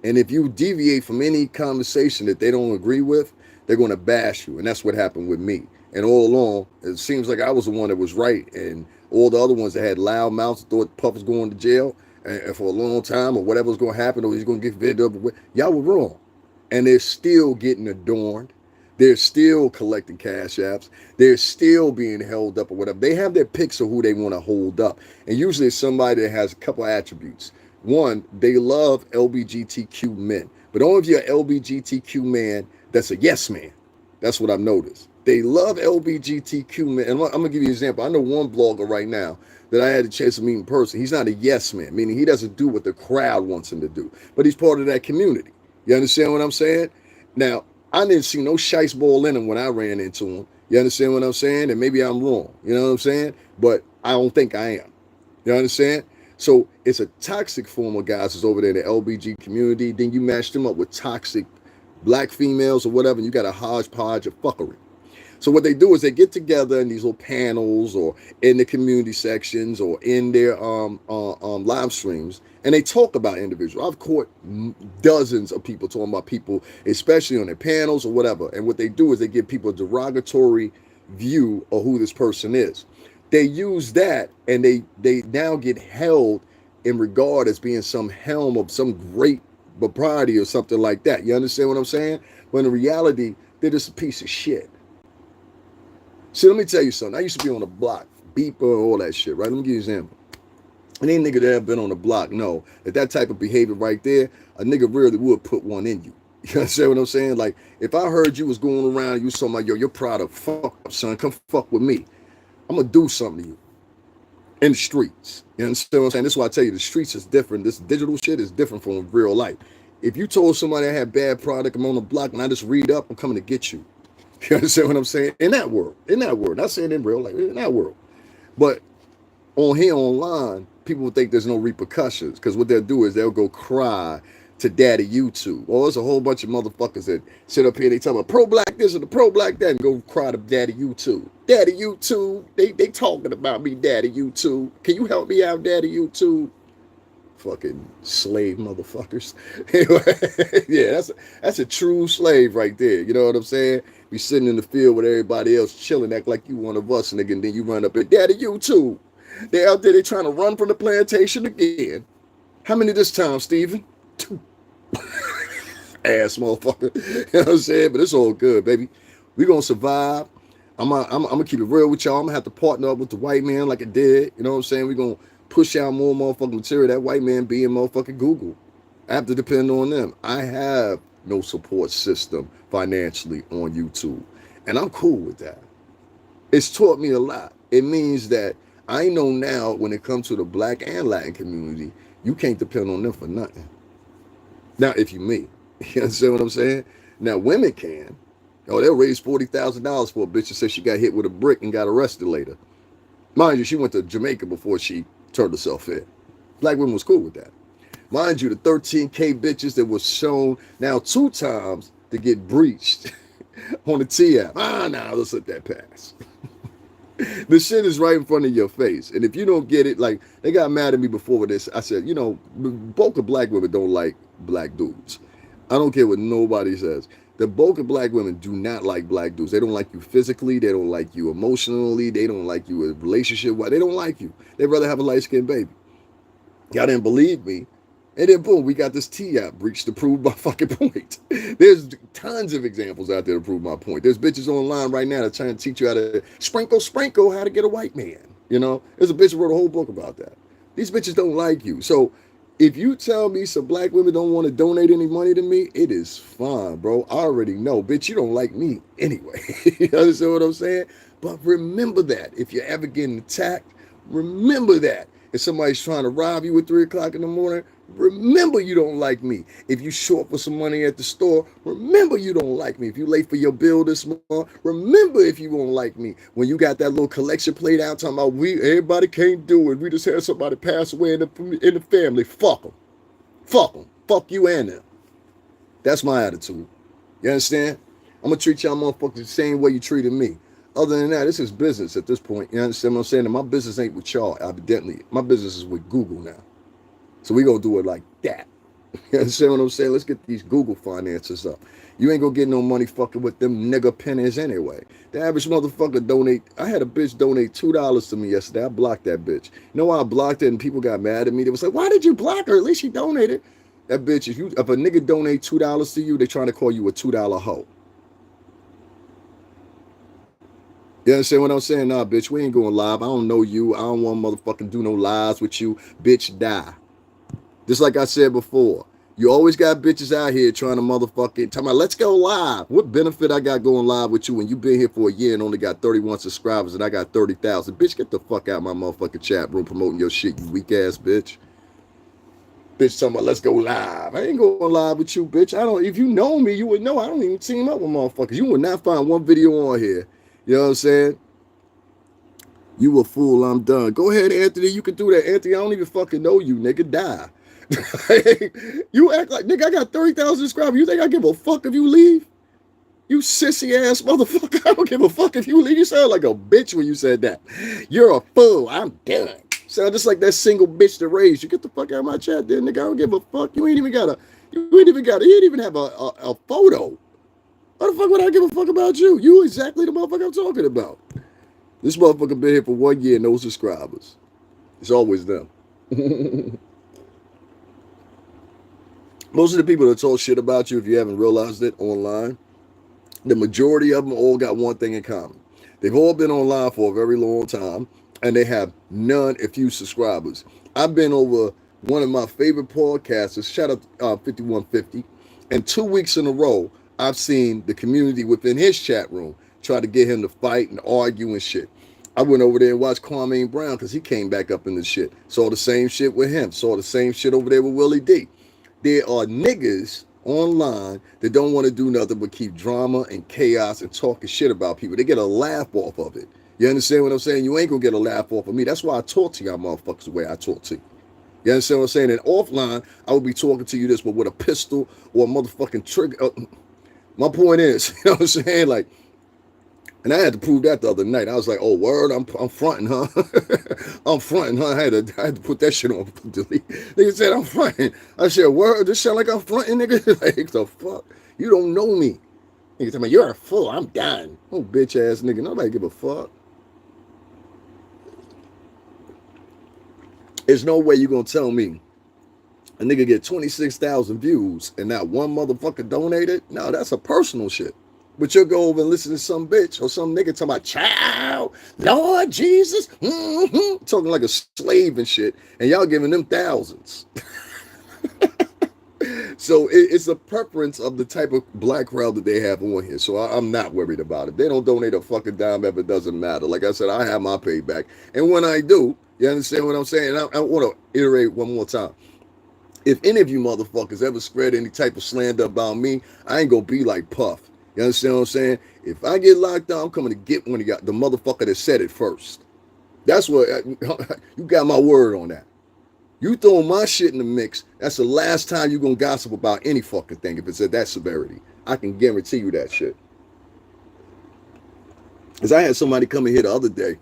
And if you deviate from any conversation that they don't agree with, they're going to bash you. And that's what happened with me. And all along, it seems like I was the one that was right, and all the other ones that had loud mouths thought Puff was going to jail and for a long time, or whatever was going to happen, or he's going to get fed up. Y'all were wrong, and they're still getting adorned. They're still collecting cash apps. They're still being held up or whatever. They have their picks of who they want to hold up, and usually it's somebody that has a couple attributes. One, they love LGBTQ men, but only if you're an LGBTQ man that's a yes man. That's what I've noticed. They love LGBTQ men. And I'm going to give you an example. I know one blogger right now that I had a chance to meet in person. He's not a yes man, meaning he doesn't do what the crowd wants him to do, but he's part of that community. You understand what I'm saying? Now, I didn't see no shice ball in him when I ran into him. You understand what I'm saying? And maybe I'm wrong. You know what I'm saying? But I don't think I am. You understand? So it's a toxic form of guys that's over there in the LBG community. Then you match them up with toxic black females or whatever, and you got a hodgepodge of fuckery. So what they do is they get together in these little panels or in the community sections or in their live streams, and they talk about individuals. I've caught dozens of people talking about people, especially on their panels or whatever. And what they do is they give people a derogatory view of who this person is. They use that, and they now get held in regard as being some helm of some great propriety or something like that. You understand what I'm saying? When in reality, they're just a piece of shit. See, let me tell you something. I used to be on the block, beeper, all that shit, right? Let me give you an example. And any nigga that ever been on the block know that type of behavior right there, a nigga really would put one in you. You understand what I'm saying? Like, if I heard you was going around, you was talking about, yo, you're proud of fuck up, son. Come fuck with me. I'm going to do something to you. In the streets. You understand what I'm saying? This is why I tell you the streets is different. This digital shit is different from real life. If you told somebody I had bad product, I'm on the block and I just read up, I'm coming to get you. You understand what I'm saying? In that world. Not saying in real life, in that world. But on here online, people think there's no repercussions, because what they'll do is they'll go cry to Daddy YouTube. Well, there's a whole bunch of motherfuckers that sit up here, they talk about pro-black this and the pro-black that, and go cry to Daddy YouTube. Daddy YouTube, they talking about me, Daddy YouTube. Can you help me out, Daddy YouTube? Fucking slave motherfuckers. Anyway, yeah, that's a true slave right there. You know what I'm saying? Be sitting in the field with everybody else chilling, act like you one of us, nigga, and then you run up and Daddy YouTube. They out there, they trying to run from the plantation again. How many this time, Steven? 2. Ass motherfucker. You know what I'm saying? But it's all good, baby. We gonna survive. I'm gonna keep it real with y'all. I'm gonna have to partner up with the white man like I did. You know what I'm saying? We gonna push out more motherfucking material. That white man being motherfucking Google. I have to depend on them. I have no support system financially on YouTube, and I'm cool with that. It's taught me a lot. It means that I know now when it comes to the black and Latin community, you can't depend on them for nothing. Now, if you me, you understand what I'm saying? Now, women can. Oh, they'll raise $40,000 for a bitch that says she got hit with a brick and got arrested later. Mind you, she went to Jamaica before she turned herself in. Black women was cool with that. Mind you, the 13K bitches that was shown now 2 times to get breached on the T-app. Nah, let's let that pass. The shit is right in front of your face. And if you don't get it, like, they got mad at me before with this. I said, you know, bulk of black women don't like black dudes. I don't care what nobody says. The bulk of black women do not like black dudes. They don't like you physically. They don't like you emotionally. They don't like you in relationship. They don't like you. They'd rather have a light-skinned baby. Y'all didn't believe me. And then boom, we got this T-app breach to prove my fucking point. There's tons of examples out there to prove my point. There's bitches online right now that trying to teach you how to sprinkle how to get a white man. You know, there's a bitch who wrote a whole book about that. These bitches don't like you. So if you tell me some black women don't want to donate any money to me, it is fine, bro. I already know, bitch, you don't like me anyway. You understand what I'm saying? But remember that. If you're ever getting attacked, remember that. If somebody's trying to rob you at 3 o'clock in the morning, remember you don't like me. If you short for some money at the store, remember you don't like me. If you late for your bill this month, remember if you won't like me. When you got that little collection plate out talking about everybody can't do it. We just had somebody pass away in the family. Fuck them. Fuck them. Fuck you and them. That's my attitude. You understand? I'm going to treat y'all motherfuckers the same way you treated me. Other than that, this is business at this point. You understand what I'm saying? And my business ain't with y'all, evidently. My business is with Google now. So we're going to do it like that. You understand what I'm saying? Let's get these Google finances up. You ain't gonna get no money fucking with them nigga pennies anyway. The average motherfucker donate. I had a bitch donate $2 to me yesterday. I blocked that bitch. You know why I blocked it and people got mad at me? They was like, why did you block her? At least she donated. That bitch, if a nigga donate $2 to you, they trying to call you a $2 hoe. You understand what I'm saying? Nah, bitch, we ain't going live. I don't know you. I don't want to motherfucking do no lives with you. Bitch, die. Just like I said before. You always got bitches out here trying to motherfucking tell me, let's go live. What benefit I got going live with you when you been here for a year and only got 31 subscribers and I got 30,000? Bitch, get the fuck out of my motherfucking chat room promoting your shit, you weak ass bitch. Bitch talking about let's go live. I ain't going live with you, bitch. I don't. If you know me, you would know I don't even team up with motherfuckers. You would not find one video on here. You know what I'm saying? You a fool. I'm done. Go ahead, Anthony. You can do that, Anthony. I don't even fucking know you, nigga. Die. You act like, nigga, I got 30,000 subscribers. You think I give a fuck if you leave? You sissy ass motherfucker. I don't give a fuck if you leave. You sound like a bitch when you said that. You're a fool. I'm done. Sound just like that single bitch that raised you. Get the fuck out of my chat, then, nigga. I don't give a fuck. You ain't even have a photo. Why the fuck would I give a fuck about you? You exactly the motherfucker I'm talking about. This motherfucker been here for 1 year, no subscribers. It's always them. Most of the people that talk shit about you, if you haven't realized it online, the majority of them all got one thing in common. They've all been online for a very long time, and they have none, if few subscribers. I've been over one of my favorite podcasters, shout out 5150, and 2 weeks in a row, I've seen the community within his chat room try to get him to fight and argue and shit. I went over there and watched Kwame Brown because he came back up in the shit. Saw the same shit with him. Saw the same shit over there with Willie D. There are niggas online that don't want to do nothing but keep drama and chaos and talking shit about people. They get a laugh off of it. You understand what I'm saying? You ain't gonna get a laugh off of me. That's why I talk to y'all motherfuckers the way I talk to you. You understand what I'm saying? And offline, I would be talking to you this, but with a pistol or a motherfucking trigger. My point is, you know what I'm saying? Like, and I had to prove that the other night. I was like, oh, word, I'm fronting, huh? I'm fronting, huh? I had to put that shit on delete. Nigga said, I'm fronting. I said, word, this sound like I'm fronting, nigga. Like, the fuck? You don't know me. Nigga tell me, you're a fool. I'm done. Oh, bitch ass nigga. Nobody give a fuck. There's no way you gonna tell me a nigga get 26,000 views and not one motherfucker donated. No, that's a personal shit. But you'll go over and listen to some bitch or some nigga talking about, child, Lord Jesus, talking like a slave and shit, and y'all giving them thousands. So it's a preference of the type of black crowd that they have on here. So I'm not worried about it. They don't donate a fucking dime if it doesn't matter. Like I said, I have my payback. And when I do, you understand what I'm saying? And I want to iterate one more time. If any of you motherfuckers ever spread any type of slander about me, I ain't going to be like Puff. You understand what I'm saying? If I get locked down, I'm coming to get one of y'all, the motherfucker that said it first. That's what, you got my word on that. You throw my shit in the mix, that's the last time you're going to gossip about any fucking thing if it's at that severity. I can guarantee you that shit. Because I had somebody come in here the other day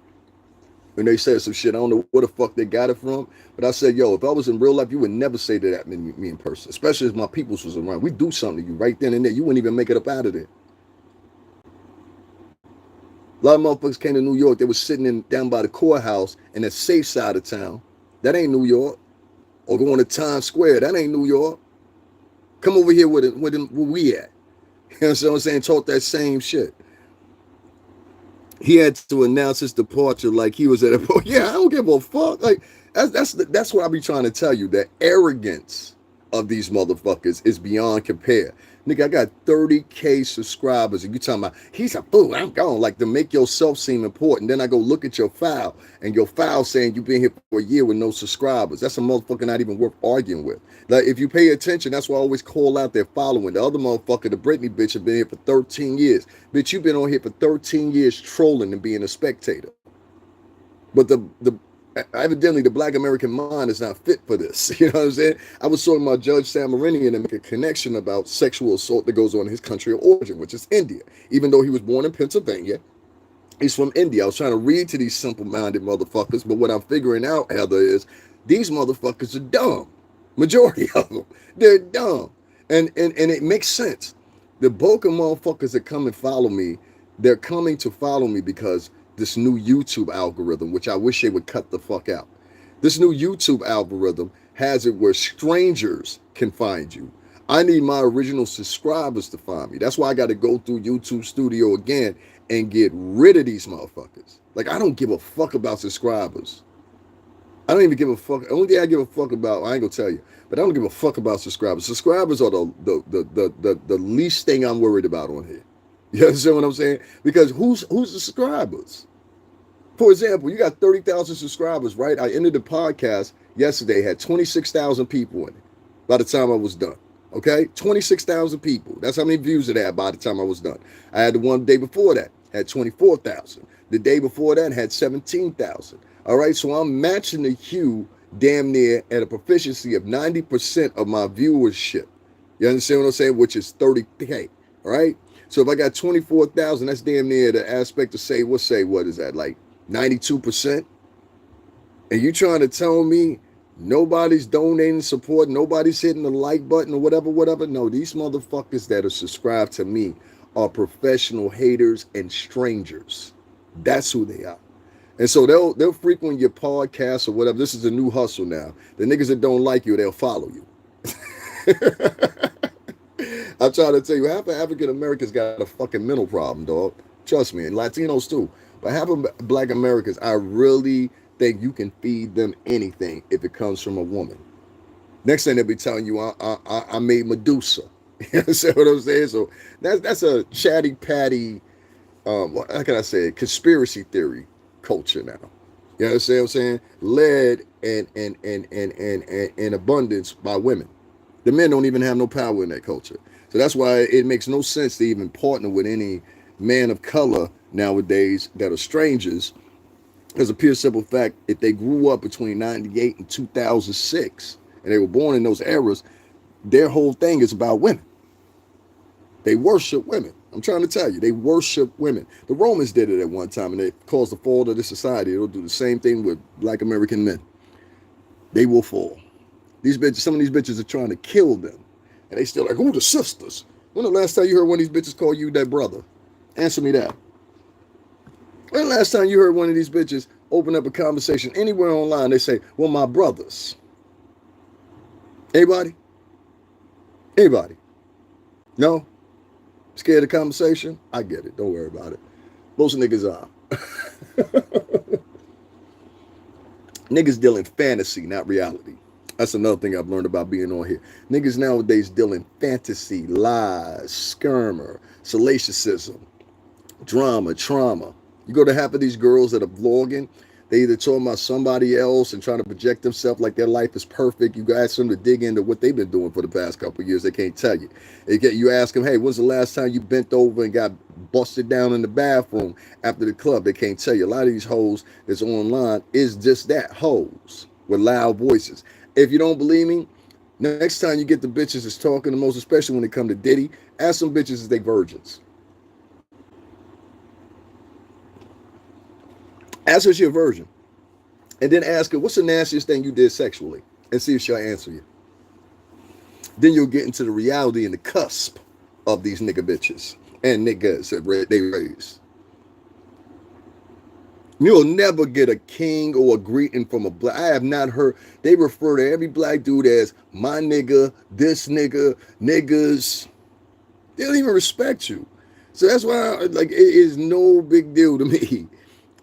and they said some shit. I don't know where the fuck they got it from. But I said, yo, if I was in real life, you would never say that to me in person. Especially if my peoples was around. We do something to you right then and there. You wouldn't even make it up out of there. A lot of motherfuckers came to New York. They were sitting down by the courthouse in the safe side of town. That ain't New York. Or going to Times Square. That ain't New York. Come over here where we at. You know what I'm saying? Talk that same shit. He had to announce his departure like he was at a... Yeah, I don't give a fuck. Like, that's what I be trying to tell you. The arrogance of these motherfuckers is beyond compare. Nigga, I got 30K subscribers, and you talking about, he's a fool, I'm gone. Like, to make yourself seem important. Then I go look at your file, and your file saying you've been here for a year with no subscribers. That's a motherfucker not even worth arguing with. Like, if you pay attention, that's why I always call out their following. The other motherfucker, the Britney bitch, have been here for 13 years. Bitch, you've been on here for 13 years trolling and being a spectator. But evidently, the black American mind is not fit for this. You know what I'm saying? I was talking about Judge Samarinian and make a connection about sexual assault that goes on in his country of origin, which is India. Even though he was born in Pennsylvania, he's from India. I was trying to read to these simple-minded motherfuckers, but what I'm figuring out, Heather, is these motherfuckers are dumb. Majority of them. They're dumb. And it makes sense. The bulk of motherfuckers that come and follow me, they're coming to follow me because this new YouTube algorithm, which I wish they would cut the fuck out. This new YouTube algorithm has it where strangers can find you. I need my original subscribers to find me. That's why I got to go through YouTube Studio again and get rid of these motherfuckers. Like, I don't give a fuck about subscribers. I don't even give a fuck. The only thing I give a fuck about, I ain't gonna tell you, but I don't give a fuck about subscribers. Subscribers are the least thing I'm worried about on here. You understand what I'm saying? Because who's the subscribers? For example, you got 30,000 subscribers, right? I ended the podcast yesterday, had 26,000 people in it by the time I was done. Okay? 26,000 people. That's how many views it had by the time I was done. I had the one day before that, had 24,000. The day before that had 17,000. All right, so I'm matching the hue damn near at a proficiency of 90% of my viewership. You understand what I'm saying? Which is 30K. All right? So if I got 24,000, that's damn near the aspect to say, what is that, like 92%? And you trying to tell me nobody's donating support, nobody's hitting the like button or whatever? No, these motherfuckers that are subscribed to me are professional haters and strangers. That's who they are. And so they'll frequent your podcast or whatever. This is a new hustle now. The niggas that don't like you, they'll follow you. I'm trying to tell you, half of African Americans got a fucking mental problem, dog. Trust me, and Latinos too. But half of Black Americans, I really think you can feed them anything if it comes from a woman. Next thing they'll be telling you, I made Medusa. You understand what I'm saying? So that's a chatty patty, how can I say it? Conspiracy theory culture now. You understand what I'm saying? Led in abundance by women. The men don't even have no power in that culture. So that's why it makes no sense to even partner with any man of color nowadays that are strangers. Because a pure simple fact, if they grew up between 98 and 2006 and they were born in those eras, their whole thing is about women. They worship women. I'm trying to tell you, they worship women. The Romans did it at one time, and it caused the fall of the society. It'll do the same thing with Black American men. They will fall. These bitches, some of these bitches are trying to kill them. And they still like, who the sisters? When the last time you heard one of these bitches call you that brother? Answer me that. When the last time you heard one of these bitches open up a conversation anywhere online, they say, well, my brothers. Anybody? Anybody? No? Scared of conversation? I get it. Don't worry about it. Most niggas are. Niggas deal in fantasy, not reality. That's another thing I've learned about being on here. Niggas nowadays deal in fantasy, lies, skirmer, salaciousism, drama, trauma. You go to half of these girls that are vlogging, they either talking about somebody else and trying to project themselves like their life is perfect. You ask them to dig into what they've been doing for the past couple of years. They can't tell you. You ask them, hey, when's the last time you bent over and got busted down in the bathroom after the club? They can't tell you. A lot of these hoes that's online is just that, hoes with loud voices. If you don't believe me, next time you get the bitches that's talking the most, especially when it come to Diddy, ask some bitches if they virgins. Ask her if she's a virgin. And then ask her, what's the nastiest thing you did sexually? And see if she'll answer you. Then you'll get into the reality and the cusp of these nigga bitches and niggas that they raised. You'll never get a king or a greeting from a black. I have not heard. They refer to every black dude as my nigga, this nigga, niggas. They don't even respect you. So that's why, like, it is no big deal to me.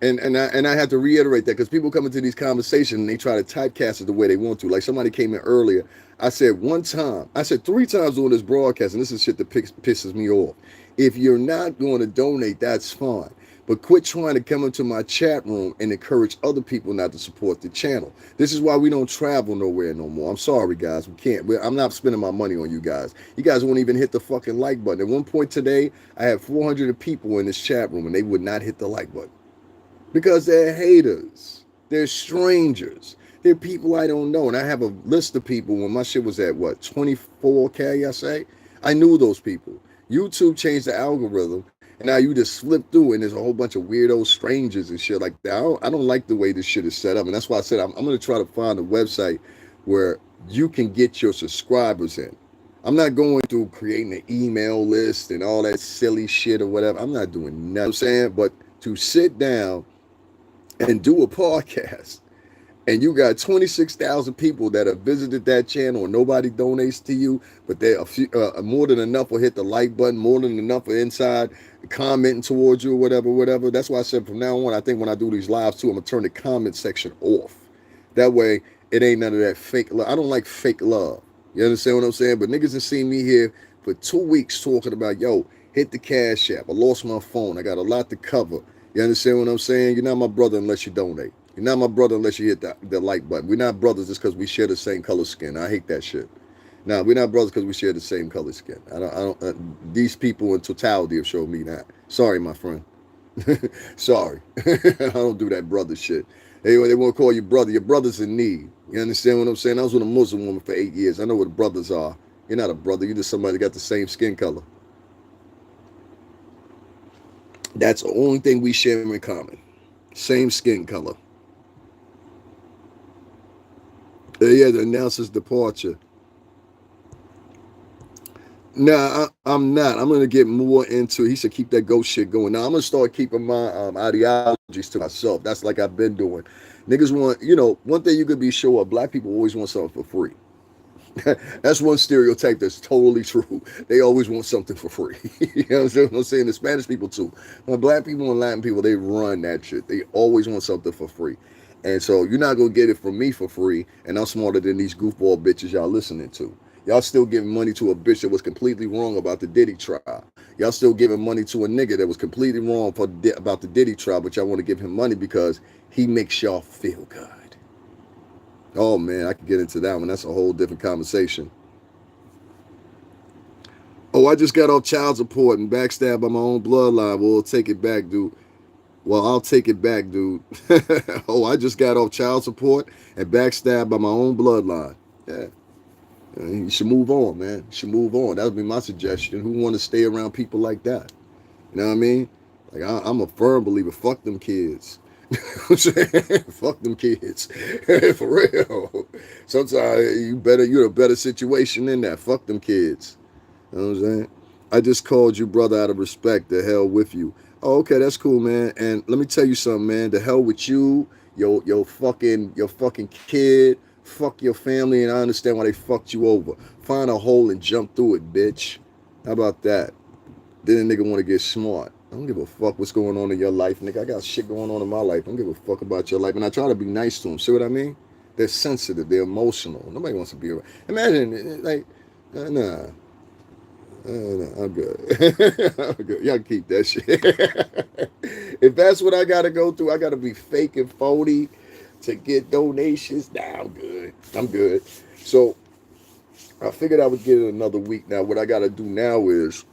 And I have to reiterate that because people come into these conversations and they try to typecast it the way they want to. Like somebody came in earlier. I said 3 times on this broadcast, and this is shit that pisses me off. If you're not going to donate, that's fine. But quit trying to come into my chat room and encourage other people not to support the channel. This is why we don't travel nowhere no more. I'm sorry, guys. We can't. I'm not spending my money on you guys. You guys won't even hit the fucking like button. At one point today, I had 400 people in this chat room, and they would not hit the like button. Because they're haters. They're strangers. They're people I don't know. And I have a list of people when my shit was at, 24K, I say? I knew those people. YouTube changed the algorithm. And now you just flip through and there's a whole bunch of weirdo strangers and shit like that. I don't like the way this shit is set up. And that's why I said I'm going to try to find a website where you can get your subscribers in. I'm not going through creating an email list and all that silly shit or whatever. I'm not doing nothing. I'm saying, but to sit down and do a podcast and you got 26,000 people that have visited that channel and nobody donates to you, but they a few more than enough will hit the like button, more than enough are inside commenting towards you or whatever, whatever. That's why I said from now on, I think when I do these lives too, I'm gonna turn the comment section off. That way, it ain't none of that fake love. I don't like fake love. You understand what I'm saying? But niggas have seen me here for 2 weeks talking about, yo, hit the cash app. I lost my phone. I got a lot to cover. You understand what I'm saying? You're not my brother unless you donate. You're not my brother unless you hit the like button. We're not brothers just because we share the same color skin. I hate that shit. Now, we're not brothers because we share the same color skin. These people in totality have showed me that. Sorry, my friend. Sorry. I don't do that brother shit. They want to call you brother. Your brother's in need. You understand what I'm saying? I was with a Muslim woman for 8 years. I know what brothers are. You're not a brother. You're just somebody that got the same skin color. That's the only thing we share in common. Same skin color. Yeah, to announce his departure. Nah, I'm not. I'm going to get more into, he said keep that ghost shit going. Now, I'm going to start keeping my ideologies to myself. That's like I've been doing. Niggas want, one thing you could be sure of, black people always want something for free. That's one stereotype that's totally true. They always want something for free. You know what I'm saying? The Spanish people too. But black people and Latin people, they run that shit. They always want something for free. And so you're not going to get it from me for free, and I'm smarter than these goofball bitches y'all listening to. Y'all still giving money to a bitch that was completely wrong about the Diddy trial. Y'all still giving money to a nigga that was completely wrong about the Diddy trial, but y'all want to give him money because he makes y'all feel good. Oh, man, I can get into that one. That's a whole different conversation. Oh, I just got off child support and backstabbed by my own bloodline. Well, take it back, dude. Well, I'll take it back, dude. Oh, I just got off child support and backstabbed by my own bloodline. Yeah. You should move on, man. You should move on. That would be my suggestion. Who want to stay around people like that? You know what I mean? Like, I'm a firm believer. Fuck them kids. Fuck them kids. For real. Sometimes you're in a better situation than that. Fuck them kids. You know what I'm saying? I just called you brother out of respect. The hell with you. Oh, okay, that's cool, man. And let me tell you something, man. The hell with you, your fucking kid. Fuck your family, and I understand why they fucked you over. Find a hole and jump through it, bitch. How about that? Then a nigga want to get smart. I don't give a fuck what's going on in your life, nigga. I got shit going on in my life. I don't give a fuck about your life. And I try to be nice to them. See what I mean? They're sensitive. They're emotional. Nobody wants to be around. Imagine, like, nah. I'm good. I'm good. Y'all keep that shit. If that's what I got to go through, I got to be fake and phony to get donations. Nah, I'm good. I'm good. So I figured I would get it another week. Now, what I got to do now is,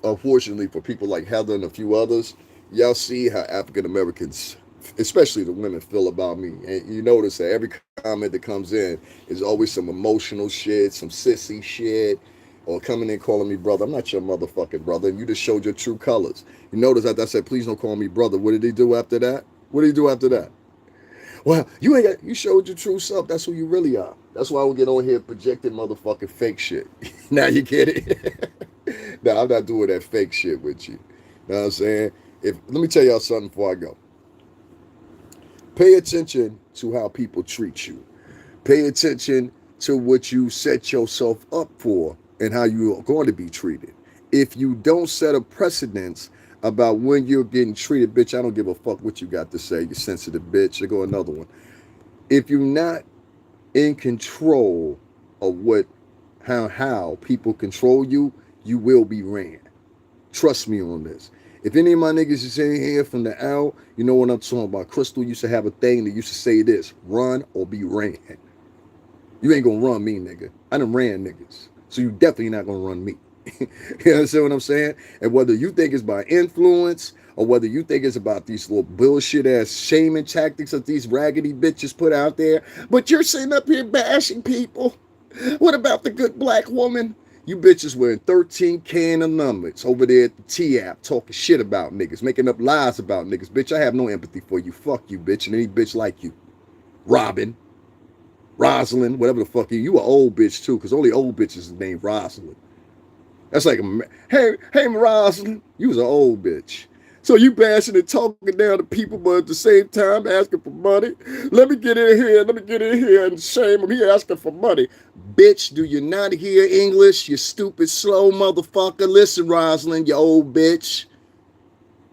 unfortunately, for people like Heather and a few others, y'all see how African Americans, especially the women, feel about me. And you notice that every comment that comes in is always some emotional shit, some sissy shit, or coming in calling me brother. I'm not your motherfucking brother, and you just showed your true colors. You notice that I said, please don't call me brother. What did he do after that? What did he do after that? Well, you showed your true self. That's who you really are. That's why I would get on here projecting motherfucking fake shit. Now you get it? Now I'm not doing that fake shit with you. You know what I'm saying? Let me tell y'all something before I go. Pay attention to how people treat you. Pay attention to what you set yourself up for and how you are going to be treated. If you don't set a precedence about when you're getting treated, bitch, I don't give a fuck what you got to say, you sensitive bitch. There go another one. If you're not in control of how people control you, you will be ran. Trust me on this. If any of my niggas is in here from the out, you know what I'm talking about. Crystal used to have a thing that used to say this: run or be ran. You ain't gonna run me, nigga. I done ran niggas. So you definitely not gonna run me. You understand what I'm saying? And whether you think it's by influence or whether you think it's about these little bullshit ass shaming tactics that these raggedy bitches put out there, but you're sitting up here bashing people. What about the good black woman? You bitches wearing 13K in the numbers over there at the T-app talking shit about niggas, making up lies about niggas. Bitch, I have no empathy for you. Fuck you, bitch, and any bitch like you. Robin, Rosalind, whatever the fuck you. You an old bitch too, because only old bitches is named Rosalind. That's like, hey, Rosalind, you was an old bitch. So you bashing and talking down to people, but at the same time asking for money. Let me get in here. Let me get in here and shame him. He asking for money. Bitch, do you not hear English? You stupid, slow motherfucker. Listen, Rosalind, you old bitch.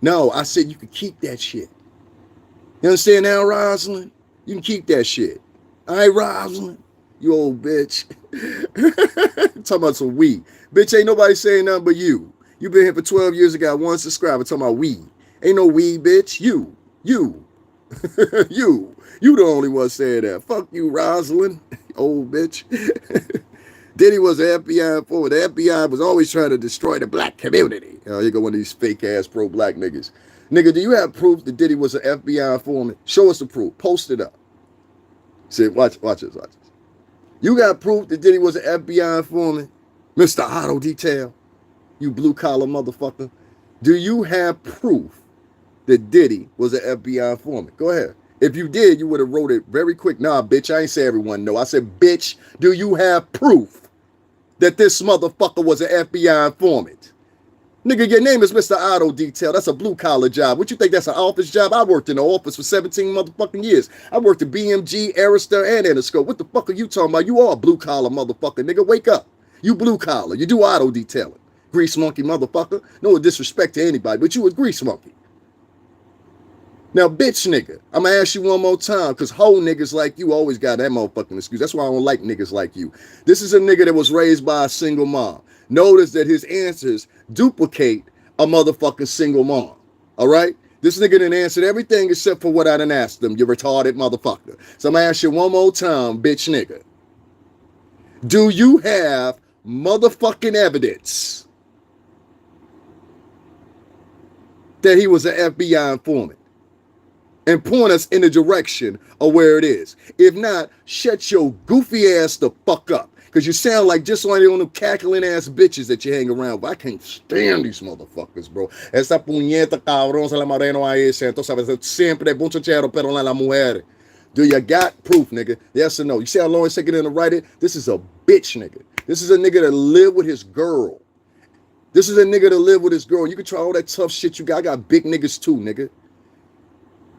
No, I said you could keep that shit. You understand now, Rosalind? You can keep that shit. All right, Rosalind? You old bitch. Talking about some weed. Bitch, ain't nobody saying nothing but you. You been here for 12 years and got one subscriber talking about weed. Ain't no weed, bitch. You. You. You the only one saying that. Fuck you, Rosalind. Old bitch. Diddy was an FBI informant. The FBI was always trying to destroy the black community. Here go one of these fake-ass pro-black niggas. Nigga, do you have proof that Diddy was an FBI informant? Show us the proof. Post it up. See, watch this. You got proof that Diddy was an FBI informant? Mr. Auto Detail, you blue-collar motherfucker. Do you have proof that Diddy was an FBI informant? Go ahead. If you did, you would have wrote it very quick. Nah, bitch, I ain't say everyone no. I said, bitch, do you have proof that this motherfucker was an FBI informant? Nigga, your name is Mr. Auto Detail. That's a blue-collar job. What you think that's an office job? I worked in the office for 17 motherfucking years. I worked at BMG, Arista, and Interscope. What the fuck are you talking about? You are a blue-collar motherfucker, nigga. Wake up. You blue-collar. You do auto detailing. Grease monkey motherfucker. No disrespect to anybody, but you a grease monkey. Now, bitch nigga, I'm going to ask you one more time, because whole niggas like you always got that motherfucking excuse. That's why I don't like niggas like you. This is a nigga that was raised by a single mom. Notice that his answers duplicate a motherfucking single mom. All right? This nigga done answered everything except for what I done asked him, you retarded motherfucker. So I'm going to ask you one more time, bitch nigga. Do you have motherfucking evidence that he was an FBI informant? And point us in the direction of where it is. If not, shut your goofy ass the fuck up. Because you sound like just one of them cackling ass bitches that you hang around with. I can't stand these motherfuckers, bro. Esa puñeta cabrón se la moreno ahí, entonces sabes, siempre de bonchachero, pero la mujer. Do you got proof, nigga? Yes or no? You see how long it's taking them to write it? This is a bitch, nigga. This is a nigga that live with his girl. This is a nigga that live with his girl. You can try all that tough shit you got. I got big niggas too, nigga.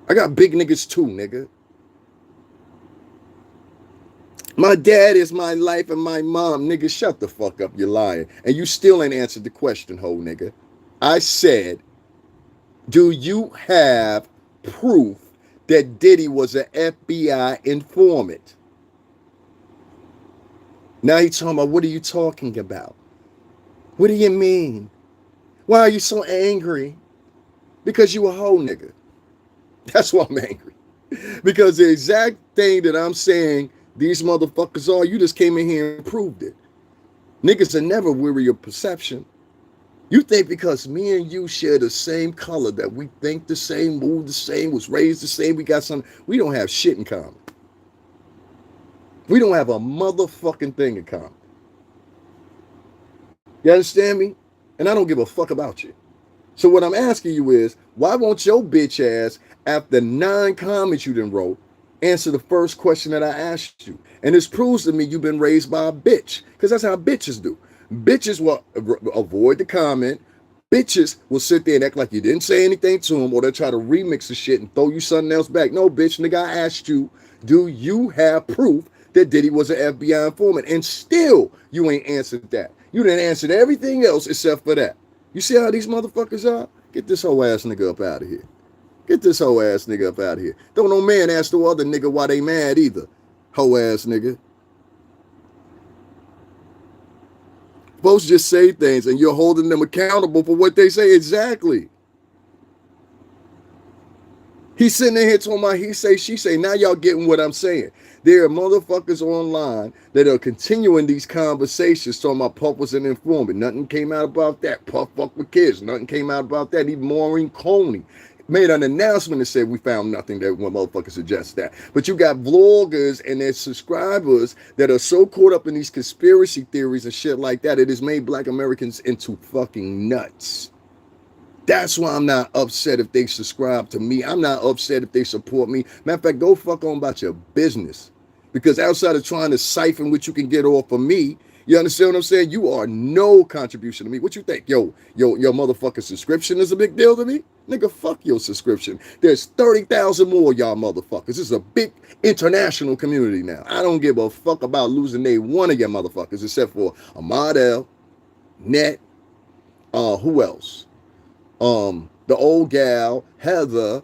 I got big niggas too, nigga. My dad is my life and my mom. Nigga, shut the fuck up, you're lying. And you still ain't answered the question, ho, nigga. I said, do you have proof that Diddy was an FBI informant? Now he's talking about, what are you talking about? What do you mean? Why are you so angry? Because you a hoe, nigga. That's why I'm angry. Because the exact thing that I'm saying these motherfuckers are, you just came in here and proved it. Niggas are never weary of perception. You think because me and you share the same color, that we think the same, move the same, was raised the same, we got something. We don't have shit in common. We don't have a motherfucking thing in common. You understand me? And I don't give a fuck about you. So what I'm asking you is, why won't your bitch ass, after 9 comments you done wrote, answer the first question that I asked you? And this proves to me you've been raised by a bitch, because that's how bitches do. Bitches will avoid the comment. Bitches will sit there and act like you didn't say anything to them, or they'll try to remix the shit and throw you something else back. No, bitch, nigga, I asked you, do you have proof that Diddy was an FBI informant? And still, you ain't answered that. You didn't answer everything else except for that. You see how these motherfuckers are? Get this whole ass nigga up out of here. Get this whole ass nigga up out of here. Don't no man ask the other nigga why they mad either. Hoe ass nigga. Folks just say things and you're holding them accountable for what they say. Exactly. He's sitting in here talking about he say, she say. Now y'all getting what I'm saying. There are motherfuckers online that are continuing these conversations talking about Puff was an informant. Nothing came out about that. Puff fuck with kids. Nothing came out about that. Even Maureen Coney made an announcement and said we found nothing that one motherfucker suggests that. But you got vloggers and their subscribers that are so caught up in these conspiracy theories and shit like that, it has made black Americans into fucking nuts. That's why I'm not upset if they subscribe to me. I'm not upset if they support me. Matter of fact, go fuck on about your business. Because outside of trying to siphon what you can get off of me, You understand what I'm saying? You are no contribution to me. What you think? Your motherfucking subscription is a big deal to me? Nigga, fuck your subscription. There's 30,000 more y'all motherfuckers. This is a big international community now. I don't give a fuck about losing a one of your motherfuckers except for Amadel, Net, who else? The old gal, Heather,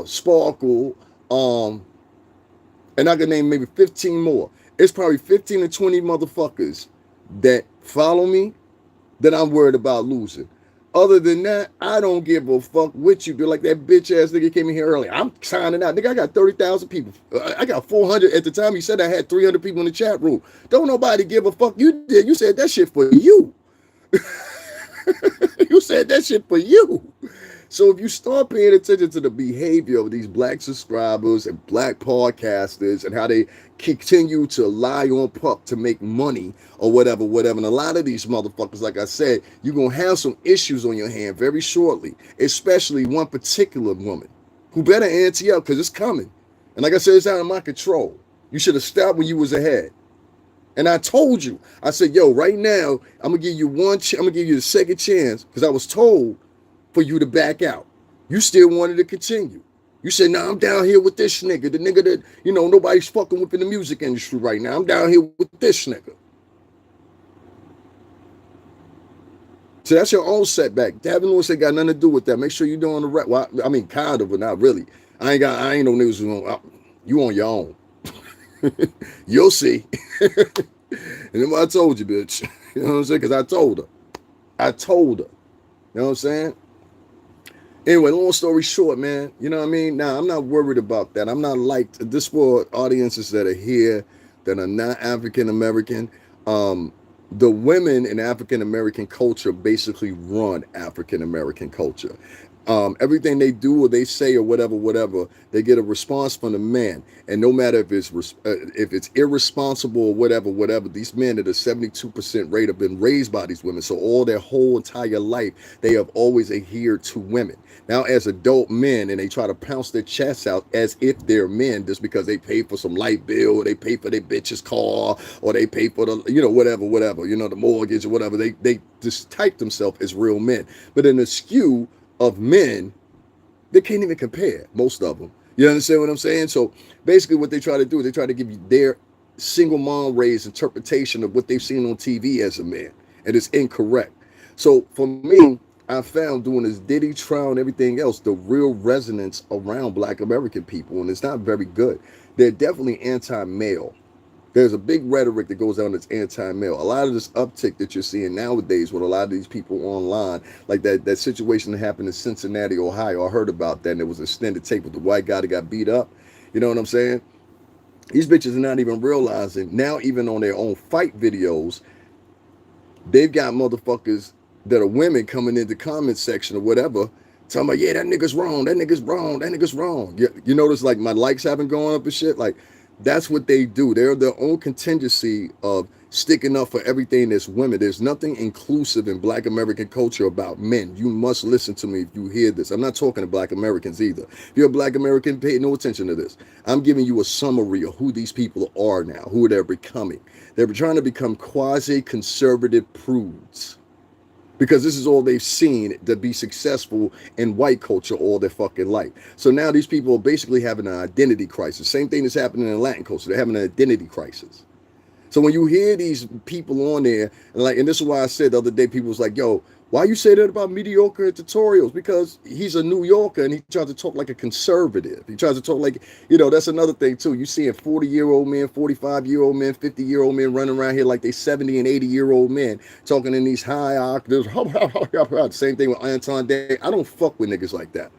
Sparkle, and I can name maybe 15 more. It's probably 15 to 20 motherfuckers that follow me that I'm worried about losing. Other than that, I don't give a fuck what you do. Like that bitch ass nigga came in here early. I'm signing out. Nigga, I got 30,000 people. I got 400 at the time. You said I had 300 people in the chat room. Don't nobody give a fuck. You did. You said that shit for you. You said that shit for you. So if you start paying attention to the behavior of these black subscribers and black podcasters and how they continue to lie on pup to make money or whatever, and a lot of these motherfuckers, like I said, you're going to have some issues on your hand very shortly, especially one particular woman who better ante up because it's coming. And like I said, it's out of my control. You should have stopped when you was ahead. And I told you, I said, yo, right now, I'm going to give you I'm going to give you the second chance because I was told for you to back out. You still wanted to continue. You said, nah, I'm down here with this nigga, the nigga that, nobody's fucking with in the music industry right now. I'm down here with this nigga. So that's your own setback. Davin Lewis ain't got nothing to do with that. Make sure you're doing the right. Well, I mean, kind of, but not really. I ain't no niggas you on your own. You'll see. And then I told you, bitch. You know what I'm saying? Because I told her. You know what I'm saying? Anyway, long story short, man, you know what I mean? Now, I'm not worried about that. I'm not like this for audiences that are here that are not African American. The women in African American culture basically run African American culture. Everything they do or they say or whatever, they get a response from the men. And no matter if it's irresponsible or whatever, these men at a 72% rate have been raised by these women. So all their whole entire life, they have always adhered to women. Now, as adult men, and they try to pounce their chests out as if they're men just because they pay for some light bill, or they pay for their bitch's car, or they pay for the, whatever, the mortgage or whatever. They just type themselves as real men. But in the skew of men, they can't even compare, most of them. You understand what I'm saying? So basically what they try to do is they try to give you their single mom raised interpretation of what they've seen on TV as a man. And it's incorrect. So for me, I found doing this Diddy trial and everything else, the real resonance around black American people. And it's not very good. They're definitely anti-male. There's a big rhetoric that goes on that's anti-male. A lot of this uptick that you're seeing nowadays with a lot of these people online, like that situation that happened in Cincinnati, Ohio. I heard about that, and it was extended tape with the white guy that got beat up. You know what I'm saying? These bitches are not even realizing now, even on their own fight videos, they've got motherfuckers that are women coming in the comment section or whatever, talking about, yeah, that nigga's wrong, that nigga's wrong, that nigga's wrong. You notice like my likes haven't gone up and shit? Like, that's what they do. They're their own contingency of sticking up for everything that's women. There's nothing inclusive in black American culture about men. You must listen to me if you hear this. I'm not talking to black Americans either. If you're a black American, pay no attention to this. I'm giving you a summary of who these people are now, who they're becoming. They're trying to become quasi-conservative prudes, because this is all they've seen to be successful in white culture all their fucking life. So now these people are basically having an identity crisis. Same thing that's happening in Latin culture. They're having an identity crisis. So when you hear these people on there, and this is why I said the other day, people was like, yo, why you say that about mediocre tutorials? Because he's a New Yorker and he tries to talk like a conservative. He tries to talk like, that's another thing too. You seeing 40-year-old men, 45-year-old men, 50-year-old men running around here like they 70 and 80-year-old men talking in these high octaves. Same thing with Anton Day. I don't fuck with niggas like that.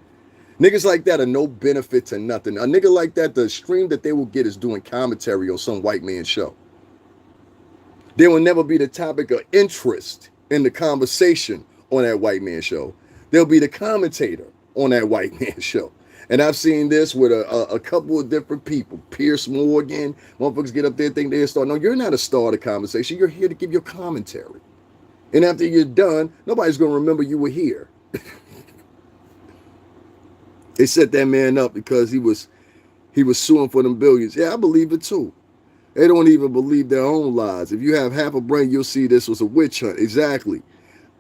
Niggas like that are no benefit to nothing. A nigga like that, the stream that they will get is doing commentary on some white man's show. They will never be the topic of interest in the conversation on that white man show. They'll be the commentator on that white man show. And I've seen this with a couple of different people. Pierce Morgan, motherfuckers get up there, think they're a star. No, you're not a star of the conversation. You're here to give your commentary. And after you're done, nobody's going to remember you were here. They set that man up because he was suing for them billions. Yeah, I believe it too. They don't even believe their own lies. If you have half a brain, you'll see this was a witch hunt. Exactly.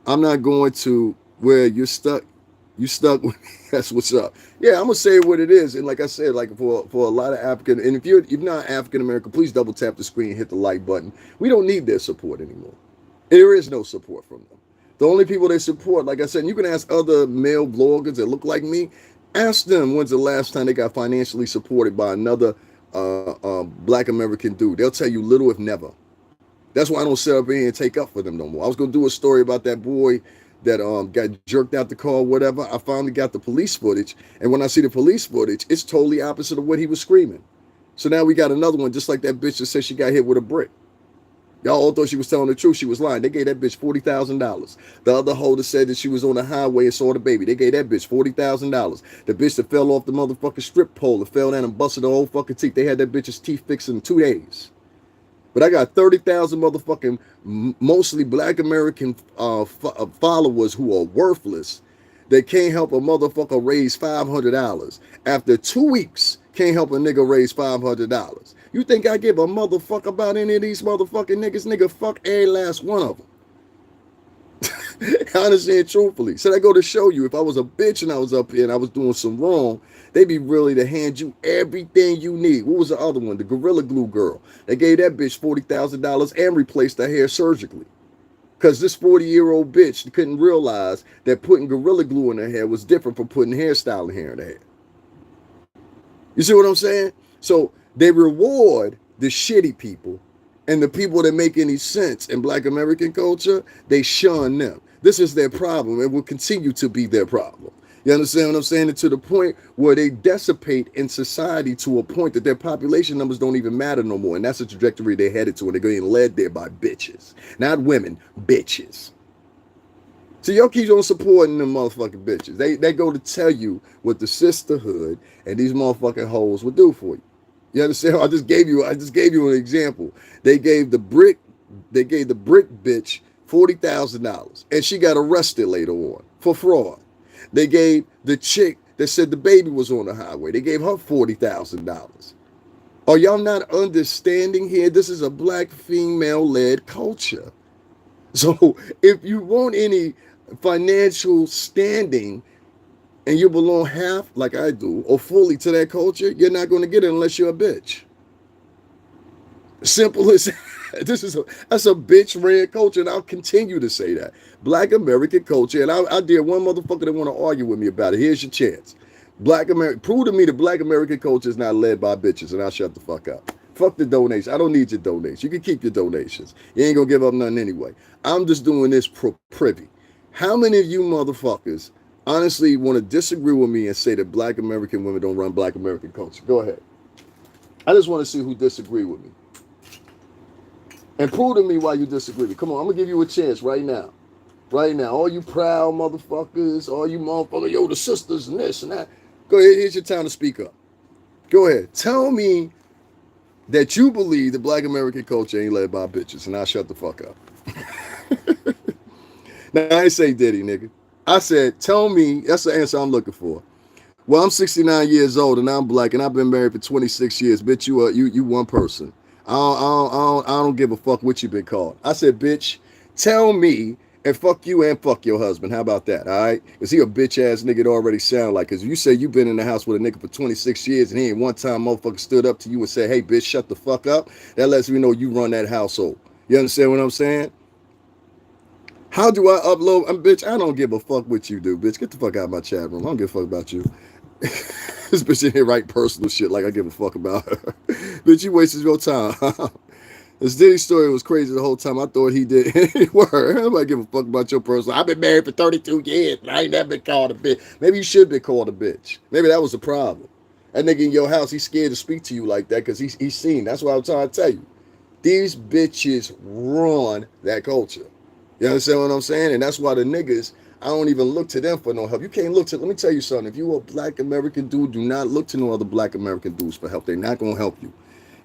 I'm not going to where you're stuck. You stuck with me. That's what's up. Yeah, I'm gonna say what it is. And like I said, like for a lot of African, and if you're not African American, please double tap the screen, hit the like button. We don't need their support anymore. There is no support from them. The only people they support, like I said, and you can ask other male bloggers that look like me. Ask them when's the last time they got financially supported by another Black American dude. They'll tell you little if never. That's why I don't sit up here and take up for them no more. I was gonna do a story about that boy that got jerked out the car, whatever. I finally got the police footage, and when I see the police footage, it's totally opposite of what he was screaming. So now we got another one, just like that bitch that said she got hit with a brick. Y'all all thought she was telling the truth. She was lying. They gave that bitch $40,000. The other holder said that she was on the highway and saw the baby. They gave that bitch $40,000. The bitch that fell off the motherfucking strip pole and fell down and busted her whole fucking teeth. They had that bitch's teeth fixed in 2 days. But I got 30,000 motherfucking mostly Black American followers who are worthless. They can't help a motherfucker raise $500. After 2 weeks, can't help a nigga raise $500. You think I give a motherfucker about any of these motherfucking niggas? Nigga, fuck every last one of them. Honestly and truthfully. So I go to show you, if I was a bitch and I was up here and I was doing some wrong, they be really to hand you everything you need. What was the other one? The Gorilla Glue girl. They gave that bitch $40,000 and replaced her hair surgically. Because this 40-year-old bitch couldn't realize that putting Gorilla Glue in her hair was different from putting hairstyling hair in her hair. You see what I'm saying? So they reward the shitty people, and the people that make any sense in Black American culture, they shun them. This is their problem and will continue to be their problem. You understand what I'm saying? And to the point where they dissipate in society to a point that their population numbers don't even matter no more. And that's the trajectory they're headed to, and they're getting led there by bitches. Not women, bitches. So y'all keep on supporting them motherfucking bitches. They go to tell you what the sisterhood and these motherfucking hoes will do for you. You understand? I just gave you an example. They gave the brick bitch $40,000, and she got arrested later on for fraud. They gave the chick that said the baby was on the highway, they gave her $40,000. Are y'all not understanding here? This is a Black female-led culture. So if you want any financial standing and you belong half, like I do, or fully to that culture, you're not going to get it unless you're a bitch. Simple as that's a bitch-ran culture, and I'll continue to say that. Black American culture, and I dare one motherfucker that want to argue with me about it. Here's your chance. Prove to me that Black American culture is not led by bitches, and I'll shut the fuck up. Fuck the donation. I don't need your donations. You can keep your donations. You ain't gonna give up nothing anyway. I'm just doing this privy. How many of you motherfuckers honestly want to disagree with me and say that Black American women don't run Black American culture? Go ahead. I just want to see who disagree with me. And prove to me why you disagree. Come on, I'm going to give you a chance right now. Right now. All you proud motherfuckers, all you motherfuckers, yo, the sisters and this and that. Go ahead, here's your time to speak up. Go ahead. Tell me that you believe the Black American culture ain't led by bitches, and I'll shut the fuck up. Now, I ain't say Diddy, nigga. I said, tell me, that's the answer I'm looking for. Well, I'm 69 years old, and I'm Black, and I've been married for 26 years. Bitch, you one person. I don't give a fuck what you been called. I said, bitch, tell me, and fuck you and fuck your husband. How about that, all right? Because he a bitch-ass nigga to already sound like. Because you say you been in the house with a nigga for 26 years, and he ain't one time motherfucker stood up to you and said, hey, bitch, shut the fuck up. That lets me know you run that household. You understand what I'm saying? How do I upload? Bitch, I don't give a fuck what you do, bitch. Get the fuck out of my chat room. I don't give a fuck about you. This bitch in here write personal shit like I give a fuck about her. Bitch, you wasted your time. This Diddy story was crazy the whole time. I thought he did any word. Nobody give a fuck about your personal. I've been married for 32 years, and I ain't never been called a bitch. Maybe you should be called a bitch. Maybe that was the problem. That nigga in your house, he's scared to speak to you like that because he's seen. That's what I'm trying to tell you. These bitches run that culture. You understand what I'm saying? And that's why the niggas, I don't even look to them for no help. You can't look to, let me tell you something. If you a Black American dude, do not look to no other Black American dudes for help. They're not going to help you.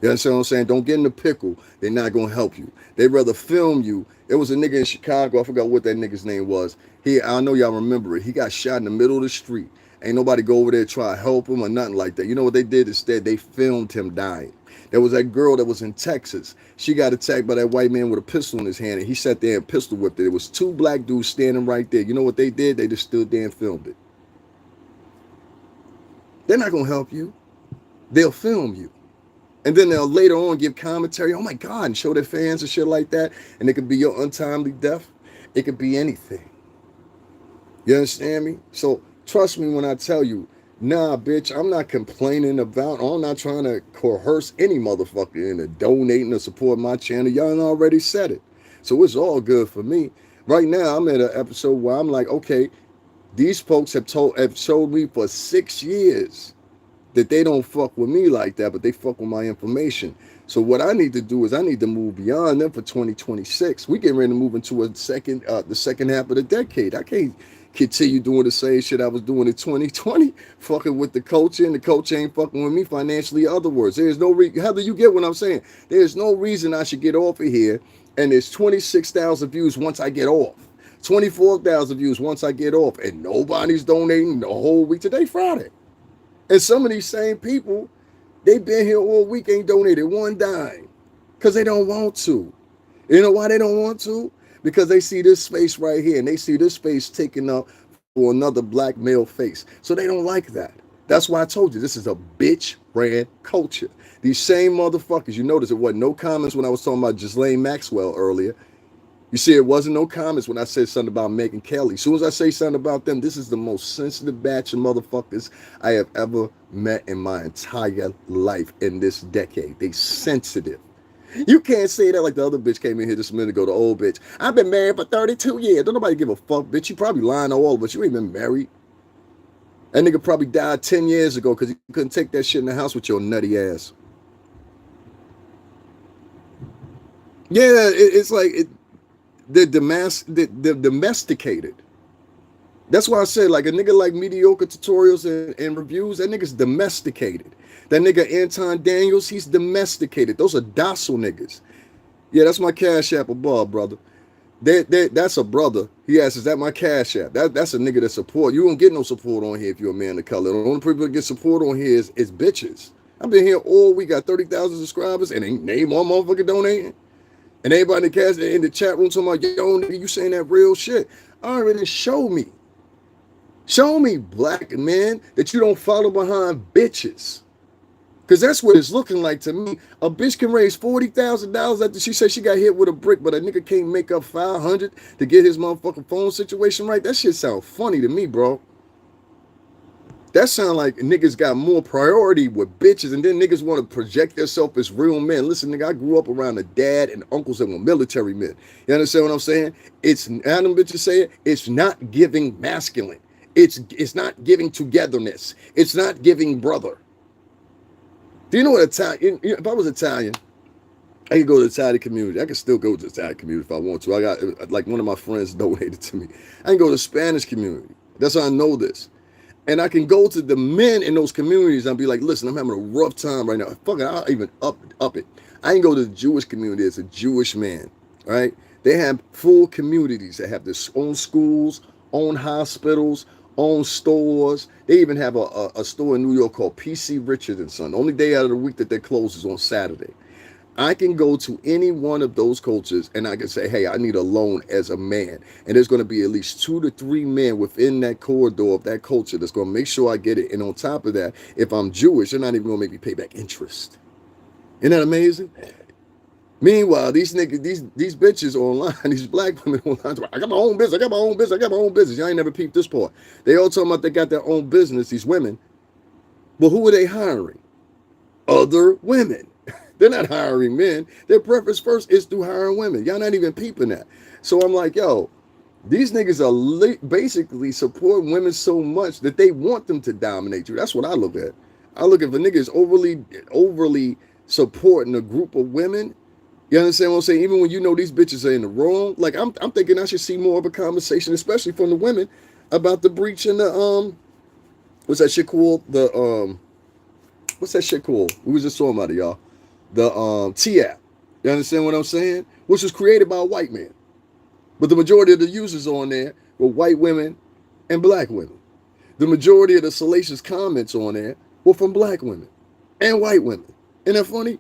You understand what I'm saying? Don't get in the pickle. They're not going to help you. They'd rather film you. There was a nigga in Chicago. I forgot what that nigga's name was. I know y'all remember it. He got shot in the middle of the street. Ain't nobody go over there try to help him or nothing like that. You know what they did instead? They filmed him dying. There was that girl that was in Texas. She got attacked by that white man with a pistol in his hand, and he sat there and pistol whipped it. It was two black dudes standing right there. You know what they did? They just stood there and filmed it. They're not going to help you. They'll film you. And then they'll later on give commentary, oh my God, and show their fans and shit like that. And it could be your untimely death. It could be anything. You understand me? So trust me when I tell you, nah, bitch, I'm not complaining about, I'm not trying to coerce any motherfucker into donating or support my channel. Y'all already said it. So it's all good for me. Right now, I'm at an episode where I'm like, okay, these folks have showed me for 6 years that they don't fuck with me like that, but they fuck with my information. So what I need to do is I need to move beyond them for 2026. We getting ready to move into the second half of the decade. I can't continue doing the same shit I was doing in 2020, fucking with the culture, and the culture ain't fucking with me financially. Other words, there's no how do you get what I'm saying? There's no reason I should get off of here, and there's 26,000 views once I get off. 24,000 views once I get off, and nobody's donating the whole week. Today, Friday. And some of these same people, they've been here all week, ain't donated one dime because they don't want to. You know why they don't want to? Because they see this space right here, and they see this space taken up for another black male face. So they don't like that. That's why I told you this is a bitch ran culture. These same motherfuckers, you notice it wasn't no comments when I was talking about Epstein and Maxwell earlier. You see, it wasn't no comments when I said something about Megyn Kelly. As soon as I say something about them, this is the most sensitive batch of motherfuckers I have ever met in my entire life in this decade. They sensitive. You can't say that like the other bitch came in here just a minute ago, the old bitch. I've been married for 32 years. Don't nobody give a fuck, bitch. You probably lying to all of us. You ain't been married. That nigga probably died 10 years ago because he couldn't take that shit in the house with your nutty ass. Yeah, it's like... They're domesticated. That's why I said, like, a nigga like mediocre tutorials and reviews, that nigga's domesticated. That nigga Anton Daniels, he's domesticated. Those are docile niggas. Yeah, that's my Cash App above, brother. That's a brother. He asks, is that my Cash App? That's a nigga that support. You don't get no support on here if you're a man of color. The only people that get support on here is bitches. I've been here all week, got 30,000 subscribers, and ain't name one motherfucker donating. And everybody in the chat room talking about, yo, nigga, you saying that real shit. Already show me. Show me, black men, that you don't follow behind bitches. Because that's what it's looking like to me. A bitch can raise $40,000 after she said she got hit with a brick, but a nigga can't make up $500 to get his motherfucking phone situation right. That shit sound funny to me, bro. That sound like niggas got more priority with bitches, and then niggas want to project themselves as real men. Listen, nigga, I grew up around a dad and uncles that were military men. You understand what I'm saying? It's, Adam bitches say it, it's not giving masculine. It's not giving togetherness. It's not giving brother. Do you know what Italian, if I was Italian, I could go to the Italian community. I could still go to the Italian community if I want to. I got, like, one of my friends donated to me. I can go to the Spanish community. That's how I know this. And I can go to the men in those communities and be like, listen, I'm having a rough time right now. Fuck it, I'll even up it. I can go to the Jewish community as a Jewish man, right? They have full communities that have their own schools, own hospitals, own stores. They even have a store in New York called PC Richard & Son. The only day out of the week that they close is on Saturday. I can go to any one of those cultures and I can say, hey, I need a loan as a man. And there's going to be at least 2 to 3 men within that corridor of that culture that's going to make sure I get it. And on top of that, if I'm Jewish, they're not even going to make me pay back interest. Isn't that amazing? Meanwhile, these niggas, these bitches online, these black women online, I got my own business, I got my own business, I got my own business. Y'all ain't never peeped this part. They all talking about they got their own business, these women. Well, who are they hiring? Other women. They're not hiring men. Their preference first is through hiring women. Y'all not even peeping that. So I'm like, yo, these niggas are basically supporting women so much that they want them to dominate you. That's what I look at. I look at if a nigga is overly supporting a group of women. You understand what I'm saying? Even when you know these bitches are in the wrong, like I'm thinking I should see more of a conversation, especially from the women, about the breach in the what's that shit called? What's that shit called? We was just talking about it, y'all. The T-app. You understand what I'm saying? Which was created by a white man. But the majority of the users on there were white women and black women. The majority of the salacious comments on there were from black women and white women. Isn't that funny?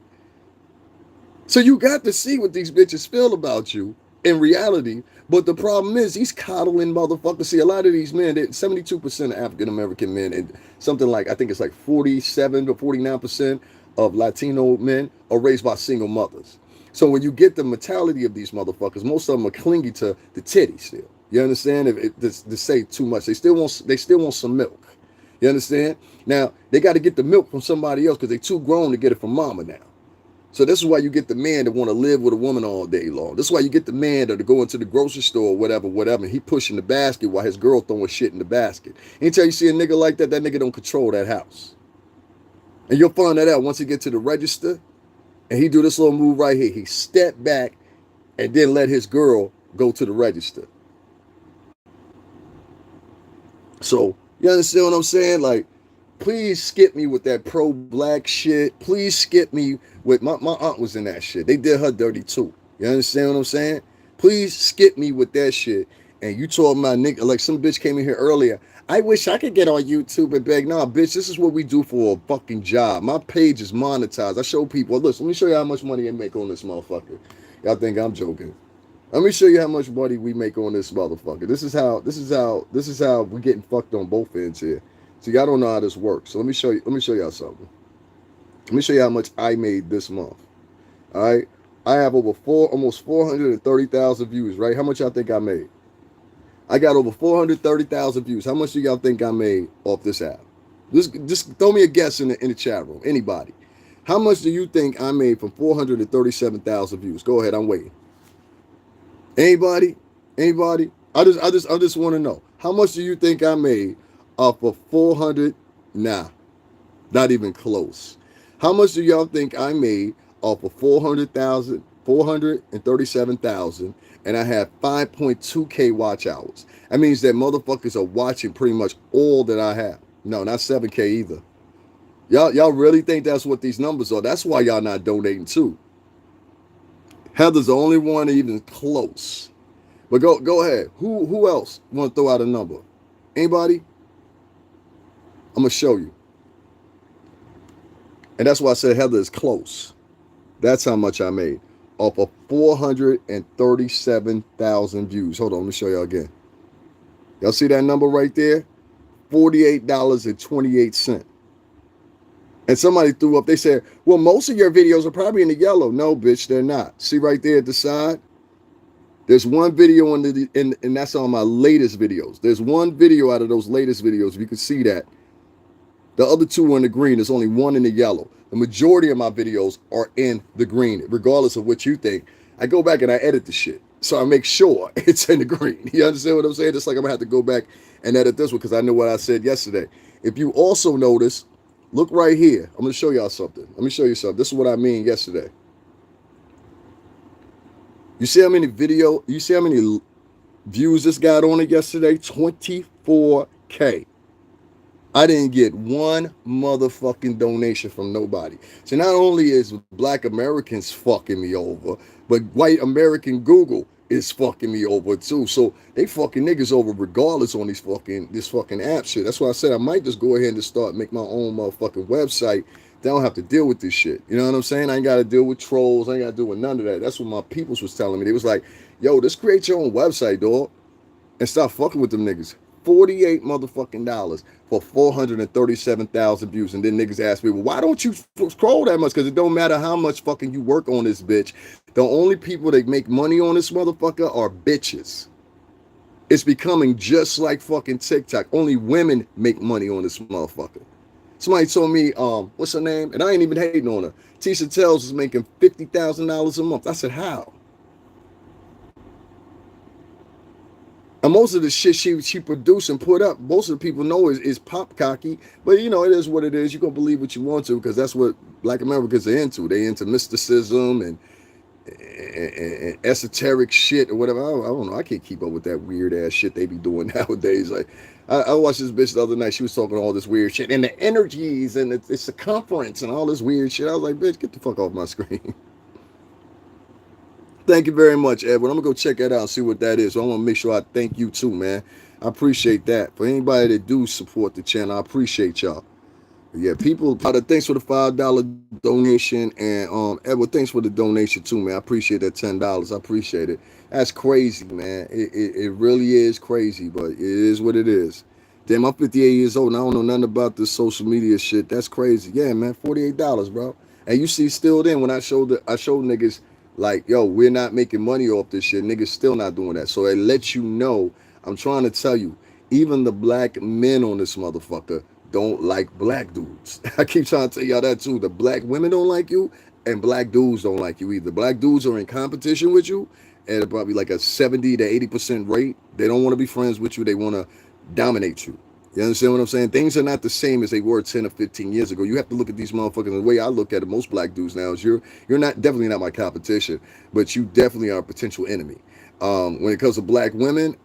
So you got to see what these bitches feel about you in reality. But the problem is these coddling motherfuckers. See, a lot of these men, 72% of African American men, and something like, I think it's like 47 to 49% of Latino men are raised by single mothers. So when you get the mentality of these motherfuckers, most of them are clingy to the titty still. You understand? If to say too much, they still want some milk. You understand? Now they got to get the milk from somebody else because they're too grown to get it from mama now. So this is why you get the man that want to live with a woman all day long. This is why you get the man that to go into the grocery store or whatever, and he pushing the basket while his girl throwing shit in the basket. Anytime you see a nigga like that, that nigga don't control that house. And you'll find that out once he get to the register and he do this little move right here. He step back and then let his girl go to the register. So you understand what I'm saying? Like, please skip me with that pro-black shit. Please skip me with my aunt was in that shit. They did her dirty too. You understand what I'm saying? Please skip me with that shit. And you told my nigga, like some bitch came in here earlier. I wish I could get on YouTube and beg. Nah, bitch, this is what we do for a fucking job. My page is monetized. I show people, listen, let me show you how much money I make on this motherfucker. Y'all think I'm joking. Let me show you how much money we make on this motherfucker. This is how we getting fucked on both ends here. So y'all don't know how this works. So let me show y'all something. Let me show you how much I made this month. All right. I have almost 430,000 views, right? How much y'all think I made? I got over 430,000 views. How much do y'all think I made off this app? Just throw me a guess in the chat room. Anybody. How much do you think I made from 437,000 views? Go ahead, I'm waiting. Anybody? Anybody? I just want to know. How much do you think I made off of 400? Nah, not even close. How much do y'all think I made off of 400,000, 437,000, and I have 5.2K watch hours? That means that motherfuckers are watching pretty much all that I have. No, not 7K either. Y'all really think that's what these numbers are? That's why y'all not donating too. Heather's the only one even close. But go ahead. Who else want to throw out a number? Anybody? I'm gonna show you. And that's why I said Heather is close. That's how much I made off of 437,000 views. Hold on, let me show y'all again. Y'all see that number right there? $48.28. And somebody threw up, they said, well, most of your videos are probably in the yellow. No, bitch, they're not. See right there at the side? There's one video and that's on my latest videos. There's one video out of those latest videos. If you can see that. The other two are in the green. There's only one in the yellow. The majority of my videos are in the green, regardless of what you think. I go back and I edit the shit. So I make sure it's in the green. You understand what I'm saying? It's like I'm going to have to go back and edit this one because I know what I said yesterday. If you also notice, look right here. I'm going to show y'all something. Let me show you something. This is what I mean yesterday. You see how many views this got on it yesterday? 24K. I didn't get one motherfucking donation from nobody. So not only is black Americans fucking me over, but white American Google is fucking me over too. So they fucking niggas over regardless on this fucking app shit. That's why I said I might just go ahead and start make my own motherfucking website. They don't have to deal with this shit. You know what I'm saying? I ain't got to deal with trolls. I ain't got to deal with none of that. That's what my peoples was telling me. They was like, yo, just create your own website, dog, and stop fucking with them niggas. $48 motherfucking dollars for 437,000 views. And then niggas ask me, well, why don't you scroll that much? Because it don't matter how much fucking you work on this bitch. The only people that make money on this motherfucker are bitches. It's becoming just like fucking TikTok. Only women make money on this motherfucker. Somebody told me, what's her name? And I ain't even hating on her. Tisha Tells is making $50,000 a month. I said, how? And most of the shit she produced and put up, most of the people know is pop cocky. But, you know, it is what it is. You're going to believe what you want to because that's what black Americans are into. They into mysticism and esoteric shit or whatever. I don't know. I can't keep up with that weird ass shit they be doing nowadays. Like, I watched this bitch the other night. She was talking all this weird shit and the energies and it's circumference and all this weird shit. I was like, bitch, get the fuck off my screen. Thank you very much, Edwin. I'm gonna go check that out and see what that is. So I want to make sure I thank you too, man. I appreciate that. For anybody that do support the channel, I appreciate y'all. Yeah, people. Thanks for the $5 donation, and Edward, thanks for the donation too, man. I appreciate that $10. I appreciate it. That's crazy, man. It really is crazy, but it is what it is. Damn, I'm 58 years old and I don't know nothing about this social media shit. That's crazy. Yeah, man, $48, bro. And you see, still then when I showed niggas like, yo, we're not making money off this shit. Niggas still not doing that. So it lets you know. I'm trying to tell you, even the black men on this motherfucker don't like black dudes. I keep trying to tell y'all that too. The black women don't like you, and black dudes don't like you either. Black dudes are in competition with you at probably like a 70 to 80% rate. They don't want to be friends with you. They want to dominate you. You understand what I'm saying? Things are not the same as they were 10 or 15 years ago. You have to look at these motherfuckers. The way I look at it, most black dudes now is you're not definitely not my competition, but you definitely are a potential enemy. When it comes to black women,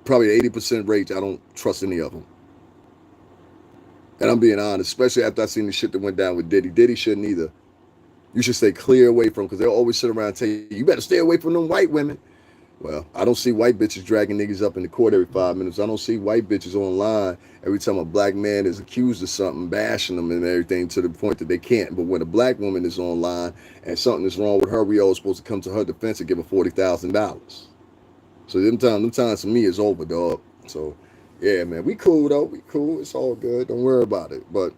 probably 80% rate, I don't trust any of them. And I'm being honest, especially after I seen the shit that went down with Diddy. Diddy shouldn't either. You should stay clear away from, because they'll always sit around and tell you, you better stay away from them white women. Well, I don't see white bitches dragging niggas up in the court every 5 minutes. I don't see white bitches online every time a black man is accused of something, bashing them and everything to the point that they can't. But when a black woman is online and something is wrong with her, we all supposed to come to her defense and give her $40,000. So them times for me is over, dog. So yeah, man, we cool though. We cool. It's all good. Don't worry about it. But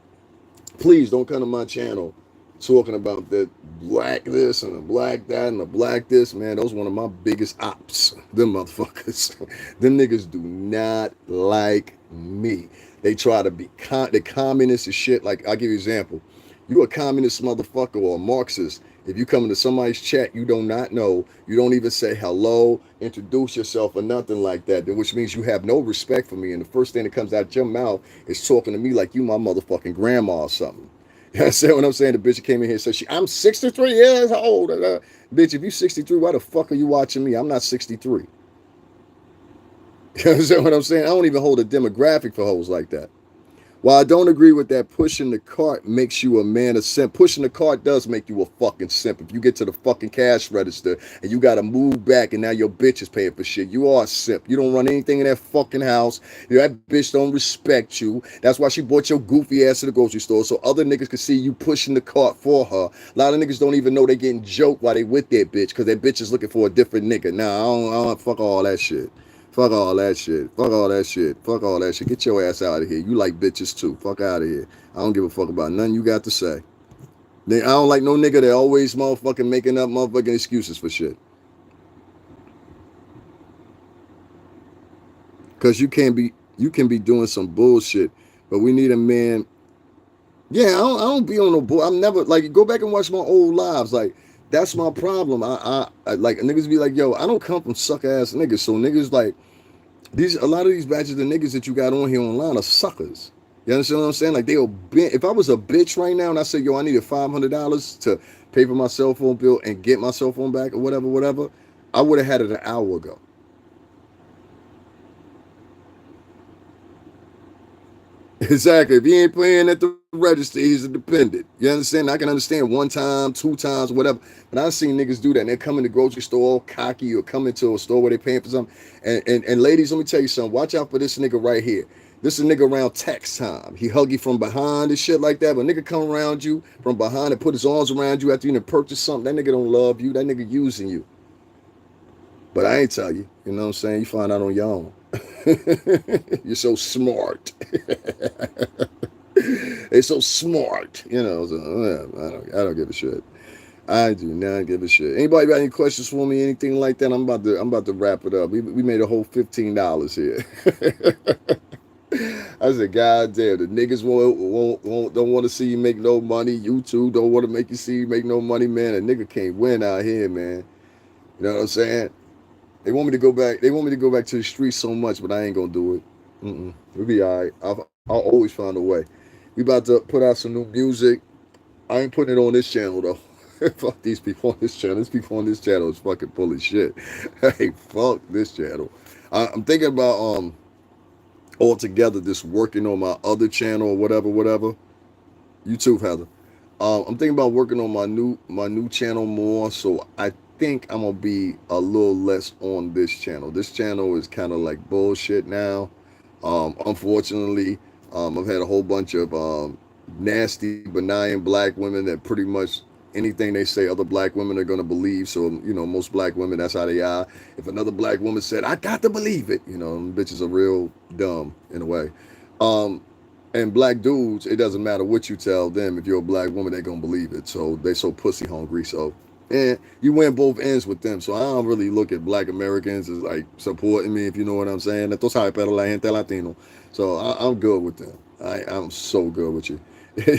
please don't come to my channel talking about that black this and the black that and the black this, man. Those are one of my biggest ops. Them motherfuckers. Them niggas do not like me. They try to be the communist and shit. Like, I'll give you an example. You a communist motherfucker or a Marxist. If you come into somebody's chat you do not know, you don't even say hello, introduce yourself or nothing like that, which means you have no respect for me. And the first thing that comes out your mouth is talking to me like you my motherfucking grandma or something. You understand what I'm saying? The bitch came in here and said, I'm 63 years old. Bitch, if you 63, why the fuck are you watching me? I'm not 63. You understand what I'm saying? I don't even hold a demographic for hoes like that. While I don't agree with that, pushing the cart makes you a man of simp. Pushing the cart does make you a fucking simp. If you get to the fucking cash register and you got to move back and now your bitch is paying for shit, you are a simp. You don't run anything in that fucking house. That bitch don't respect you. That's why she brought your goofy ass to the grocery store, so other niggas can see you pushing the cart for her. A lot of niggas don't even know they getting joked while they with their bitch because their bitch is looking for a different nigga. Nah, I don't fuck all that shit. Fuck all that shit. Fuck all that shit. Fuck all that shit. Get your ass out of here. You like bitches too. Fuck out of here. I don't give a fuck about nothing you got to say. I don't like no nigga that always motherfucking making up motherfucking excuses for shit. Cause you can be doing some bullshit, but we need a man. Yeah, I don't be on no bull. I'm never like, go back and watch my old lives. Like, that's my problem. I like niggas be like, yo, I don't come from suck ass niggas. So niggas like, a lot of these batches of niggas that you got on here online are suckers. You understand what I'm saying? Like, they'll if I was a bitch right now and I said, yo, I needed $500 to pay for my cell phone bill and get my cell phone back or whatever, I would have had it an hour ago. Exactly. If he ain't playing at the register, he's a dependent. You understand? I can understand one time, two times, whatever. But I've seen niggas do that. And they come in the grocery store all cocky or come into a store where they paying for something. And ladies, let me tell you something. Watch out for this nigga right here. This is a nigga around tax time. He hug you from behind and shit like that. But nigga come around you from behind and put his arms around you after you done purchased something. That nigga don't love you. That nigga using you. But I ain't tell you. You know what I'm saying? You find out on your own. You're so smart. They're so smart, you know. So, I don't give a shit. I do not give a shit. Anybody got any questions for me? Anything like that? I'm about to wrap it up. We made a whole $15 here. I said, God damn, the niggas don't want to see you make no money. YouTube don't want to make you see you make no money, man. A nigga can't win out here, man. You know what I'm saying? They want me to go back. They want me to go back to the streets so much, but I ain't gonna do it. We'll be all right. I'll always find a way. We about to put out some new music. I ain't putting it on this channel though. Fuck these people on this channel. These people on this channel is fucking full of shit. Hey, fuck this channel. I'm thinking about altogether just working on my other channel or whatever. YouTube, Heather. I'm thinking about working on my new channel more. So I think I'm gonna be a little less on this channel. This channel is kind of like bullshit now. Unfortunately, I've had a whole bunch of nasty, benign black women that pretty much anything they say other black women are gonna believe. So most black women, that's how they are. If another black woman said, "I got to believe it," them bitches are real dumb in a way. Um, and black dudes, it doesn't matter what you tell them. If you're a black woman, they're gonna believe it. So they so pussy hungry. So and you win both ends with them. So I don't really look at black Americans as like supporting me, if you know what I'm saying. Esto sabe, pero la gente latino. So I'm good with them. I'm so good with you.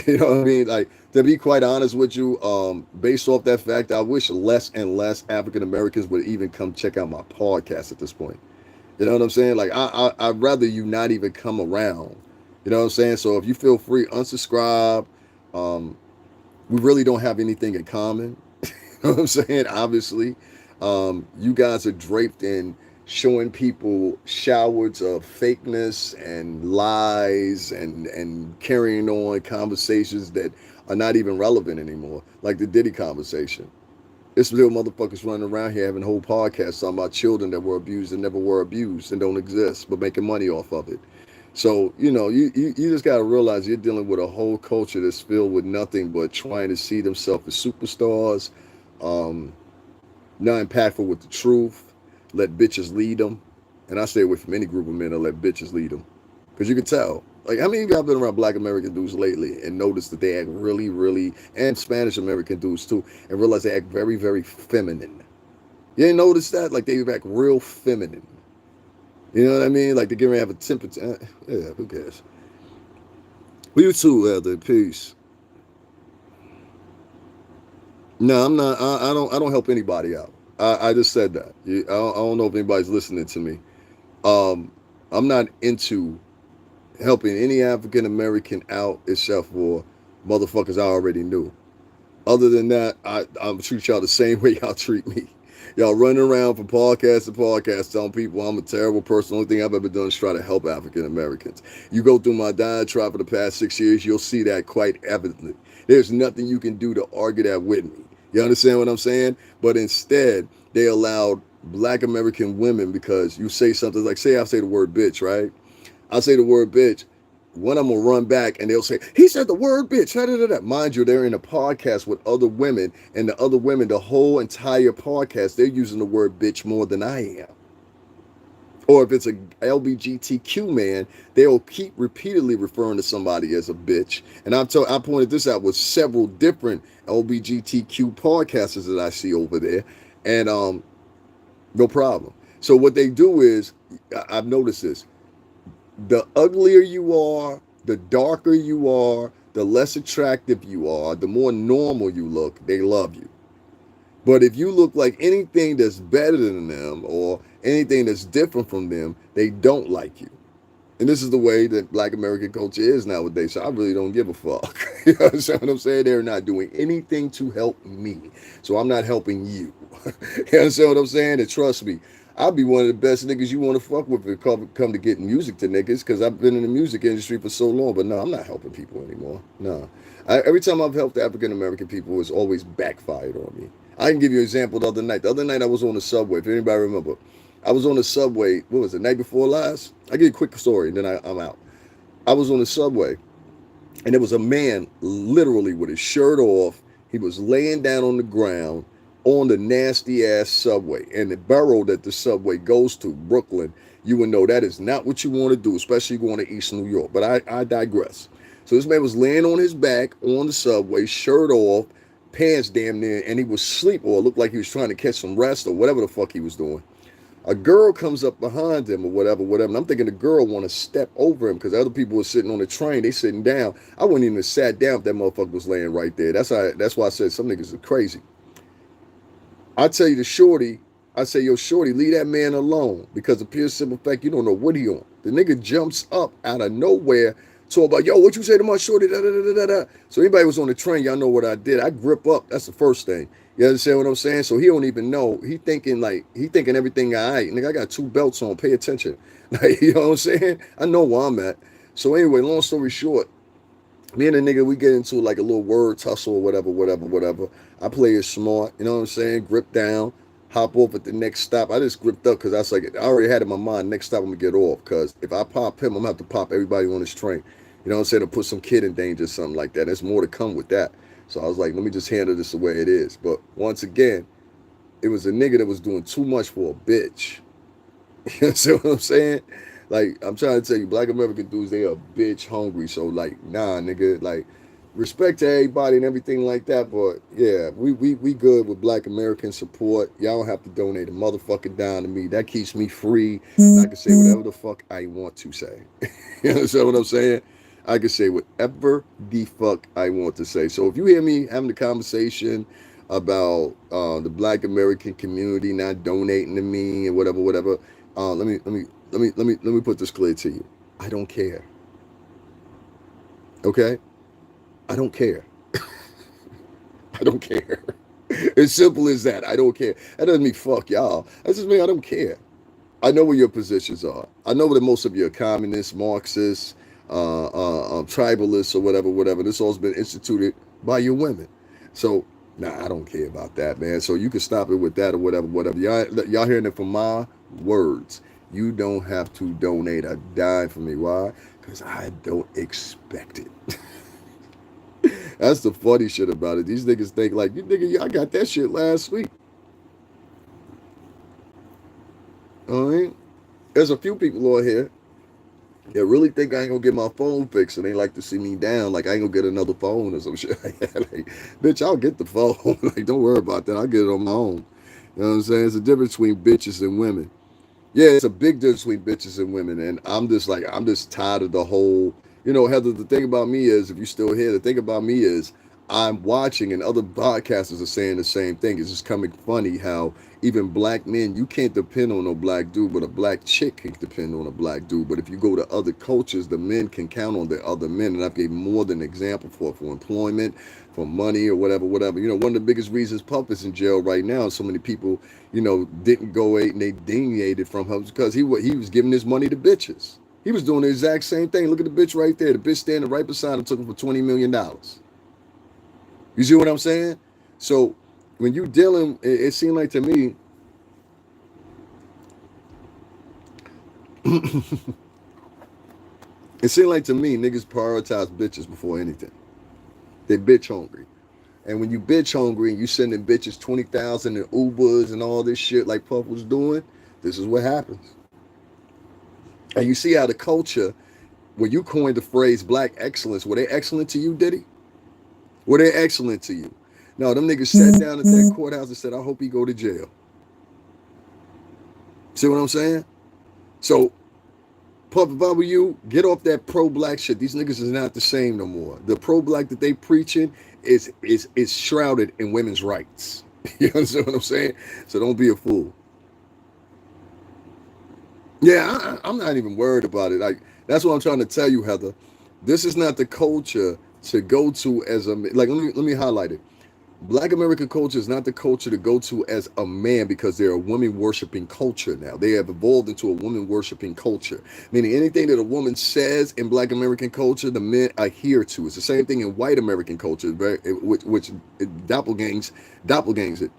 You know what I mean? Like, to be quite honest with you, based off that fact, I wish less and less African Americans would even come check out my podcast at this point. You know what I'm saying? Like, I'd rather you not even come around. You know what I'm saying? So if you feel free, unsubscribe. Um, we really don't have anything in common. You know what I'm saying? Obviously, you guys are draped in showing people showers of fakeness and lies and carrying on conversations that are not even relevant anymore, like the Diddy conversation. It's little motherfuckers running around here having whole podcasts talking about children that were abused and never were abused and don't exist, but making money off of it. So, you just got to realize you're dealing with a whole culture that's filled with nothing but trying to see themselves as superstars, um, not impactful with the truth, let bitches lead them. And I stay away from any group of men that let bitches lead them. Because you can tell. Like, how many of y'all been around black American dudes lately and noticed that they act really, really, and Spanish American dudes too, and realize they act very, very feminine? You ain't noticed that? Like, they act real feminine. You know what I mean? Like, they're going to have a temperature. Yeah, who cares? Well, you too, Elder. Peace. No, I'm not. I don't help anybody out. I just said that. I don't know if anybody's listening to me. Um, I'm not into helping any African American out except for motherfuckers I already knew. Other than that, I'm treat y'all the same way y'all treat me. Y'all running around from podcast to podcast telling people I'm a terrible person. The only thing I've ever done is try to help African Americans. You go through my diatribe for the past 6 years, you'll see that quite evidently. There's nothing you can do to argue that with me. You understand what I'm saying? But instead, they allowed black American women, because you say something like, say I say the word bitch, right? I say the word bitch. One, I'm gonna run back and they'll say, he said the word bitch. Da, da, da, da. Mind you, they're in a podcast with other women, and the other women, the whole entire podcast, they're using the word bitch more than I am. Or if it's a LGBTQ man, they'll keep repeatedly referring to somebody as a bitch. And I pointed this out with several different LGBTQ podcasters that I see over there, and no problem. So what they do is, I've noticed this: the uglier you are, the darker you are, the less attractive you are, the more normal you look, they love you. But if you look like anything that's better than them or anything that's different from them, they don't like you. And this is the way that black American culture is nowadays. So I really don't give a fuck. You understand what I'm saying? They're not doing anything to help me. So I'm not helping you. You understand what I'm saying? And trust me, I'll be one of the best niggas you want to fuck with if it come to getting music to niggas, because I've been in the music industry for so long. But no, I'm not helping people anymore. No. Every time I've helped African American people, it's always backfired on me. I can give you an example the other night. The other night I was on the subway, if anybody remember. I was on the subway, what was it, night before last? I'll give you a quick story and then I'm out. I was on the subway and there was a man literally with his shirt off. He was laying down on the ground on the nasty ass subway. And the borough that the subway goes to, Brooklyn, you would know that is not what you want to do, especially going to East New York. But I digress. So this man was laying on his back on the subway, shirt off, pants damn near, and he was asleep, or it looked like he was trying to catch some rest or whatever the fuck he was doing. A girl comes up behind him or whatever. And I'm thinking the girl want to step over him because other people were sitting on the train. They sitting down. I wouldn't even have sat down if that motherfucker was laying right there. That's why I said some niggas are crazy. I tell you the shorty, I say, yo, shorty, leave that man alone, because the pure simple fact, you don't know what he on. The nigga jumps up out of nowhere, talk about, yo, what you say to my shorty, da, da, da, da, da. So anybody was on the train, y'all know what I did. I grip up. That's the first thing. You understand what I'm saying? So he don't even know. He thinking everything all right. Nigga, I got 2 belts on. Pay attention. Like, you know what I'm saying? I know where I'm at. So anyway, long story short, Me and a nigga, we get into like a little word tussle or whatever. I play it smart, you know what I'm saying? Grip down, hop off at the next stop. I just gripped up because I was like, I already had in my mind, next stop I'm gonna get off. Because if I pop him, I'm gonna have to pop everybody on this train. You know what I'm saying? To put some kid in danger, something like that. There's more to come with that. So I was like, let me just handle this the way it is. But once again, it was a nigga that was doing too much for a bitch. You see what I'm saying? Like, I'm trying to tell you, black American dudes, they are bitch hungry. So, like, nah, nigga, like, respect to everybody and everything like that. But, yeah, we good with black American support. Y'all don't have to donate a motherfucking dime to me. That keeps me free. And I can say whatever the fuck I want to say. You understand what I'm saying? I can say whatever the fuck I want to say. So, if you hear me having a conversation about the black American community not donating to me and whatever, let me put this clear to you. I don't care. Okay? I don't care. I don't care. As simple as that. I don't care. That doesn't mean fuck y'all. That just means I don't care. I know where your positions are. I know that most of you are communists, Marxists, tribalists, or whatever. This all's been instituted by your women. So, nah, I don't care about that, man. So you can stop it with that or whatever. Y'all hearing it from my words. You don't have to donate a dime for me. Why? Because I don't expect it. That's the funny shit about it. These niggas think like, you nigga, I got that shit last week. All right? There's a few people on here that really think I ain't gonna get my phone fixed and they like to see me down. Like I ain't gonna get another phone or some shit. Like, bitch, I'll get the phone. Like, don't worry about that. I'll get it on my own. You know what I'm saying? It's a difference between bitches and women. Yeah, it's a big difference between bitches and women. And I'm just tired of the whole, Heather, the thing about me is, if you're still here, the thing about me is I'm watching and other podcasters are saying the same thing. It's just coming funny how even black men, you can't depend on a black dude, but a black chick can depend on a black dude. But if you go to other cultures, the men can count on the other men. And I've gave more than an example for employment, for money or whatever. One of the biggest reasons Puff is in jail right now, so many people, didn't go and they deviated from him because he was giving his money to bitches. He was doing the exact same thing. Look at the bitch right there. The bitch standing right beside him took him for $20 million. You see what I'm saying? So when you dealing, it seemed like to me, niggas prioritize bitches before anything. They bitch hungry. And when you bitch hungry and you sending bitches 20,000 in Ubers and all this shit like Puff was doing, this is what happens. And you see how the culture, when you coined the phrase black excellence, were they excellent to you, Diddy? Were they excellent to you? No, them niggas sat down at that courthouse and said, I hope he go to jail. See what I'm saying? So, Puff, if I were you, get off that pro-black shit. These niggas is not the same no more. The pro-black that they preaching is shrouded in women's rights. You understand what I'm saying? So don't be a fool. Yeah, I'm not even worried about it. Like, that's what I'm trying to tell you, Heather. This is not the culture to go to as a, like, let me highlight it. Black American culture is not the culture to go to as a man because they're a woman worshiping culture now. They have evolved into a woman worshiping culture. Meaning anything that a woman says in Black American culture, the men adhere to. It's the same thing in white American culture, which doppelgangs it.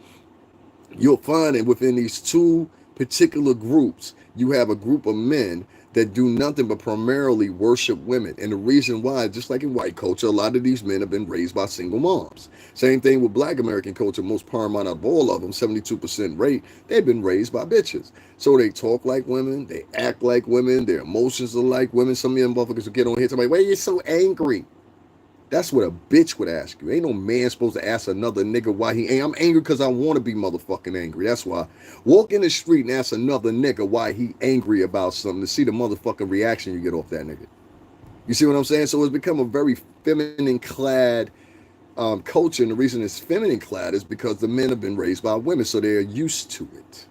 You'll find that within these two particular groups, you have a group of men that do nothing but primarily worship women. And the reason why, just like in white culture, a lot of these men have been raised by single moms. Same thing with black American culture, most paramount of all of them, 72% rate, they've been raised by bitches. So they talk like women, they act like women, their emotions are like women. Some of them motherfuckers will get on here, somebody, why are you so angry? That's what a bitch would ask you. Ain't no man supposed to ask another nigga why he ain't. I'm angry because I want to be motherfucking angry. That's why. Walk in the street and ask another nigga why he angry about something to see the motherfucking reaction you get off that nigga. You see what I'm saying? So it's become a very feminine clad culture. And the reason it's feminine clad is because the men have been raised by women. So they're used to it.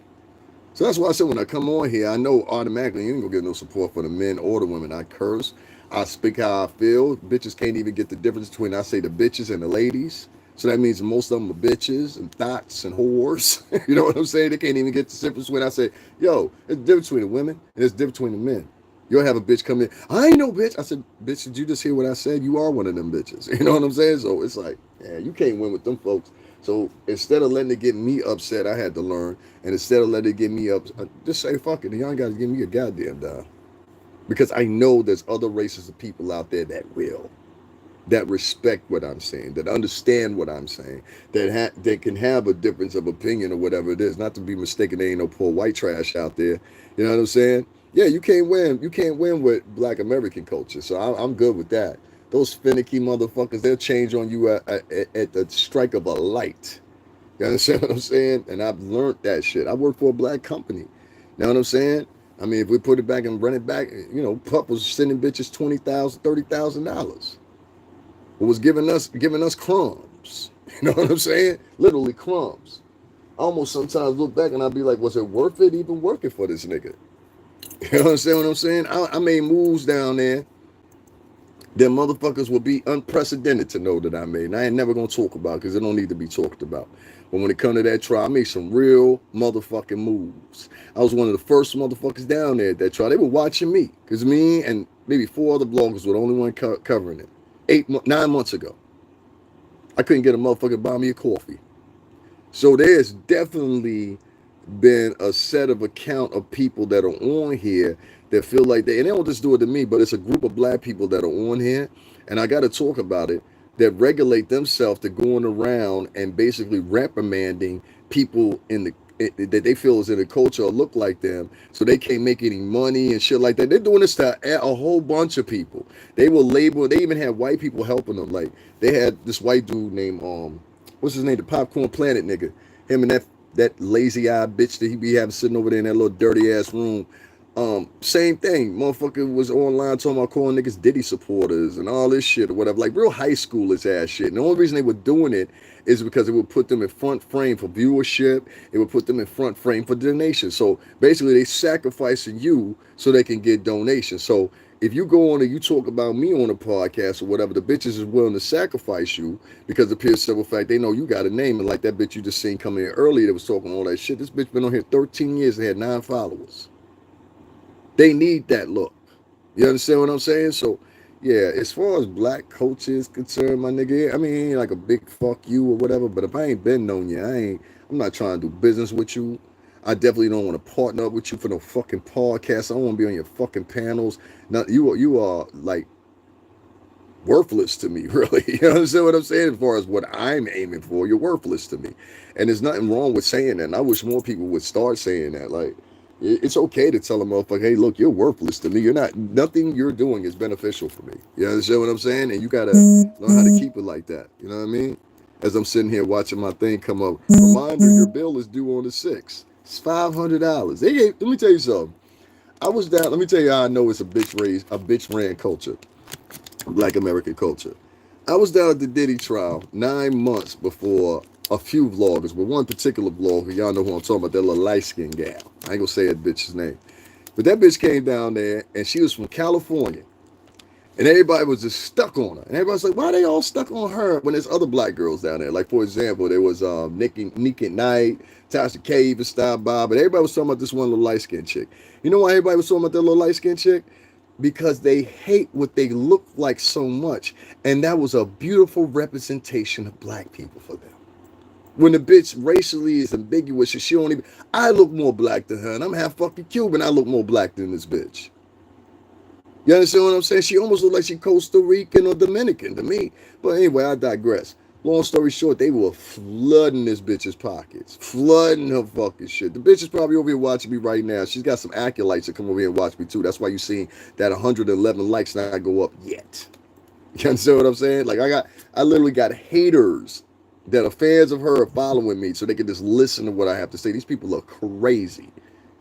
So that's why I said when I come on here, I know automatically you ain't gonna get no support for the men or the women. I curse. I speak how I feel. Bitches can't even get the difference between I say the bitches and the ladies. So that means most of them are bitches and thoughts and whores. You know what I'm saying? They can't even get the difference when I say, yo, there's a difference between the women and there's a difference between the men. You'll have a bitch come in. I ain't no bitch. I said, bitch, did you just hear what I said? You are one of them bitches. You know what I'm saying? So it's like, yeah, you can't win with them folks. So instead of letting it get me upset, I had to learn. And instead of letting it get me up, just say, fuck it. Y'all ain't got to give me a goddamn dime. Because I know there's other races of people out there that will, that respect what I'm saying, that understand what I'm saying, that can have a difference of opinion or whatever it is. Not to be mistaken, there ain't no poor white trash out there. You know what I'm saying? Yeah, you can't win. You can't win with Black American culture. So I'm good with that. Those finicky motherfuckers, they'll change on you at the strike of a light. You understand what I'm saying? And I've learned that shit. I work for a black company. You know what I'm saying? I mean, if we put it back and run it back, you know, Pup was sending bitches $20,000, $30,000. It was giving us crumbs. You know what I'm saying? Literally crumbs. I almost sometimes look back and I'd be like, was it worth it even working for this nigga? You understand what I'm saying? I made moves down there that motherfuckers will be unprecedented to know that I made. And I ain't never gonna talk about because it don't need to be talked about. But when it come to that trial, I made some real motherfucking moves. I was one of the first motherfuckers down there at that trial. They were watching me because me and maybe four other bloggers were the only one covering it. 9 months ago, I couldn't get a motherfucker to buy me a coffee. So there's definitely been a set of account of people that are on here that feel like and they don't just do it to me, but it's a group of black people that are on here, and I got to talk about it, that regulate themselves to going around and basically reprimanding people in the that they feel is in the culture or look like them, so they can't make any money and shit like that. They're doing this to a whole bunch of people. They will label. They even had white people helping them. Like they had this white dude named what's his name, the Popcorn Planet nigga. Him and that lazy eye bitch that he be having sitting over there in that little dirty ass room. Same thing. Motherfucker was online talking about calling niggas Diddy supporters and all this shit or whatever. Like real high schoolers ass shit. And the only reason they were doing it is because it would put them in front frame for viewership. It would put them in front frame for donations. So basically they sacrificing you so they can get donations. So if you go on and you talk about me on a podcast or whatever, the bitches is willing to sacrifice you because of pure simple fact they know you got a name. And like that bitch you just seen coming in earlier that was talking all that shit. This bitch been on here 13 years and had 9 followers. They need that look. You understand what I'm saying? So, yeah, as far as black culture is concerned, my nigga, I mean, it ain't like a big fuck you or whatever, but if I ain't been known you, I'm not trying to do business with you. I definitely don't want to partner up with you for no fucking podcast. I don't want to be on your fucking panels. Now, you are like worthless to me, really. You understand what I'm saying? As far as what I'm aiming for, you're worthless to me. And there's nothing wrong with saying that. And I wish more people would start saying that. Like, it's okay to tell a motherfucker, hey, look, you're worthless to me. Nothing you're doing is beneficial for me. You understand what I'm saying? And you gotta learn how to keep it like that. You know what I mean? As I'm sitting here watching my thing come up, reminder, your bill is due on the 6th. It's $500. Let me tell you something. I was down. Let me tell you how I know it's a bitch ran culture, black American culture. I was down at the Diddy trial 9 months before a few vloggers, but one particular vlogger, y'all know who I'm talking about, that little light-skinned gal. I ain't gonna say that bitch's name. But that bitch came down there, and she was from California. And everybody was just stuck on her. And everybody's like, why are they all stuck on her when there's other black girls down there? Like, for example, there was Nick at Night, Tasha K even stopped by, but everybody was talking about this one little light-skinned chick. You know why everybody was talking about that little light-skinned chick? Because they hate what they look like so much. And that was a beautiful representation of black people for them. When the bitch racially is ambiguous, she don't even. I look more black than her, and I'm half fucking Cuban. I look more black than this bitch. You understand what I'm saying? She almost looked like she Costa Rican or Dominican to me. But anyway, I digress. Long story short, they were flooding this bitch's pockets, flooding her fucking shit. The bitch is probably over here watching me right now. She's got some acolytes that come over here and watch me too. That's why you see that 111 likes not go up yet. You understand what I'm saying? Like I literally got haters that are fans of her are following me so they can just listen to what I have to say. These people are crazy.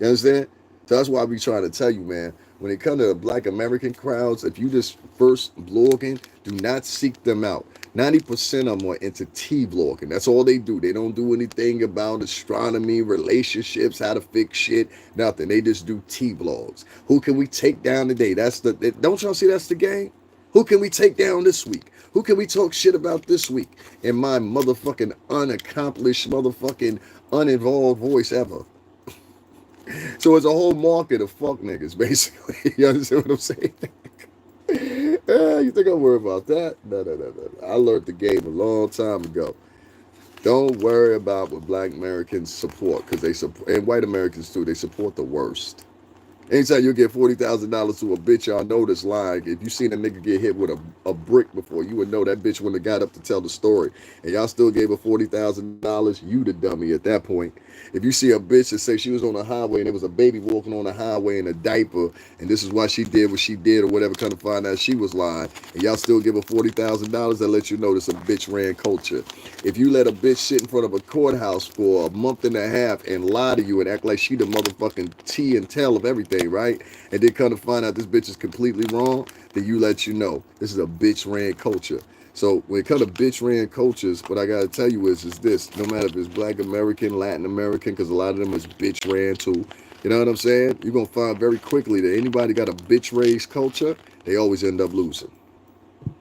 You understand? So that's why I be trying to tell you, man, when it comes to black American crowds, if you just first blogging, do not seek them out. 90% of them are into T-vlogging. That's all they do. They don't do anything about astronomy, relationships, how to fix shit, nothing. They just do T-vlogs. Who can we take down today? Don't y'all see that's the game? Who can we take down this week? Who can we talk shit about this week? In my motherfucking unaccomplished, motherfucking uninvolved voice ever. So it's a whole market of fuck niggas, basically. You understand what I'm saying? You think I'm worried about that? No, no, no, no. I learned the game a long time ago. Don't worry about what black Americans support, because they support, and white Americans too, they support the worst. Anytime you get $40,000 to a bitch, y'all know this line. If you seen a nigga get hit with a brick before, you would know that bitch wouldn't have got up to tell the story. And y'all still gave her $40,000, you the dummy at that point. If you see a bitch that say she was on the highway and there was a baby walking on the highway in a diaper, and this is why she did what she did or whatever, kind of find out she was lying, and y'all still give her $40,000, that lets you know this a bitch ran culture. If you let a bitch sit in front of a courthouse for a month and a half and lie to you and act like she the motherfucking T and tail of everything, right? And then kind of find out this bitch is completely wrong, then you let you know this is a bitch ran culture. So when it comes to bitch ran cultures, what I gotta tell you is this: no matter if it's Black American, Latin American, because a lot of them is bitch ran too. You know what I'm saying? You're gonna find very quickly that anybody got a bitch raised culture, they always end up losing.